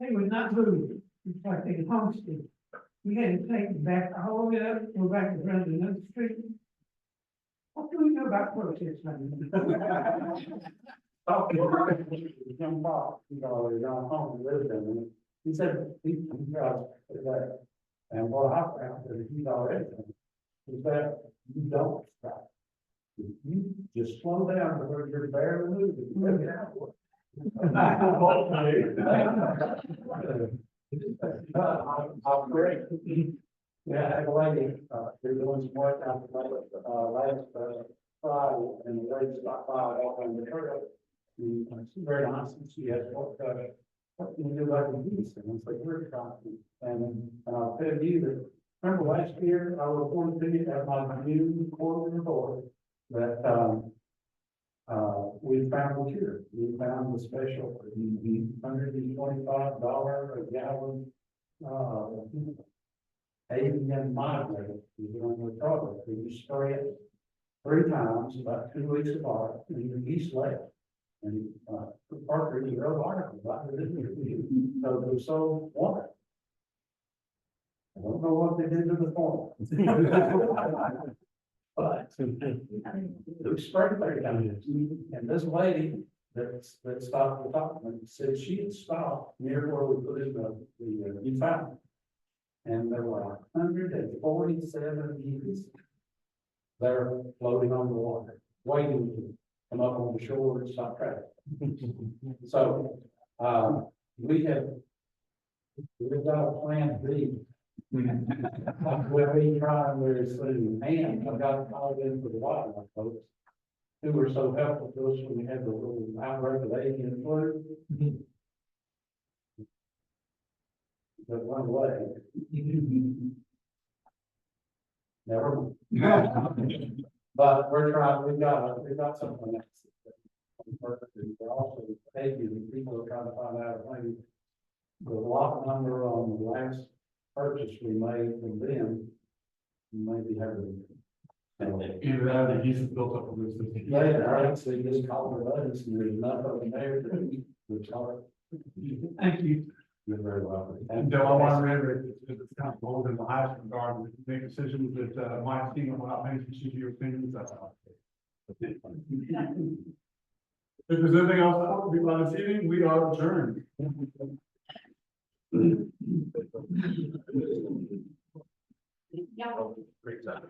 They would not move. It's like they homestead. We had to take it back all the way up, go back around another street. What do we know about protests? Young Bob, you know, he's on home, he lived in it. He said, he got that. And what I found that he's already, is that you don't stop. You just slow down to where you're barely moving. I'm great. Yeah, I have a lady, they're doing some work out last Friday, and the lady stopped by, walking on the trail. And she's very honest, and she asked, what can you do about the geese? And I was like, we're trying. And I'll tell you that, remember last year, I reported to you at my new quarterly report that, we found the cure. We found the special $125 a gallon, avian migraine, is the only product. You spray it 3 times, about 2 weeks apart, and the geese left. And, Parker, you wrote articles about it, didn't you? So they're so wonderful. I don't know what they did to the form. But the spray there down there, and this lady that stopped the document said she had stopped near where we put in the fountain. And there were 147 geese there floating on the water, waiting to come up on the shore and stop traffic. So, we've got a plan B. We'll be trying very soon, and I've got to call in for the wildlife folks who were so helpful to us when we had the little outbreak of avian flu. That went away. Never mind. But we're trying, we've got something else. We're also taking, people are trying to find out, maybe the lot number on the last purchase we made from them, maybe having. Either that, or the geese have built up a list. Yeah, right, so you just call the letters, and there's enough of them there to charge. Thank you. You're very welcome. And Bill, I want to reiterate, that the town hold in the highest regard, and make decisions that, my team without paying attention to your opinions, that's how. If there's anything else that will be on this evening, we are adjourned. Yeah. Great job.